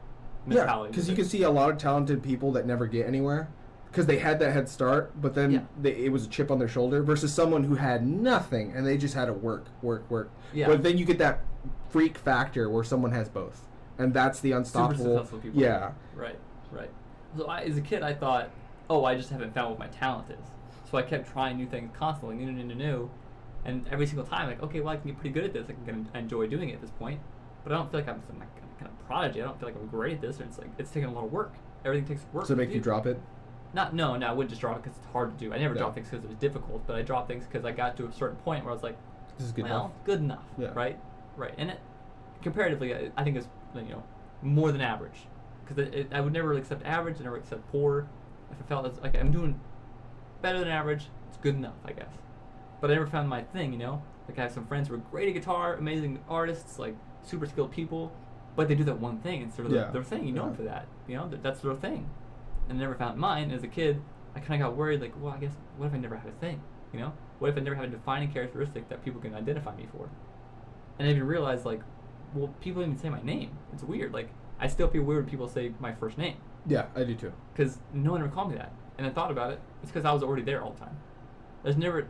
Yeah, mentality. because you can see a lot of talented people that never get anywhere because they had that head start, but then it was a chip on their shoulder versus someone who had nothing and they just had to work. Yeah. But then you get that freak factor where someone has both, and that's the Super unstoppable. successful people. Yeah. Right. So as a kid, I thought, oh, I just haven't found what my talent is. So I kept trying new things constantly, new. And every single time, like, okay, well, I can get pretty good at this. I enjoy doing it at this point. But I don't feel like I'm some kind of prodigy. I don't feel like I'm great at this. Or it's taking a lot of work. Everything takes work. So to make do. you drop it? No, I wouldn't just drop it because it's hard to do. I never Yeah. dropped things because it was difficult, but I dropped things because I got to a certain point where I was like, This is good well, enough. good enough. Yeah. Right. And it, comparatively, I think it's more than average. Because I would never accept average. I never accept poor. If I felt it's like I'm doing better than average, it's good enough, I guess. But I never found my thing, Like I have some friends who are great at guitar, amazing artists, like super skilled people, but they do that one thing. It's sort of their thing. You know them for that. That's their thing. And I never found mine. As a kid, I kind of got worried, like, well, I guess, what if I never had a thing? What if I never had a defining characteristic that people can identify me for? And I even realized, like, well, people don't even say my name. It's weird. Like, I still feel weird when people say my first name. Yeah, I do too. Because no one ever called me that. And I thought about it. It's because I was already there all the time. There's never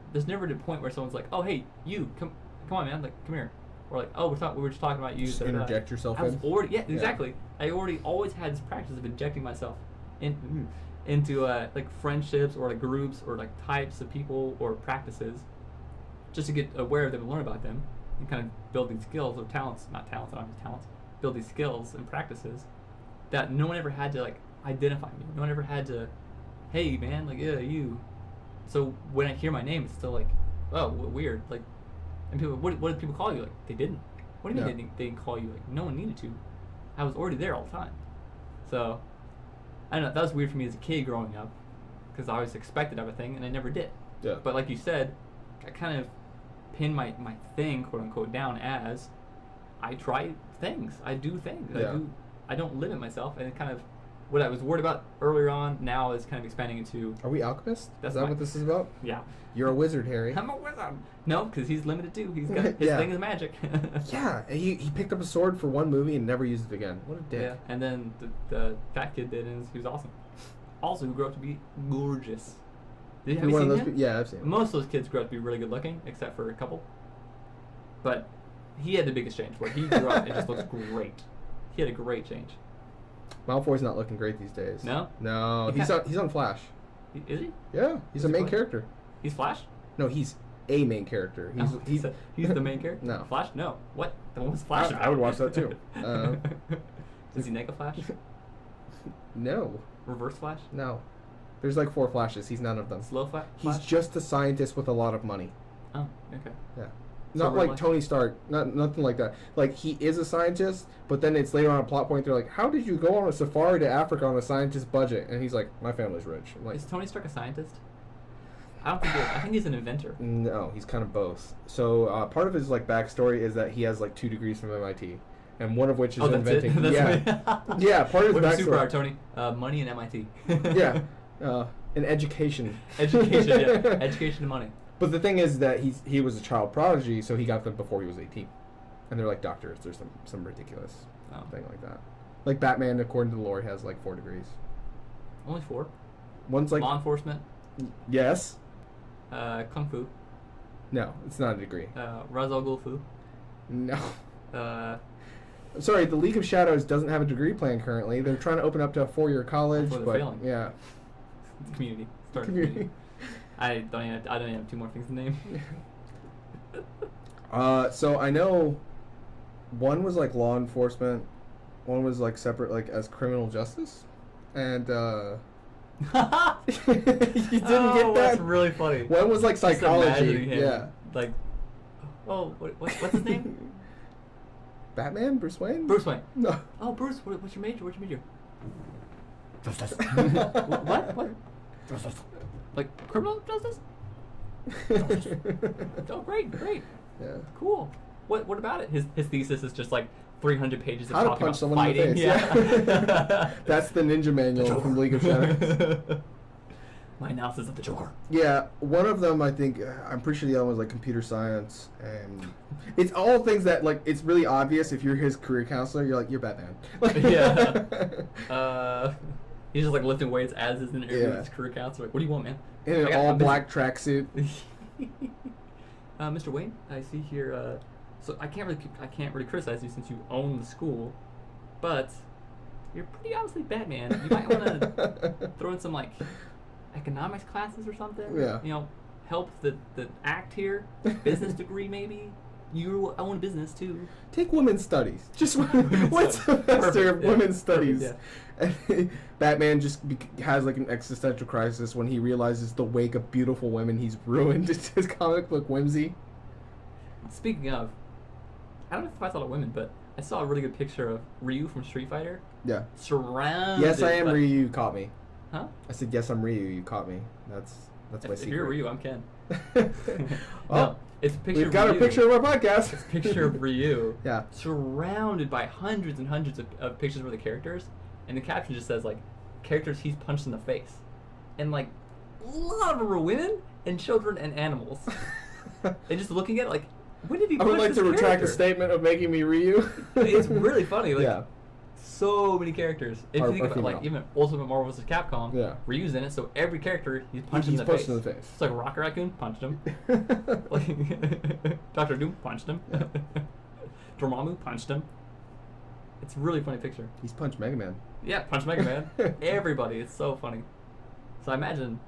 the point where someone's like, oh, hey, you, come on, man, like, come here. Or like, oh, we were just talking about you. Just interject yourself I was in. already, exactly. I already always had this practice of injecting myself into like friendships or like groups or like types of people or practices, just to get aware of them and learn about them and kind of build these skills or talents, I don't have talents, build these skills and practices that no one ever had to like identify me. No one ever had to, hey man, like, yeah, you. So when I hear my name, it's still like, oh, weird. Like, and people, what did people call you? Like, they didn't. What do you mean they didn't call you? Like, no one needed to. I was already there all the time. So, I don't know, that was weird for me as a kid growing up, because I always expected everything, and I never did. Yeah. But like you said, I kind of pinned my thing, quote unquote, down as I try things. I do things. Yeah. I don't limit myself, and it kind of, what I was worried about earlier on now is kind of expanding into, Are we alchemists? That's Is that my- what this is about? yeah. You're a wizard, Harry. I'm a wizard. No, because he's limited too. He's got, his Yeah. thing is magic. Yeah, and he picked up a sword for one movie and never used it again. What a dick. Yeah, and then the fat kid did, and he was awesome. Also, who grew up to be gorgeous. Have you One seen of those him? Yeah, I've seen him. Most of those kids grew up to be really good looking, except for a couple. But he had the biggest change, where he grew up and just looks great. He had a great change. Malfoy's not looking great these days. No? No, He he's on Flash. Is he? Yeah, he's Is a he main Flash? character. He's Flash? No, he's a main character. He's the main character? No. Flash? No. What? The one with Flash? I would watch that too. Is he Nega Flash? No, Reverse Flash? no. There's like 4 Flashes. He's none of them. Slow Flash? He's just a scientist with a lot of money. Oh, okay. Yeah. So Not real like life? Tony Stark. Nothing like that. Like, he is a scientist, but then it's later on a plot point. They're like, "How did you go on a safari to Africa on a scientist budget?" And he's like, "My family's rich." I'm like, Is Tony Stark a scientist? I don't think I think he's an inventor. no, he's kind of both. So part of his like backstory is that he has like 2 degrees from MIT, and one of which is Oh, that's inventing. it? That's Yeah, what- yeah. Part of his What's your superpower, backstory. Tony? Money and MIT. Yeah, an education. Education, yeah. Education and money. But the thing is that he was a child prodigy, so he got them before he was 18. And they're like doctors. There's some ridiculous Oh. thing like that. Like Batman, according to the lore, has like 4 degrees. Only 4. One's like Law enforcement, yes, kung fu, no, it's not a degree. Razal Gulfu. No. Sorry, The League of Shadows doesn't have a degree plan currently. They're trying to open up to a 4-year college, That's why but they're failing. yeah. community. Start a Community. community. I don't even have 2 more things to name. So I know one was like law enforcement, one was like separate, like as criminal justice, and you didn't get that. That's really funny. One was like Just psychology. imagining him, Yeah. Like, oh, what's his name? Batman, Bruce Wayne. Bruce Wayne. No. Oh, Bruce, what's your major? What's your major? What? Like criminal justice? Oh, great. Yeah. Cool. What about it? His thesis is just like 300 pages of How to talking punch about someone fighting. in the face. Yeah. That's the ninja manual from League of Shadows. My analysis of the Joker. Yeah, one of them, I think, I'm pretty sure the other one's like computer science, and it's all things that, like, it's really obvious if you're his career counselor, you're like, you're Batman. Yeah. He's just like lifting weights as his interview with his career counselor. Like, what do you want, man? In an all black tracksuit. Mr. Wayne, I see here. So I can't really criticize you since you own the school, but you're pretty obviously Batman. You might want to throw in some like economics classes or something. Yeah. You know, help the act here. Business degree maybe. You own business too. Take women's studies. Just what's the semester of women's studies? Yeah. And Batman just has like an existential crisis when he realizes the wake of beautiful women he's ruined his comic book whimsy. Speaking of, I don't know if I thought of women, but I saw a really good picture of Ryu from Street Fighter. Yeah. Surrounded. Yes, I am by... Ryu. You caught me. Huh? I said yes, I'm Ryu. You caught me. That's my If secret. you're Ryu, I'm Ken. Oh, No, it's a picture. we've got of a Ryu. picture of our podcast. It's a picture of Ryu. Yeah. Surrounded by hundreds and hundreds of pictures of the characters, and the caption just says like, characters he's punched in the face, and like, a lot of them are women and children and animals. And just looking at it, like, when did he? I would punch like this to retract character? the statement of making me Ryu. It's really funny. Like, yeah. so many characters. If Or you think about like female. even Ultimate Marvel vs. Capcom, Yeah. Ryu's in it, so every character he's punched He's in the punched face. in the face. It's like Rocket Raccoon punched him. Like Doctor Doom punched him. Yeah. Dormammu punched him. It's a really funny picture. He's punched Mega Man. Yeah, punch Mega Man. Everybody. It's so funny. So I imagine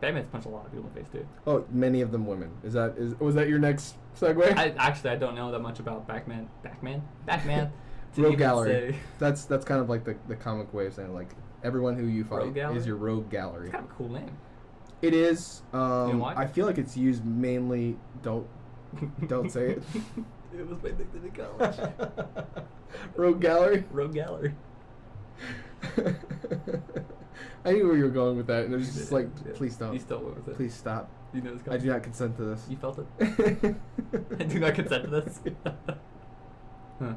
Batman's punched a lot of people in the face too. Oh, many of them women. Was that your next segue? I don't know that much about Batman. to Rogue even gallery. say- That's kind of like the comic way of saying like everyone who you Rogue fight gallery? is your rogue gallery. It's kind of a cool name. It is. know why? I feel like it's used mainly. Don't say it. It was my nickname in college. Rogue gallery. Rogue gallery. I knew where you were going with that, and it was just like, Yeah. please don't. You still went with it. Please stop. You know this I do not consent to this. You felt it? I do not consent to this. Huh.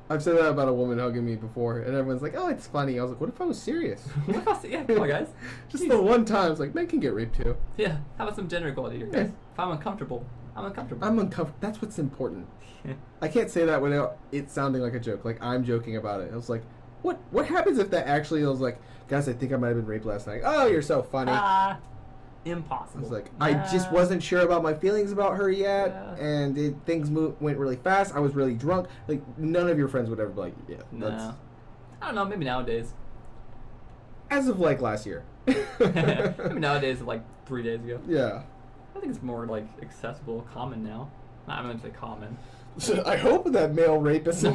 I've said that about a woman hugging me before, and everyone's like, "Oh, it's funny." I was like, "What if I was serious?" What if I say, yeah, come on, guys. Just Jeez. the one time, it's like men can get raped too. Yeah, how about some gender equality here, guys? If I'm uncomfortable, I'm uncomfortable. I'm uncomfortable. That's what's important. I can't say that without it sounding like a joke. Like I'm joking about it. I was like, "What happens if that actually?" I was like, "Guys, I think I might have been raped last night." Oh, you're so funny. I Impossible. was like, I just wasn't sure about my feelings about her yet, Yeah. and things went really fast. I was really drunk. Like none of your friends would ever be like, "Yeah, that's." No. I don't know, maybe nowadays. As of like last year. Maybe nowadays, like 3 days ago. Yeah. I think it's more like accessible, common now. I'm going to say common. So I hope that male rapists No,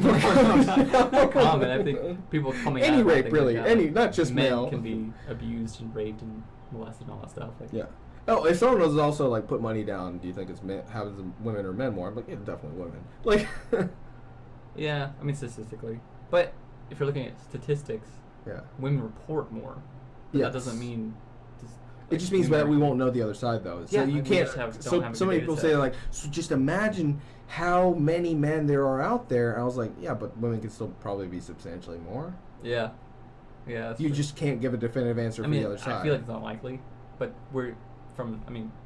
not common. I think people coming out. Any of rape, things really. like that, Any, like, not just men male. can be abused and raped and molested and all that stuff. Like, Yeah. Oh, if someone was also like put money down, do you think it's happens to women or men more? I'm like, yeah, definitely women. Like, yeah, I mean statistically, but if you're looking at statistics, yeah. women report more. But Yes. that doesn't mean. It just means that we won't know the other side, though. So Yeah, you like, we can't. just don't So have a so good many data people set. say like, so just imagine how many men there are out there. And I was like, yeah, but women can still probably be substantially more. Yeah. Yeah. That's You true. just can't give a definitive answer I for mean, the other side. I feel like it's unlikely, but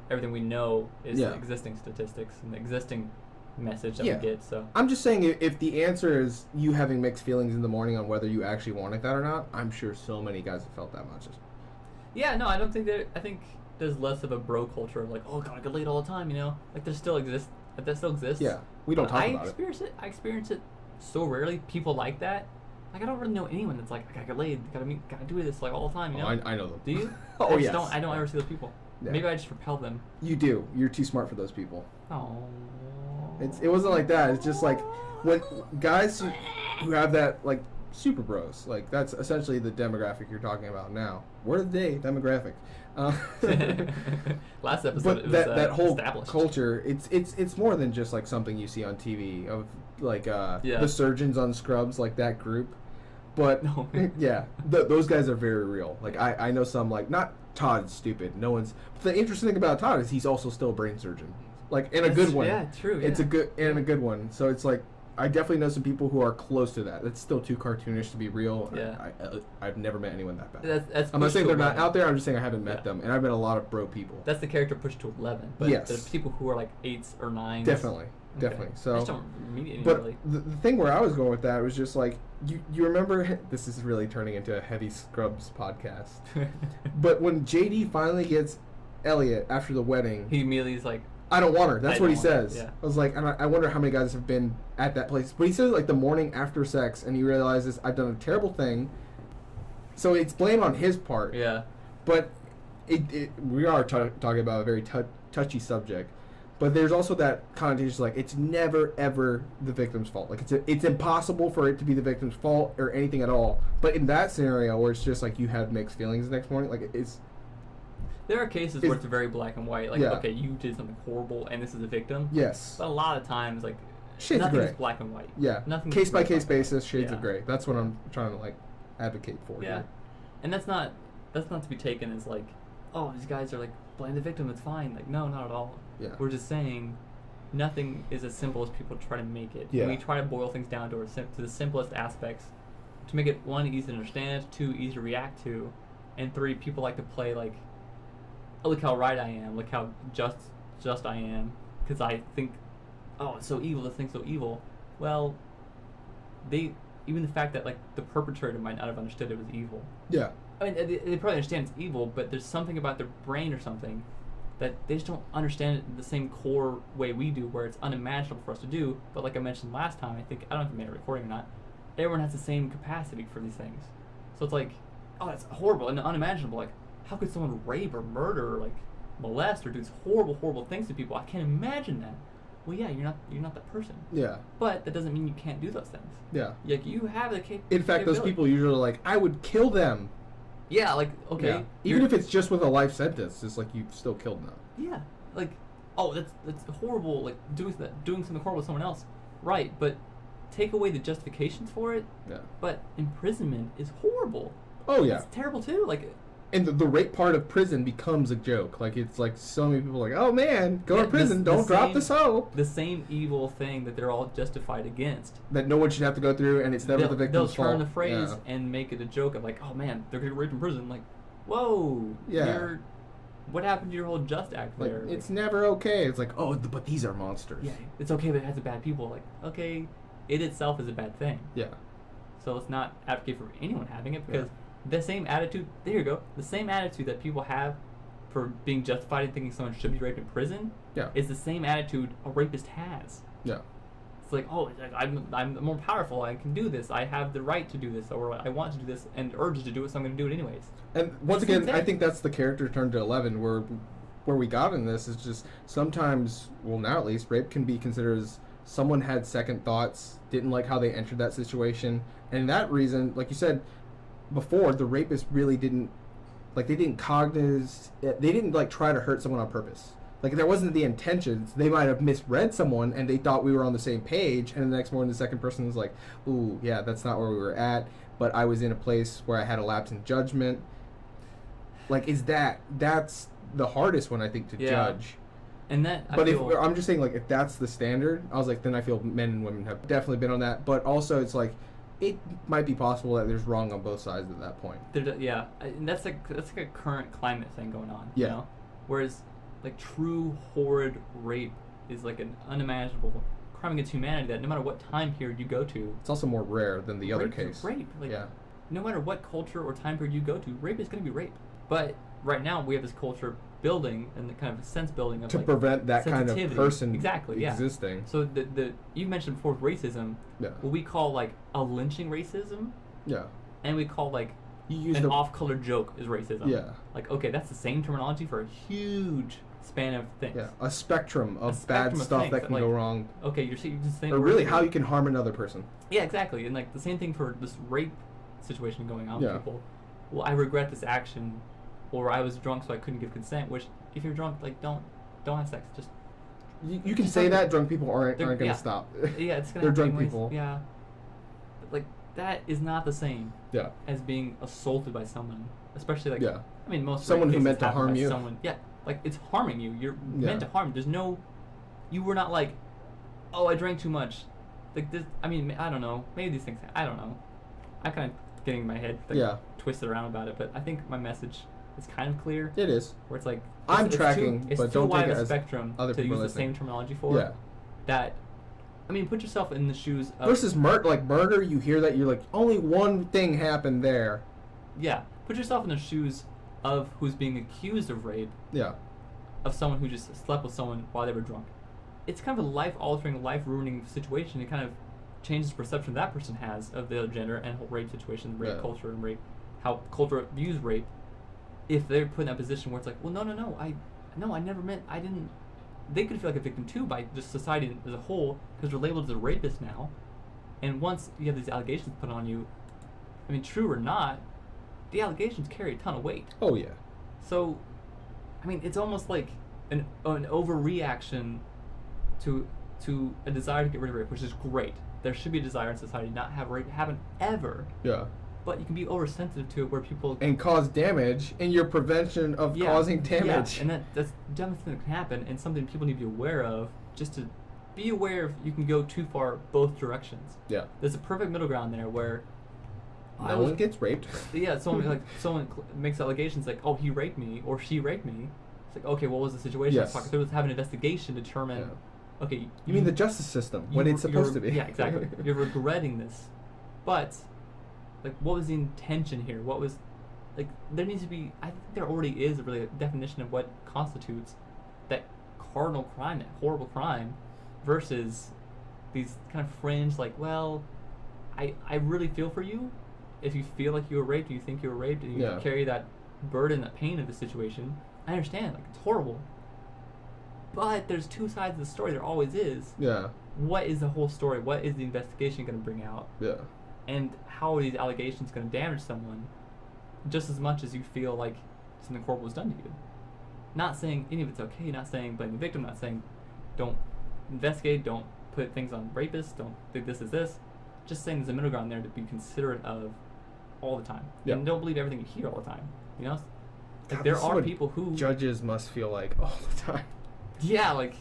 everything we know is Yeah. the existing statistics and the existing message that Yeah. we get. So I'm just saying, if the answer is you having mixed feelings in the morning on whether you actually wanted that or not, I'm sure so many guys have felt that much. yeah, no, I don't think I think there's less of a bro culture of like, oh, gotta get laid all the time, you know? Like that still exists. Yeah, we don't But talk I about it. I experience it so rarely. People like that. Like I don't really know anyone that's like, I gotta get laid, gotta do this like all the time, you know? I know them. Do you? Oh, I yes. I don't ever see those people. Yeah. Maybe I just repel them. You do. You're too smart for those people. Oh. It wasn't like that. It's just like when guys who have that like super bros, like that's essentially the demographic you're talking about now. Word of the day, demographic. Last episode, But it was, that whole established. culture, it's more than just like something you see on TV of like Yeah. the surgeons on Scrubs, like that group. But No. yeah, those guys are very real. Like I know some like not Todd's stupid. No one's. But the interesting thing about Todd is he's also still a brain surgeon, like in a good one. Yeah, true. It's yeah. a good one. So it's like I definitely know some people who are close to that. It's still too cartoonish to be real. Yeah. I've never met anyone that bad. That's I'm not pushed saying to they're not 11. out there. I'm just saying I haven't met Yeah. them, and I've met a lot of bro people. That's the character pushed to 11. But Yes. there's people who are like 8s or 9s. Definitely. Okay. Definitely. I just So, don't meet anyone but really. the thing where I was going with that was just like you remember. This is really turning into a heavy Scrubs podcast. But when JD finally gets Elliot after the wedding, He immediately is like, I don't want her. That's I what he don't want her, says. yeah. I was like, and I wonder how many guys have been at that place. But he says like the morning after sex, and he realizes I've done a terrible thing. So it's blame on his part. yeah. But we are talking about a very touchy subject. But there's also that connotation like it's never ever the victim's fault. Like it's impossible for it to be the victim's fault or anything at all. But in that scenario where it's just like you have mixed feelings the next morning, like it's. There are cases where it's very black and white. Like, Yeah. okay, you did something horrible, and this is a victim. Yes. But a lot of times, like, Shades of nothing's gray. black and white. Yeah. Nothing's Case by black case and white. basis, shades Yeah. of gray. That's what I'm trying to like advocate for. Yeah. Here. And that's not to be taken as like, oh, these guys are like blame the victim. It's fine. Like, no, not at all. Yeah. We're just saying, nothing is as simple as people try to make it. Yeah. We try to boil things down to the simplest aspects, to make it 1, easy to understand, 2, easy to react to, and 3, people like to play like, oh, look how right I am, look how just I am, because I think, oh, it's so evil, this thing's so evil. Well, even the fact that like the perpetrator might not have understood it was evil. Yeah. I mean, they probably understand it's evil, but there's something about their brain or something that they just don't understand it in the same core way we do, where it's unimaginable for us to do. But like I mentioned last time, I don't know if you made a recording or not, everyone has the same capacity for these things. So it's like, oh, that's horrible and unimaginable. Like, how could someone rape or murder or like molest or do these horrible, horrible things to people? I can't imagine that. Well, yeah, you're not that person. Yeah. But that doesn't mean you can't do those things. Yeah. Like, you have the capability. In fact, those people usually are like, I would kill them. Yeah, like, okay. Yeah. Even if it's just with a life sentence, it's like you've still killed them. Yeah, like, oh, that's horrible. Like doing something horrible with someone else, right? But take away the justifications for it. Yeah. But imprisonment is horrible. Oh yeah. It's terrible too. Like, And the rape part of prison becomes a joke. Like it's like so many people are like, oh man, go yeah, to prison, don't drop the soap. The same evil thing that they're all justified against. That no one should have to go through, and it's never the victim's They'll turn fault. the phrase Yeah. and make it a joke of like, oh man, they're gonna get raped in prison. Like, whoa, Yeah. what happened to your whole just act Like, there? it's never okay. It's like, oh, but these are monsters. Yeah, it's okay, but it has a bad people. Like, okay, it itself is a bad thing. Yeah. So let's not advocate for anyone having it, because the same attitude, there you go, the same attitude that people have for being justified in thinking someone should be raped in prison Yeah. is the same attitude a rapist has. Yeah. It's like, oh, I'm more powerful, I can do this, I have the right to do this, or I want to do this, and urges to do it, so I'm going to do it anyways. And once It's the again, same I thing. think that's the character turn to 11 where we got in this is just sometimes, well now at least, rape can be considered as someone had second thoughts, didn't like how they entered that situation, and that reason, like you said before, the rapist really didn't, like they didn't like try to hurt someone on purpose. Like that wasn't the intentions. They might have misread someone and they thought we were on the same page, and the next morning the second person was like, ooh, yeah, that's not where we were at, but I was in a place where I had a lapse in judgment. Like, that's the hardest one, I think, to judge. And that, But I'm just saying, like, if that's the standard, I was like, then I feel men and women have definitely been on that. But also, it's like, it might be possible that there's wrong on both sides at that point. yeah, and that's like a current climate thing going on. Yeah. You know? Whereas, like, true horrid rape is like an unimaginable crime against humanity that no matter what time period you go to, It's also more rare than the other rape is case. rape. Like, Yeah. no matter what culture or time period you go to, rape is going to be rape. But right now we have this culture building and the kind of sense building of To like, prevent that kind of sensitivity. person Exactly, yeah. existing. So you mentioned before racism. Yeah. What we call like a lynching racism, Yeah. and we call like You use an the off-color joke is racism. Yeah. Like, okay, that's the same terminology for a huge span of things. yeah, a spectrum of spectrum bad of stuff things that that, can like, go wrong. Okay, you're saying the same. Or really how you can harm another person. Yeah, exactly. And like the same thing for this rape situation going on Yeah. with people. Well, I regret this action, or I was drunk so I couldn't give consent. Which, if you're drunk, like don't have sex. Just You can Just say like- that, drunk people aren't They're- going to yeah. stop. yeah, it's gonna. They're happen drunk anyways. people. Yeah. But, like that is not the same Yeah. as being assaulted by someone, especially like. Yeah. I mean, most Someone rape who cases meant to happen harm by you. Someone, yeah, like it's harming you. You're Yeah. meant to harm. There's no. You were not like, oh, I drank too much. like this. I mean, I don't know. Maybe these things. I don't know. I'm kind of getting my head twisted around about it, but I think my message is kind of clear. It is. Where it's like I'm it's tracking, it's but too don't wide take of it a as spectrum other to people use the same listening. terminology for. Yeah. That, I mean, put yourself in the shoes of Versus murder, you hear that, you're like, only one thing happened there. Yeah, put yourself in the shoes of who's being accused of rape, Yeah. of someone who just slept with someone while they were drunk. It's kind of a life-altering, life-ruining situation. It kind of changes the perception that person has of the other gender and whole rape situation, rape culture, and rape, how culture views rape. If they're put in that position where it's like, well, no, I never meant, I didn't. They could feel like a victim too by just society as a whole because they're labeled as a rapist now. And once you have these allegations put on you, I mean, true or not, the allegations carry a ton of weight. Oh, yeah. So, I mean, it's almost like an overreaction to a desire to get rid of rape, which is great. There should be a desire in society not have rape happen ever. Yeah. But you can be oversensitive to it where people And cause damage in your prevention of causing damage. Yeah, and that's definitely something that can happen and something people need to be aware of. Just to be aware if you can go too far both directions. Yeah. There's a perfect middle ground there where No one gets raped. Yeah, someone makes allegations like, oh, he raped me or she raped me. It's like, okay, what was the situation? Yes. Let's talk through. Let's have an investigation to determine. Yeah. Okay, You mean the justice system, when it's supposed to be. Yeah, exactly. You're regretting this, but like, what was the intention here? What was, like, there needs to be. I think there already is a really definition of what constitutes that cardinal crime, that horrible crime, versus these kind of fringe, like, well, I really feel for you. If you feel like you were raped, you think you were raped, and you carry that burden, that pain of the situation, I understand. Like, it's horrible. But there's two sides of the story. There always is. Yeah. What is the whole story? What is the investigation going to bring out? Yeah. And how are these allegations going to damage someone just as much as you feel like something horrible was done to you? Not saying any of it's okay. Not saying blame the victim. Not saying don't investigate. Don't put things on rapists. Don't think this is this. Just saying there's a middle ground there to be considerate of all the time. Yeah. And don't believe everything you hear all the time. You know? Like, God, there this is are what people who... Judges must feel like all the time. Yeah, like,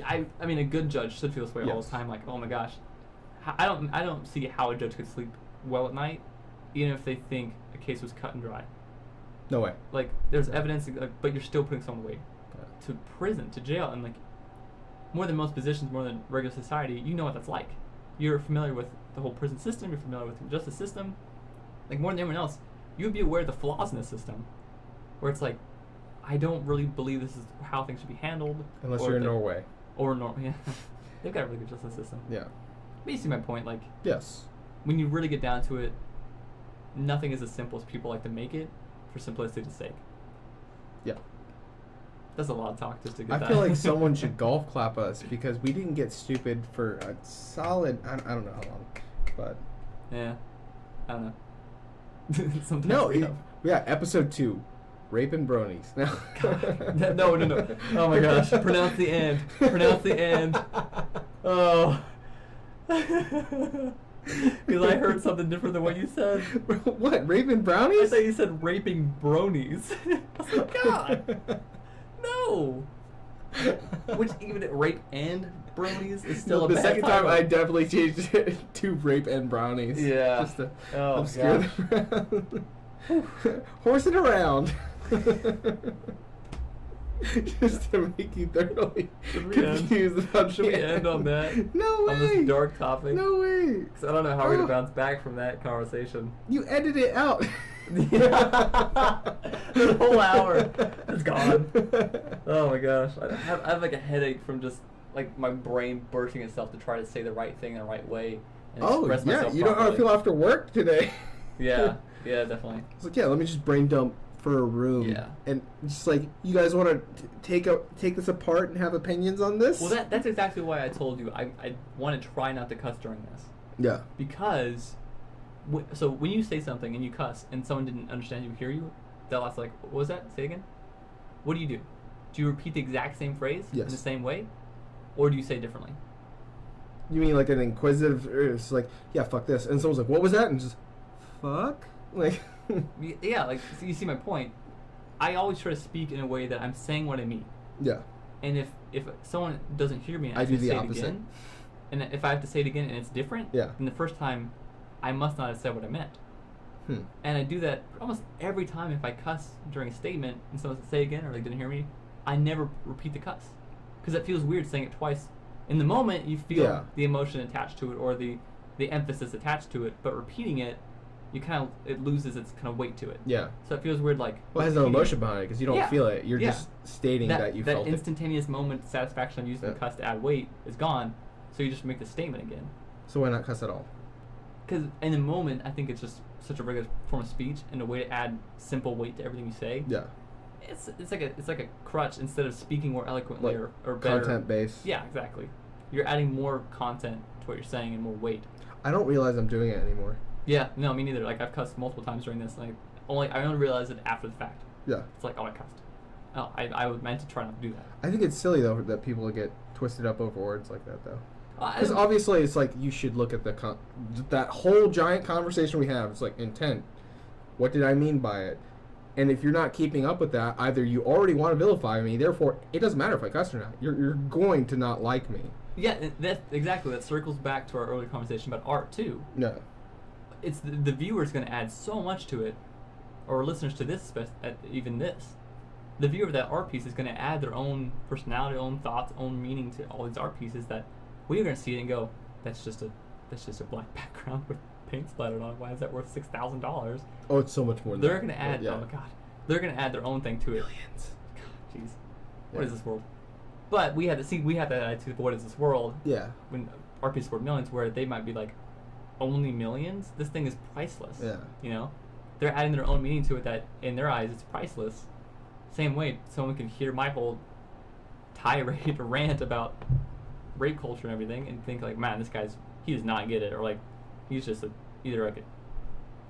I mean, a good judge should feel this way all Yes. the time. Like, oh my gosh, I don't see how a judge could sleep well at night, even if they think a case was cut and dry. No way. Like, there's evidence, like, but you're still putting someone away Yeah. to prison, to jail, and like, more than most positions, more than regular society, you know what that's like. You're familiar with the whole prison system. You're familiar with the justice system. Like, more than anyone else, you would be aware of the flaws in the system, where it's like, I don't really believe this is how things should be handled. Unless or you're in the- Norway. Or yeah. They've got a really good justice system. Yeah. But you see my point, like, Yes. when you really get down to it, nothing is as simple as people like to make it for simplicity's sake. Yeah. That's a lot of talk just to get I that. feel like someone should golf clap us because we didn't get stupid for a solid, I don't know how long, but... Yeah. I don't know. Sometimes No, we have. yeah, episode 2. Rape and bronies. No. No. Oh my gosh. Pronounce the end. Pronounce the end. Oh. Because I heard something different than what you said. What? Rape and I brownies? thought you said raping bronies. I was like, God. No. Which even rape and bronies is still No, a the bad second time title. I definitely changed it to rape and brownies. Yeah. Just to Oh, obscure gosh. them. Horse it around. Just to make you thoroughly Should we end? confused about Should the we end on that? No way. On this dark topic? No way. 'Cause I don't know how we're Oh. gonna bounce back from that conversation. You edit it out. The whole hour is gone. Oh my gosh, I have like a headache from just like my brain bursting itself to try to say the right thing in the right way and Oh, express yeah. myself You don't know how to properly. feel after work today. Yeah, definitely. It's like, yeah, let me just brain dump for a room. Yeah. And just like, you guys want to take this apart and have opinions on this? Well, that's exactly why I told you I want to try not to cuss during this. Yeah. Because, so when you say something and you cuss and someone didn't understand you, hear you, they'll ask like, what was that? Say again? What do? Do you repeat the exact same phrase in Yes. the same way? Or do you say it differently? You mean like an inquisitive, it's like, yeah, fuck this. And someone's like, what was that? And just, fuck? Like... Yeah, like, so you see my point. I always try to speak in a way that I'm saying what I mean. Yeah. And if someone doesn't hear me and I do me the say opposite. it again, and if I have to say it again and it's different, Yeah. then the first time, I must not have said what I meant. Hmm. And I do that almost every time if I cuss during a statement and someone says say again or they didn't hear me, I never repeat the cuss. Because it feels weird saying it twice. In the moment, you feel Yeah. the emotion attached to it or the emphasis attached to it, but repeating it, it loses its kind of weight to it. Yeah. So it feels weird like... Well, it has no repeating emotion behind it because you don't Yeah. feel it. You're Yeah. just stating that you felt that it. instantaneous moment satisfaction of using the Yeah. cuss to add weight is gone, so you just make the statement again. So why not cuss at all? Because in the moment, I think it's just such a regular form of speech and a way to add simple weight to everything you say. Yeah. It's like a crutch instead of speaking more eloquently Like or better. content based. Yeah, exactly. You're adding more content to what you're saying and more weight. I don't realize I'm doing it anymore. Yeah, no, me neither. Like I've cussed multiple times during this. Like I only realized it after the fact. Yeah. It's like, oh, I cussed. Oh, I was meant to try not to do that. I think it's silly though that people get twisted up over words like that though. I Because don't- obviously it's like you should look at that whole giant conversation we have. It's like intent. What did I mean by it? And if you're not keeping up with that, either you already want to vilify me, therefore it doesn't matter if I cuss or not. You're going to not like me. Yeah, that circles back to our earlier conversation about art too. No. It's the viewer's going to add so much to it, or listeners to this, even this. The viewer of that art piece is going to add their own personality, own thoughts, own meaning to all these art pieces that we're going to see it and go, that's just a black background with paint splattered on it. Why is that worth $6,000? Oh, it's so much more than They're that. going to add, Yeah. oh my god, they're going to add their own thing to it. Millions. God, jeez, what Yeah. is this world? But we had that attitude of what is this world? Yeah. When art pieces were millions, where they might be like, only millions? This thing is priceless. Yeah. You know? They're adding their own meaning to it that, in their eyes, it's priceless. Same way, someone can hear my whole tirade or rant about rape culture and everything and think like, man, he does not get it. Or like, he's just either like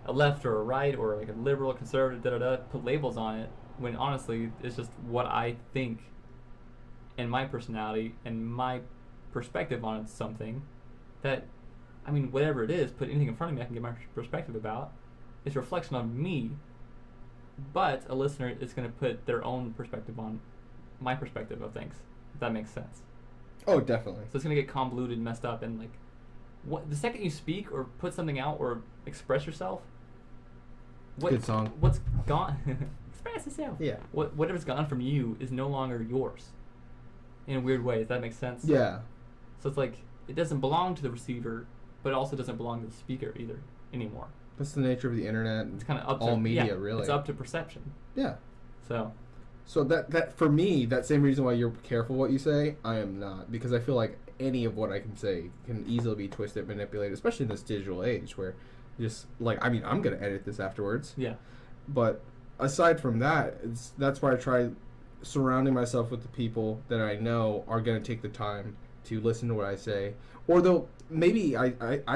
a left or a right or like a liberal, conservative, da-da-da, put labels on it, when honestly, it's just what I think and my personality and my perspective on something that, I mean, whatever it is, put anything in front of me I can get my perspective about. It's a reflection of me, but a listener is going to put their own perspective on my perspective of things, if that makes sense. Oh, definitely. So it's going to get convoluted, messed up, and like, the second you speak or put something out or express yourself, Good song. What's gone? Express yourself. Yeah. Whatever's gone from you is no longer yours. In a weird way, does that make sense? Yeah. So it's like it doesn't belong to the receiver, but it also doesn't belong to the speaker either anymore. That's the nature of the internet. It's kind of up to all media, yeah, really. It's up to perception. Yeah. So that for me, that same reason why you're careful what you say, I am not, because I feel like any of what I can say can easily be twisted, manipulated, especially in this digital age where just like, I mean, I'm gonna edit this afterwards. yeah, But aside from that, that's why I try surrounding myself with the people that I know are going to take the time to listen to what I say. Or they'll, maybe I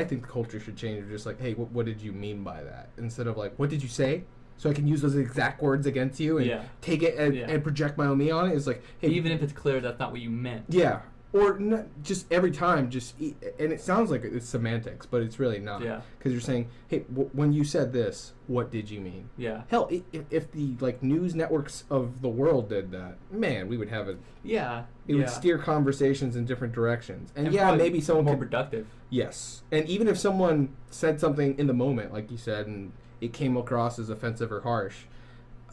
think the culture should change. Just like, hey, what did you mean by that? Instead of like, what did you say? So I can use those exact words against you and Yeah. take it and project my own me on it. It's like, hey, even if it's clear that's not what you meant. yeah. Or just every time, and it sounds like it's semantics, but it's really not. Yeah. Because you're saying, hey, when you said this, what did you mean? Yeah. Hell, if the like news networks of the world did that, man, we would have it. Yeah. It would steer conversations in different directions. And yeah, probably maybe someone more could. productive. Yes, and even if someone said something in the moment, like you said, and it came across as offensive or harsh,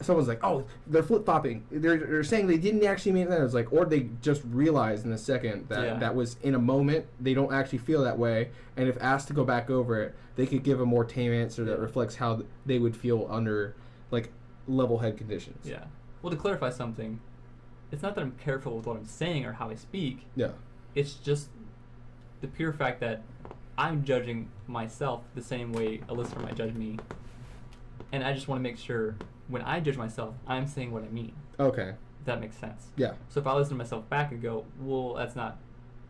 someone's like, oh, they're flip-flopping. They're saying they didn't actually mean that. It's like, or they just realized in a second that that was in a moment. They don't actually feel that way. And if asked to go back over it, they could give a more tame answer that reflects how they would feel under, like, level head conditions. Yeah. Well, to clarify something, it's not that I'm careful with what I'm saying or how I speak. Yeah. It's just the pure fact that I'm judging myself the same way a listener might judge me. And I just want to make sure when I judge myself, I'm saying what I mean. Okay. If that makes sense. Yeah. So if I listen to myself back and go, well, that's not,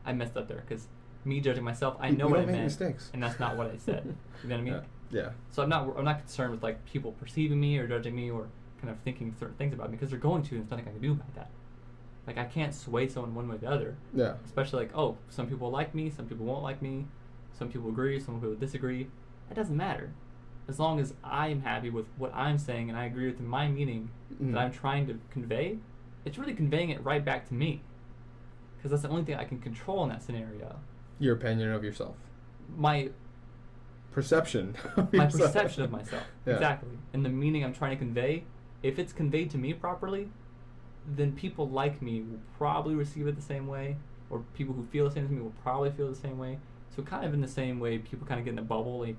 I messed up there. Because me judging myself, I know We what I don't make meant. mistakes. And that's not what I said. You know what I mean? Yeah. So I'm not concerned with like people perceiving me or judging me or kind of thinking certain things about me because they're going to and there's nothing I can do about that. Like I can't sway someone one way or the other. Yeah. Especially like, oh, some people like me, some people won't like me, some people agree, some people disagree. That doesn't matter. As long as I'm happy with what I'm saying and I agree with my meaning that I'm trying to convey, it's really conveying it right back to me. Because that's the only thing I can control in that scenario. Your opinion of yourself. my Perception. Of my yourself. perception of myself. Yeah. Exactly. And the meaning I'm trying to convey, if it's conveyed to me properly, then people like me will probably receive it the same way, or people who feel the same as me will probably feel the same way. So kind of in the same way, people kind of get in a bubble, like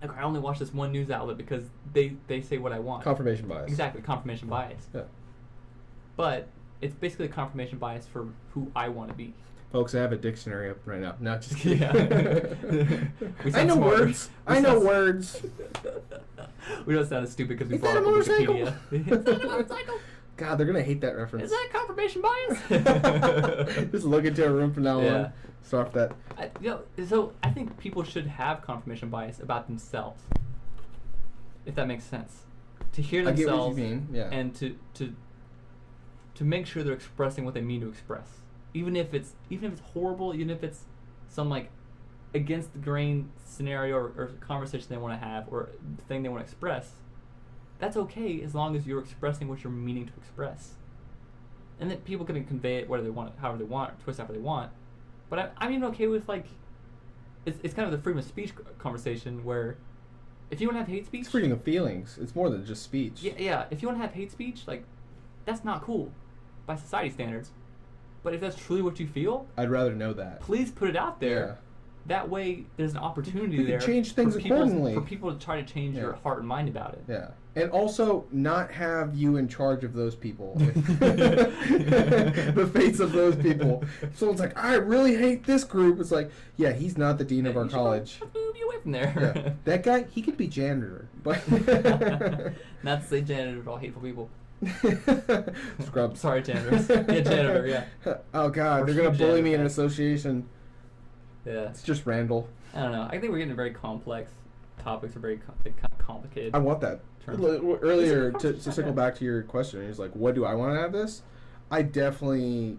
I only watch this one news outlet because they say what I want. Confirmation bias. Exactly, confirmation bias. Yeah. But it's basically a confirmation bias for who I want to be. Folks, I have a dictionary up right now. Not just kidding. Yeah. We I sound know smarter. words. We I know sound- words. We don't sound as stupid because we Is brought that up a motorcycle? Wikipedia. Is that a motorcycle? God, they're gonna hate that reference. Is that confirmation bias? Just look into a room from now Yeah. on. Start that. So I think people should have confirmation bias about themselves, if that makes sense. To hear I get themselves what you mean. Yeah. and to make sure they're expressing what they mean to express, even if it's horrible, even if it's some like against the grain scenario or conversation they want to have or thing they want to express. That's okay as long as you're expressing what you're meaning to express, and that people can convey it whether they want it, however they want, or twist however they want. But I'm even okay with like, it's kind of the freedom of speech conversation where, if you want to have hate speech, It's freedom of feelings. It's more than just speech. yeah. If you want to have hate speech, like, that's not cool, by society standards. But if that's truly what you feel, I'd rather know that. please put it out there. Yeah. That way, there's an opportunity We can there change things for people, accordingly. for people to try to change your Yeah. heart and mind about it. Yeah. And also not have you in charge of those people. The fates of those people. If someone's like, I really hate this group, it's like, yeah, he's not the dean of our You should college. move you away from there. Yeah. That guy, he could be janitor. But Not to say janitor to all hateful people. Scrubs. Sorry, janitors. Yeah, janitor, yeah. Oh God, Or they're gonna huge bully me in janitor. association. Yeah. It's just Randall. I don't know. I think we're getting very complex topics are very complicated. I want that. Terms. Earlier, Is it to circle back to your question, is like, what do I want to have this? I definitely,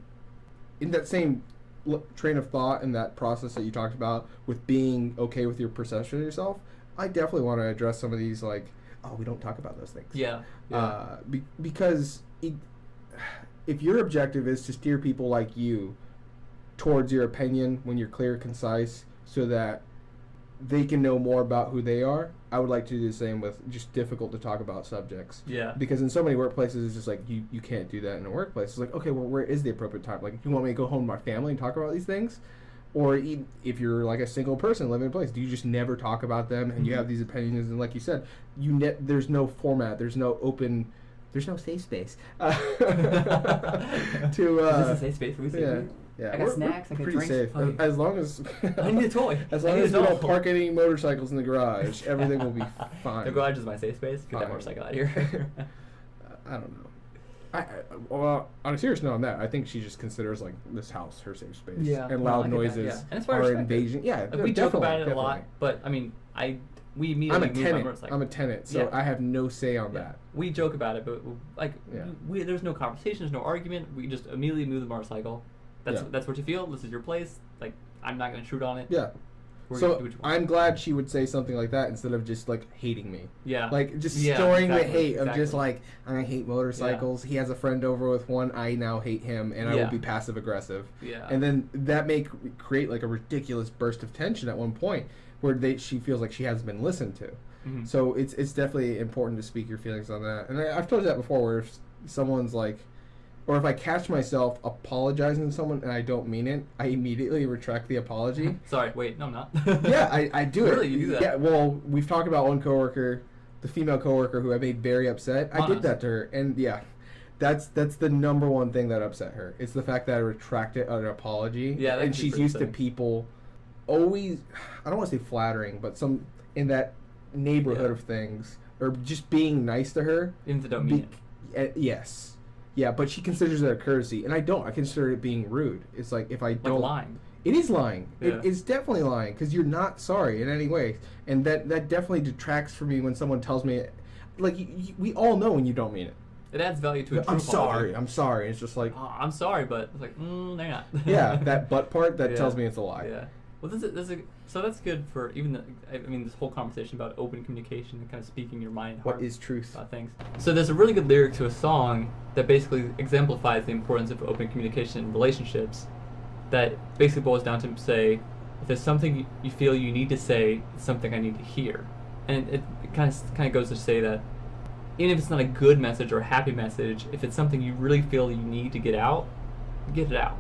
in that same train of thought and that process that you talked about with being okay with your perception of yourself, I definitely want to address some of these, like, oh, we don't talk about those things. Yeah. Because if your objective is to steer people like you towards your opinion when you're clear, concise, so that they can know more about who they are, I would like to do the same with just difficult to talk about subjects. Yeah. Because in so many workplaces, it's just like, you can't do that in a workplace. It's like, okay, well, where is the appropriate time? Like, you want me to go home to my family and talk about these things? Or if you're like a single person living in a place, do you just never talk about them and you have these opinions? And like you said, there's no format, there's no safe space to Is this a safe space for me? yeah. Yeah, I got snacks, I got pretty drinks. safe. Oh, As long as I need a toy. as I long need as a we don't doll. park any motorcycles in the garage, everything will be fine. The garage is my safe space. Get that Fine. motorcycle out of here. I don't know. Well, on a serious note on that, I think she just considers like this house her safe space. Yeah, And no, I loud get that, noises yeah. And it's why I are respect it. invasion. Yeah, Like, we joke about it a definitely. lot, but I mean, we immediately I'm a move my tenant. motorcycle. I'm a tenant, so Yeah. I have no say on Yeah. that. We joke about it, but like, Yeah. there's no conversation, there's no argument. We just immediately move the motorcycle. Yeah. That's what you feel. This is your place. Like, I'm not gonna intrude on it. Yeah. We're So gonna do what you want. I'm glad she would say something like that instead of just like hating me. Yeah. Like just Yeah, storing the exactly, hate of just exactly. like, I hate motorcycles. He has a friend over with one. I now hate him, and I will Yeah. be passive aggressive. Yeah. And then that may create like a ridiculous burst of tension at one point where she feels like she hasn't been listened to. Mhm. So it's definitely important to speak your feelings on that. And I've told you that before, where if someone's like, or if I catch myself apologizing to someone and I don't mean it, I immediately retract the apology. Sorry, wait, no, I'm not. Yeah, I do it. Really, you do that? Yeah, well, we've talked about one coworker, the female coworker who I made very upset. I did Honest. that to her, and yeah, that's the number one thing that upset her. It's the fact that I retracted an apology. Yeah, that and can be she's used to upsetting. people always, I don't want to say flattering, but some in that neighborhood Yeah. of things, or just being nice to her. Even if they don't mean it. Yes. Yeah, but she considers it a courtesy, and I don't. I consider it being rude. It's like if I Like don't. lying. It is lying. Yeah. It's definitely lying because you're not sorry in any way, and that definitely detracts from me when someone tells me, like we all know when you don't mean it. It adds value to a true I'm apology. sorry. I'm sorry. It's just like Oh, I'm sorry, but it's like, no, you're not. yeah, that butt part that Yeah. tells me it's a lie. Yeah. Well, so that's good for even this whole conversation about open communication and kind of speaking your mind and heart What is truth? about things. So there's a really good lyric to a song that basically exemplifies the importance of open communication in relationships. that basically boils down to say, if there's something you feel you need to say, it's something I need to hear. And it kind of goes to say that even if it's not a good message or a happy message, if it's something you really feel you need to get out, get it out.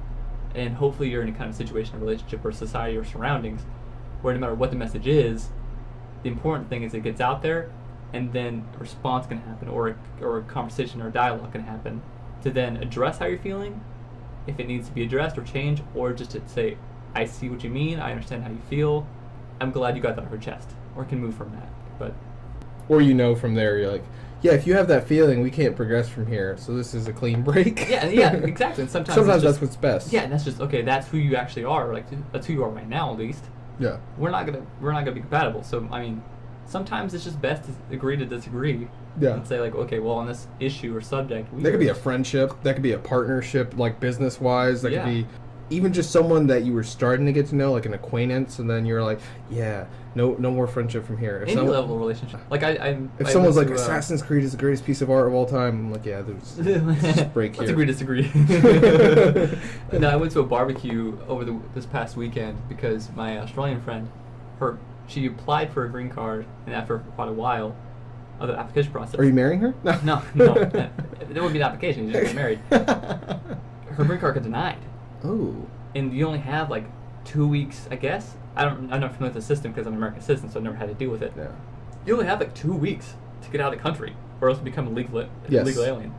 And hopefully you're in a kind of situation, a relationship or society or surroundings where no matter what the message is, the important thing is it gets out there, and then a response can happen, or a conversation or a dialogue can happen to then address how you're feeling, if it needs to be addressed or changed, or just to say, I see what you mean, I understand how you feel, I'm glad you got that off your chest, or can move from that. But Or from there, you're like, yeah, if you have that feeling, we can't progress from here, so this is a clean break. yeah, exactly. And sometimes that's just, what's best. Yeah, and that's just okay. That's who you actually are. Like that's who you are right now, at least. Yeah. We're not gonna be compatible. So I mean, sometimes it's just best to agree to disagree. Yeah. And say like, okay, well, on this issue or subject, That could be a friendship. That could be a partnership, like business-wise. That Yeah. could be even just someone that you were starting to get to know, like an acquaintance, and then you're like, yeah, no more friendship from here. If any level of relationship. Like if someone's like, Assassin's Creed is the greatest piece of art of all time, I'm like, yeah, there's just break here. Let's agree, disagree. No, I went to a barbecue over this past weekend because my Australian friend, she applied for a green card, and after quite a while of the application process. Are you marrying her? No. There would be an application. You just get married. Her green card got denied. Oh. And you only have like 2 weeks, I guess. I'm not familiar with the system because I'm an American citizen, so I never had to deal with it. Yeah. You only have like 2 weeks to get out of the country, or else you become a legal Yes. alien.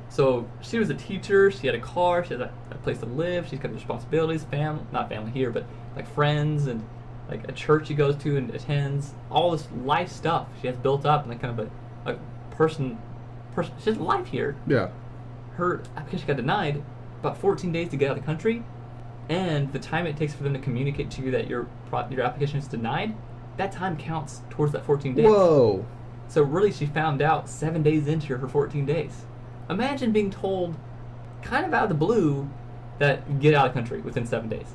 So she was a teacher. She had a car. She had a place to live. She's got responsibilities, not family here, but like friends and like a church she goes to and attends. All this life stuff she has built up, and like kind of a person. She has life here. Yeah. Her application got denied. About 14 days to get out of the country, and the time it takes for them to communicate to you that your application is denied, that time counts towards that 14 days. Whoa. So really, she found out 7 days into her 14 days. Imagine being told, kind of out of the blue, that you get out of the country within 7 days.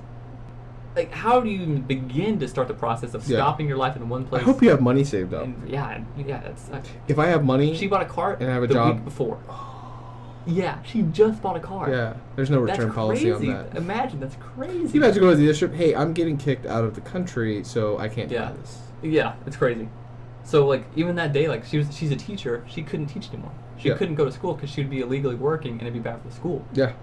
Like, how do you even begin to start the process of Yeah. stopping your life in one place? I hope you have money saved up. And that's. If I have money, She bought a car and I have a the job- week before. Yeah, she just bought a car. yeah, there's no return That's policy crazy. on that. Imagine, that's crazy. You imagine going to the district, hey, I'm getting kicked out of the country, so I can't Yeah. do this. Yeah, it's crazy. So like even that day, like she's a teacher, she couldn't teach anymore. She Yeah. couldn't go to school because she'd be illegally working and it'd be bad for the school. Yeah.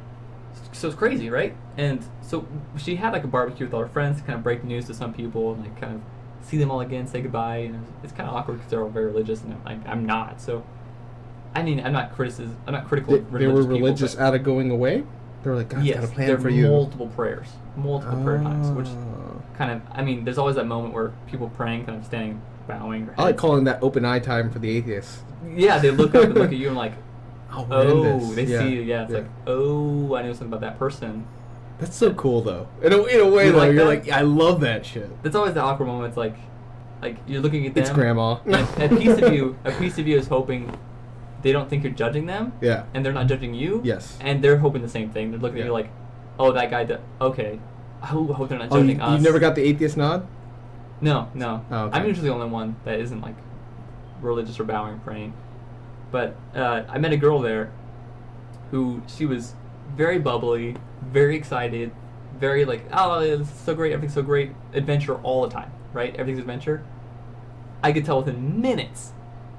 So it's crazy, right? And so she had like a barbecue with all her friends to kind of break the news to some people and like kind of see them all again, say goodbye, and it's kind of awkward because they're all very religious and I'm not. So I mean, I'm not critical They of were religious religious people, out of going away? They were like, God's yes, got a plan there are for you. multiple prayer times, which Ah. kind of, I mean, there's always that moment where people praying, kind of standing, bowing. Their I like head. calling that open eye time for the atheists. Yeah, they look up and look at you and like, Oh, we're in this. they Yeah. see you. Yeah, it's like, oh, I know something about that person. That's so cool, though. In a way, You though, like you're that? like, I love that shit. That's always the awkward moment. It's like you're looking at them. It's grandma. And a piece of you is hoping they don't think you're judging them. Yeah. And they're not judging you. Yes. And they're hoping the same thing. They're looking at Yeah. you like, oh, that guy. Okay. I hope they're not Oh, judging us. you never got the atheist nod? No. Oh, okay. I'm usually the only one that isn't like religious or bowing or praying. But I met a girl there who she was very bubbly, very excited, very like, oh, it's so great, everything's so great, adventure all the time, right? Everything's adventure. I could tell within minutes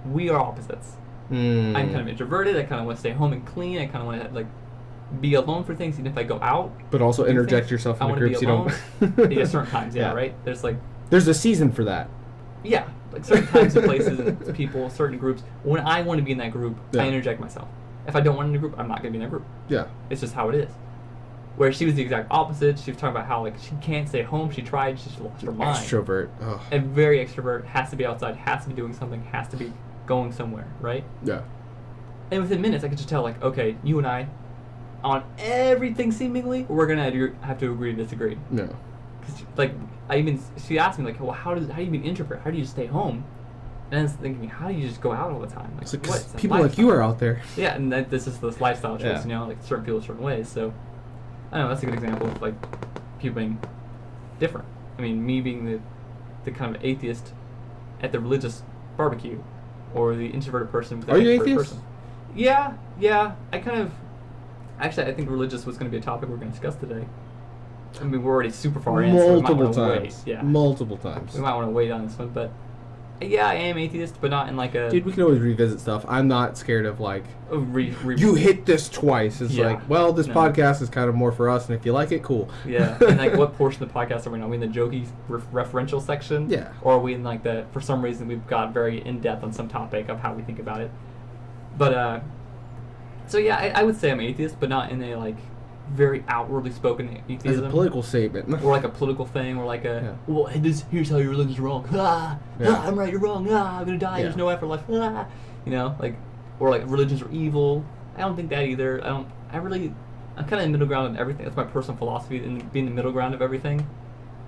we are opposites. Mm. I'm kind of introverted. I kind of want to stay home and clean. I kind of want to like be alone for things, even if I go out. But also do interject things, yourself I in the wanna groups be you alone. don't. Yeah, certain times, yeah, Yeah. right. There's like, There's a season for that. yeah, like certain times and places and people, certain groups. When I want to be in that group, Yeah. I interject myself. If I don't want in a group, I'm not going to be in that group. Yeah. It's just how it is. Where she was the exact opposite. She was talking about how like she can't stay home. She tried. She just lost her mind. Extrovert. Ugh. And very extrovert. Has to be outside. Has to be doing something. Has to be going somewhere. Right. Yeah. And within minutes, I could just tell like, okay, you and I, on everything seemingly, we're gonna have to agree to disagree. No. Cause like she asked me like, well, how do you be an introvert? How do you stay home? And I was thinking, how do you just go out all the time? Like, It's like, 'cause what? It's a people like lifestyle. you are out there. Yeah, and this is this lifestyle choice, Yeah. you know, like certain people certain ways. So I don't know, that's a good example of like people being different. I mean, me being the kind of atheist at the religious barbecue, or the introverted person with the Are you extrovert atheist? person. Yeah. I think religious was going to be a topic we're going to discuss today. I mean, we're already super far in, so we might Multiple want to wait. times. Yeah. Multiple times. We might want to wait on this one, but yeah, I am atheist, but not in like a. Dude, we can always revisit stuff. I'm not scared of like, a you hit this twice. It's Yeah. like, well, this No. podcast is kind of more for us, and if you like it, cool. Yeah, and like what portion of the podcast are we in? Are we in the jokey referential section? Yeah. Or are we in like the, for some reason we've got very in-depth on some topic of how we think about it. But, so yeah, I would say I'm atheist, but not in a like very outwardly spoken As atheism. a political statement. Or like a political thing, or like a, Yeah. well, here's how your religion's wrong. Yeah. I'm right, you're wrong. I'm gonna die. Yeah. There's no afterlife. You know, like, or like religions are evil. I don't think that either. I'm kind of in the middle ground of everything. That's my personal philosophy, in being the middle ground of everything.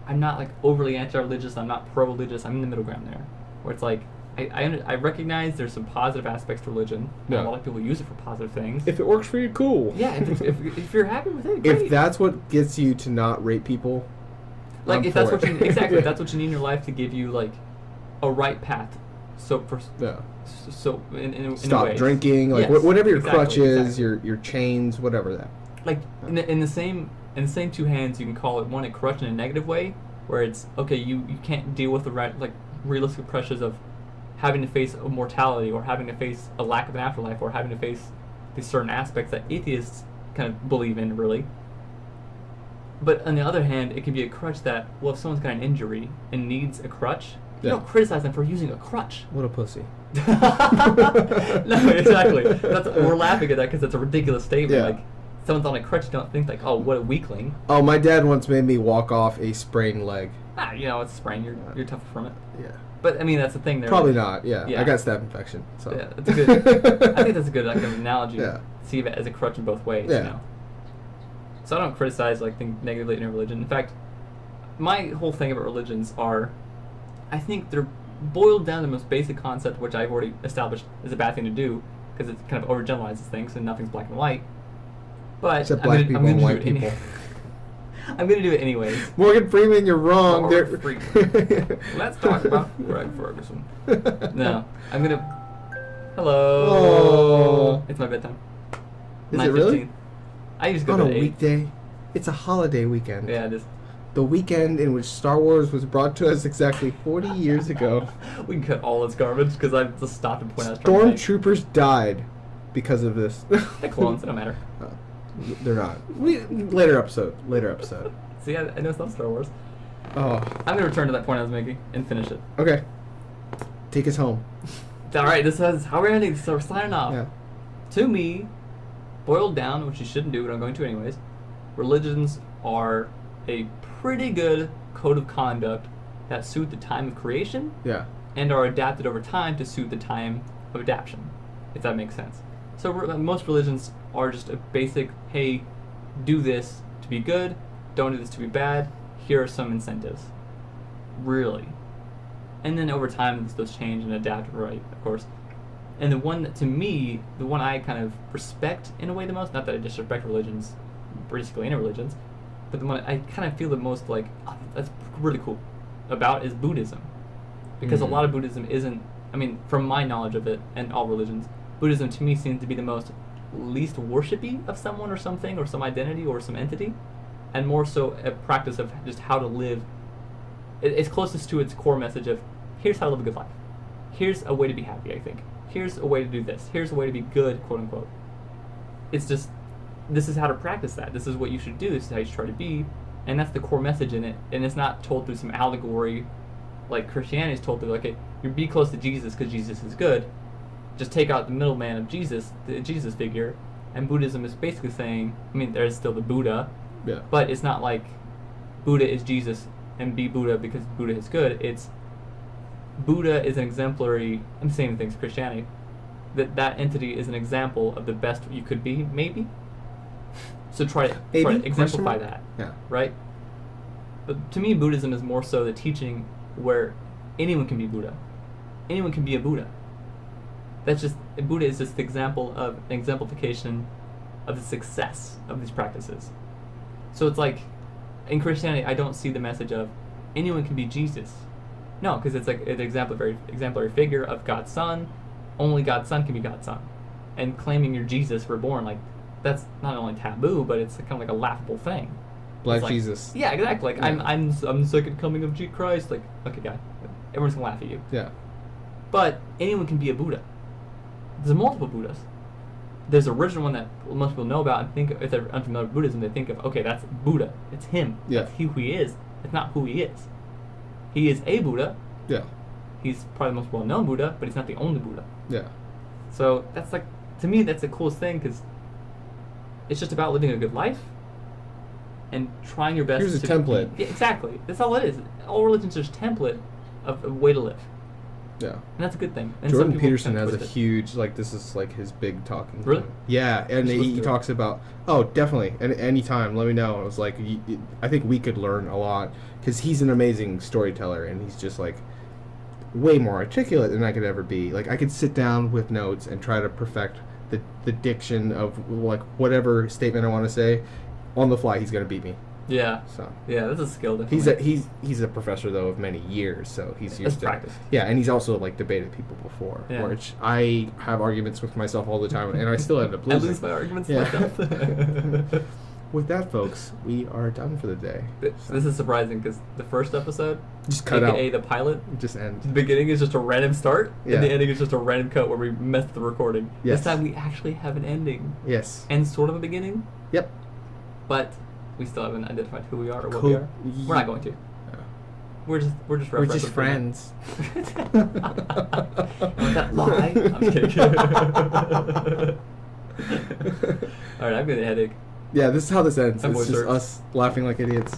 I'm not like overly anti-religious. I'm not pro-religious. I'm in the middle ground there, where it's like I recognize there's some positive aspects to religion. And Yeah. a lot of people use it for positive things. If it works for you, cool. Yeah, if you're happy with it, great. If that's what gets you to not rape people, Like I'm if that's for what it. you exactly, if that's what you need in your life to give you like a right path. So yeah. so in Stop a way, drinking, like Yes, whatever your exactly, crutch is, exactly. your chains, whatever that. Like in the same two hands, you can call it one a crutch in a negative way, where it's okay, you can't deal with the like realistic pressures of having to face a mortality, or having to face a lack of an afterlife, or having to face these certain aspects that atheists kind of believe in, really. But on the other hand, it can be a crutch that, well, if someone's got an injury and needs a crutch, you Yeah. don't criticize them for using a crutch. What a pussy. No, exactly. We're laughing at that because it's a ridiculous statement. Yeah. Like, someone's on a crutch, you don't think like, oh, what a weakling. Oh, my dad once made me walk off a sprained leg. You know, it's a sprain. You're tougher from it. Yeah. But I mean, that's the thing. There. Probably not. Yeah. Yeah. I got staph infection. So. Yeah, that's a good. I think that's a good like analogy. Yeah. See it as a crutch in both ways. Yeah. You know? So I don't criticize like think negatively in a religion. In fact, my whole thing about religions are, I think they're boiled down to the most basic concept, which I've already established is a bad thing to do because it kind of overgeneralizes things and nothing's black and white. But Except black people and white people. I'm gonna do it anyways. Morgan Freeman, you're wrong. Morgan Freeman. Let's talk about Greg Ferguson. No, I'm gonna. Hello. Oh. It's my bedtime. Is it really? 9:15. I used to go On to a 8. weekday. It's a holiday weekend. Yeah, it is. The weekend in which Star Wars was brought to us exactly 40 years ago. We can cut all this garbage because I just stopped and pointed out. Stormtroopers. Stormtroopers died because of this. They're clones. They don't matter. They're not. Later episode. See, I know it's not Star Wars. Oh. I'm gonna return to that point I was making and finish it. Okay. Take us home. All right, this is how we're ending. So we're signing off. Yeah. To me, boiled down, which you shouldn't do, but I'm going to anyways. Religions are a pretty good code of conduct that suit the time of creation Yeah. and are adapted over time to suit the time of adaptation, if that makes sense. So most religions are just a basic, hey, do this to be good, don't do this to be bad, here are some incentives. Really. And then over time, those change and adapt, right, of course. And the one that, to me, the one I kind of respect in a way the most, not that I disrespect religions, basically any religions, but the one I kind of feel the most like, oh, that's really cool about is Buddhism. Because a lot of Buddhism isn't, I mean, from my knowledge of it and all religions, Buddhism to me seems to be the most least worshipy of someone or something or some identity or some entity, and more so a practice of just how to live. It's closest to its core message of, here's how to live a good life. Here's a way to be happy, I think. Here's a way to do this. Here's a way to be good, quote unquote. It's just, this is how to practice that. This is what you should do. This is how you should try to be. And that's the core message in it. And it's not told through some allegory like Christianity is told through, like, hey, you be close to Jesus because Jesus is good. Just take out the middleman of Jesus, the Jesus figure. And Buddhism is basically saying, I mean, there's still the Buddha, Yeah. but it's not like Buddha is Jesus and be Buddha because Buddha is good. It's Buddha is an exemplary, I'm saying things Christianity, that entity is an example of the best you could be, maybe. So try to Maybe? exemplify that, Yeah. right? But to me, Buddhism is more so the teaching where anyone can be Buddha. Anyone can be a Buddha. That's just, Buddha is just the example of an exemplification of the success of these practices. So it's like, in Christianity, I don't see the message of anyone can be Jesus. No, because it's like an exemplary figure of God's Son. Only God's Son can be God's Son. And claiming you're Jesus reborn, like, that's not only taboo, but it's kind of like a laughable thing. Black It's like- Jesus. Yeah, exactly. Like Yeah. I'm the second coming of Jesus Christ. Like, okay, guy, everyone's gonna laugh at you. Yeah. But anyone can be a Buddha. There's multiple Buddhas. There's the original one that most people know about and think of, if they're unfamiliar with Buddhism, they think of, okay, that's Buddha. It's him. Yeah. That's who he is. It's not who he is. He is a Buddha. Yeah. He's probably the most well-known Buddha, but he's not the only Buddha. Yeah. So that's like, to me, that's the coolest thing because it's just about living a good life and trying your best. Here's a to template. Yeah, exactly. That's all it is. All religion's just a template of a way to live, Yeah. and that's a good thing. And Jordan some people Peterson kinda has a twist it. huge, like, this is like his big talking Really? point. Yeah, and Just listen he to it. talks about, oh, definitely, and anytime, let me know. I was like, I think we could learn a lot because he's an amazing storyteller, and he's just like way more articulate than I could ever be. Like, I could sit down with notes and try to perfect the diction of like whatever statement I want to say. On the fly, he's gonna beat me. Yeah, So yeah, that's a skill. Definitely. he's a professor though of many years, so he's That's used to practice. Yeah, and he's also like debated people before, Yeah. which I have arguments with myself all the time, and I still end up I losing. lose my arguments Yeah. myself. With that, folks, we are done for the day. This is surprising because the first episode, Just cut aka out. the pilot, Just end. the beginning is just a random start, Yeah. and the ending is just a random cut where we messed with the recording. Yes. This time we actually have an ending Yes. and sort of a beginning, Yep. but we still haven't identified who we are or what we are. We're not going to. We're just We're referential just treatment. friends. Was that lie? I'm kidding. All right, I'm getting a headache. Yeah, this is how this ends. My It's voice just hurts. us laughing like idiots.